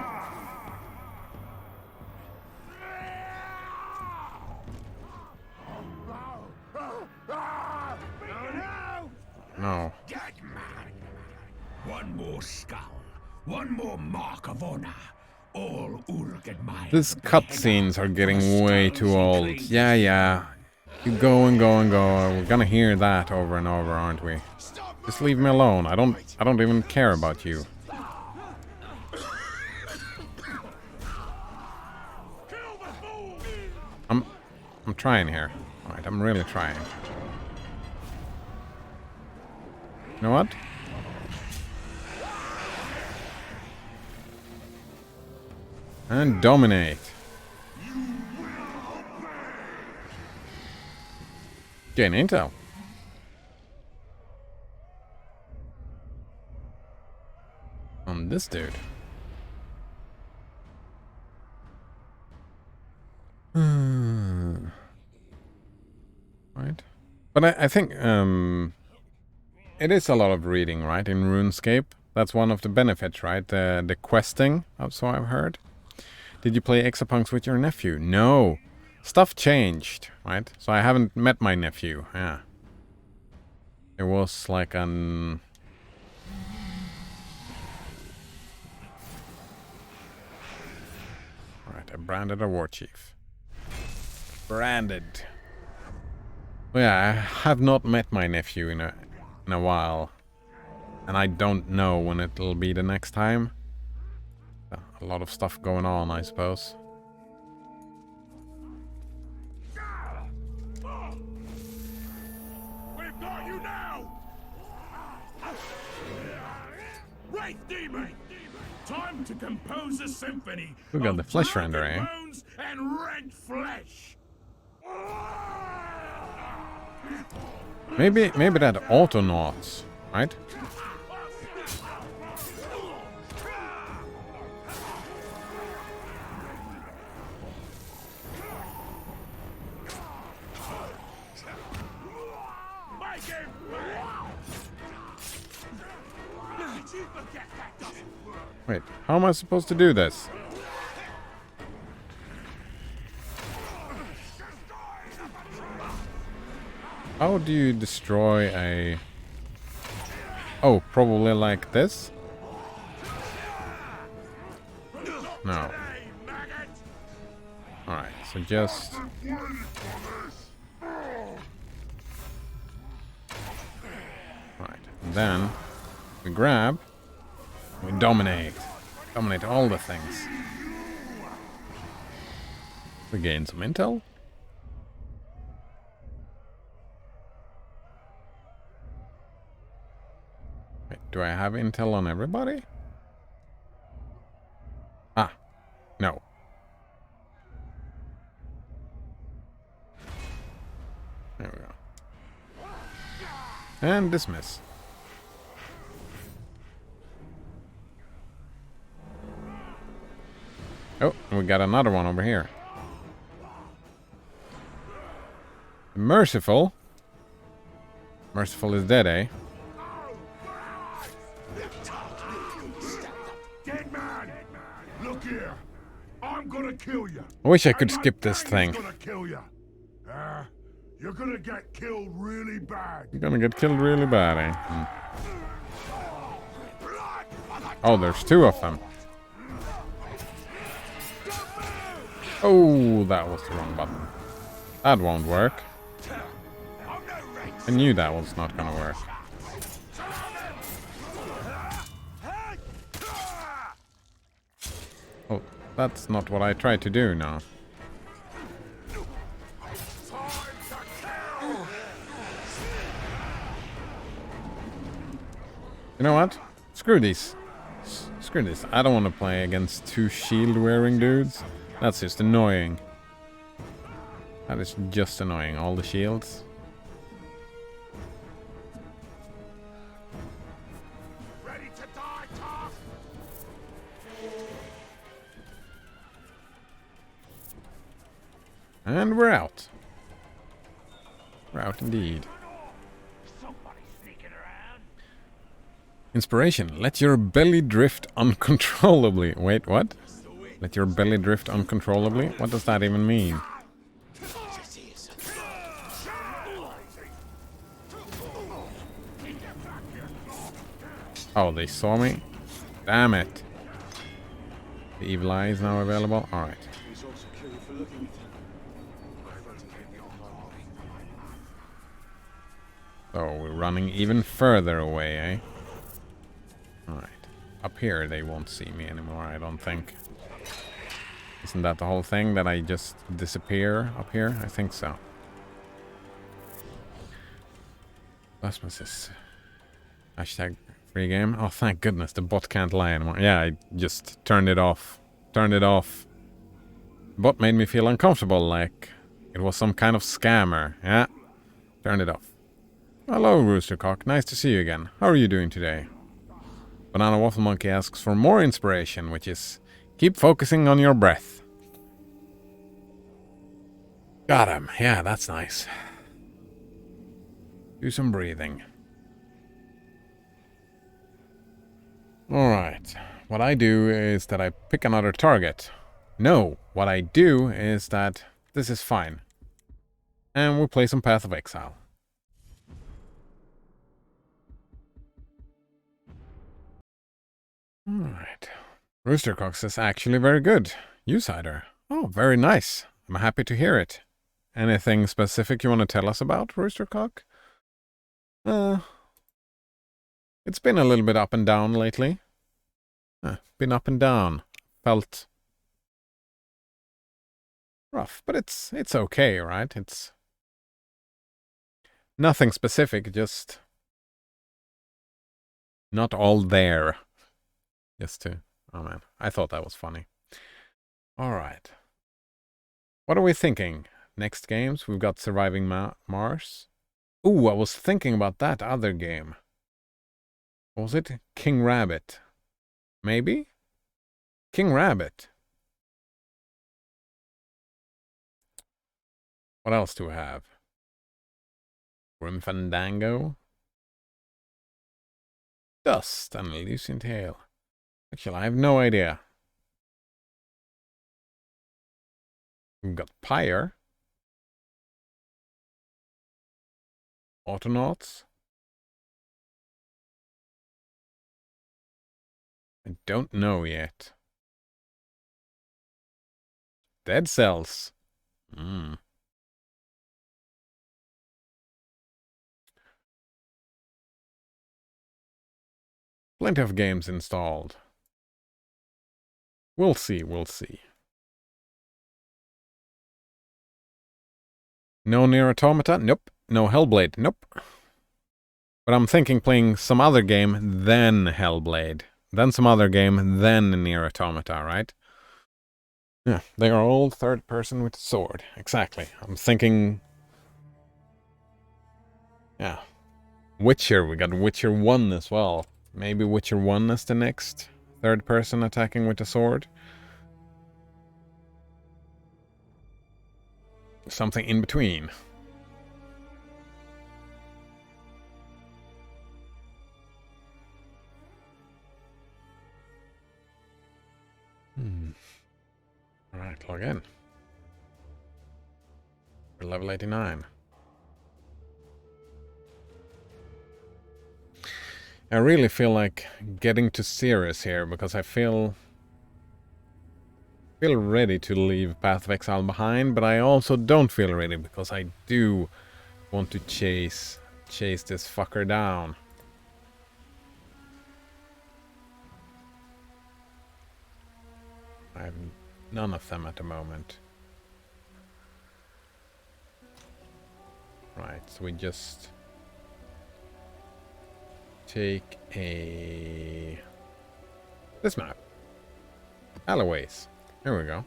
[SPEAKER 1] No.
[SPEAKER 9] One more skull, one more mark of honor. All Urgenmine.
[SPEAKER 1] These cutscenes are getting way too old. Yeah. You go and go and go. We're gonna hear that over and over, aren't we? Just leave me alone. I don't even care about you. I'm trying here. Alright, I'm really trying. You know what? And dominate. Gain intel. On this dude. Right. But I think it is a lot of reading, right, in RuneScape. That's one of the benefits, right? The questing, so I've heard. Did you play Exapunks with your nephew? No. Stuff changed, right? So I haven't met my nephew, yeah. It was like an... Alright, I branded a war chief. Branded. Well, yeah, I have not met my nephew in a while. And I don't know when it'll be the next time. A lot of stuff going on, I suppose.
[SPEAKER 9] We've got you now! Wraith demon! Time to compose a symphony.
[SPEAKER 1] We got the flesh
[SPEAKER 9] broken
[SPEAKER 1] render, eh?
[SPEAKER 9] bones and rent flesh.
[SPEAKER 1] Maybe that autonauts, right? Wait, how am I supposed to do this? How do you destroy a... Oh, probably like this? No. Alright, so just... Right, and then we grab, we dominate. Dominate all the things. We gain some intel. Wait, do I have intel on everybody? Ah, no. There we go. And dismiss. Oh, we got another one over here. Merciful. Merciful is dead, eh?
[SPEAKER 9] Dead man! Look here! I'm gonna kill you!
[SPEAKER 1] I wish I could
[SPEAKER 9] And my
[SPEAKER 1] skip this
[SPEAKER 9] gang
[SPEAKER 1] thing.
[SPEAKER 9] is gonna kill you. You're gonna get killed really bad.
[SPEAKER 1] You're gonna get killed really bad, eh? Hmm. Oh, there's two of them. Oh, that was the wrong button. That won't work. I knew that was not gonna work. Oh, that's not what I tried to do now. You know what? Screw these. Screw this. I don't want to play against two shield-wearing dudes. That's just annoying. That is just annoying. All the shields.
[SPEAKER 9] Ready to die, Tom?
[SPEAKER 1] And we're out. We're out indeed. Inspiration. Let your belly drift uncontrollably. Wait, what? Let your belly drift uncontrollably? What does that even mean? Oh, they saw me? Damn it. The evil eye is now available? Alright. So we're running even further away, eh? Alright. Up here they won't see me anymore, I don't think. Isn't that the whole thing, that I just disappear up here? I think so. Osmosis. Hashtag free game. Oh, thank goodness the bot can't lie anymore. Yeah, I just turned it off. Turned it off. The bot made me feel uncomfortable, like it was some kind of scammer. Yeah. Turned it off. Hello, Roostercock. Nice to see you again. How are you doing today? Banana Waffle Monkey asks for more inspiration, which is keep focusing on your breath. Got him. Yeah, that's nice. Do some breathing. Alright. What I do is that I pick another target. No, what I do is that this is fine. And we'll play some Path of Exile. Alright. Roostercock says actually very good. You, Cider. Oh, very nice. I'm happy to hear it. Anything specific you want to tell us about, Roostercock? It's been a little bit up and down lately. Been up and down. Felt rough, but it's okay, right? It's nothing specific, just not all there. Just to... Oh man, I thought that was funny. Alright. What are we thinking? Next games, we've got Surviving Mars. Ooh, I was thinking about that other game. What was it? King Rabbit. Maybe? King Rabbit. What else do we have? Grim Fandango. Dust and Elysian Tale. Actually, I have no idea. We've got Pyre. Autonauts. I don't know yet. Dead Cells. Plenty of games installed. We'll see, we'll see. No Nier Automata? Nope. No Hellblade? Nope. But I'm thinking playing some other game, then Hellblade. Then some other game, then Nier Automata, right? Yeah, they are all third person with sword. Exactly. I'm thinking... Yeah. Witcher. We got Witcher 1 as well. Maybe Witcher 1 is the next third person attacking with a sword. Something in between. Alright, log in. We're level 89. I really feel like getting to serious here because I feel ready to leave Path of Exile behind, but I also don't feel ready because I do want to chase this fucker down. I have none of them at the moment. Right, so we just take this map. Alleyways. Here we go.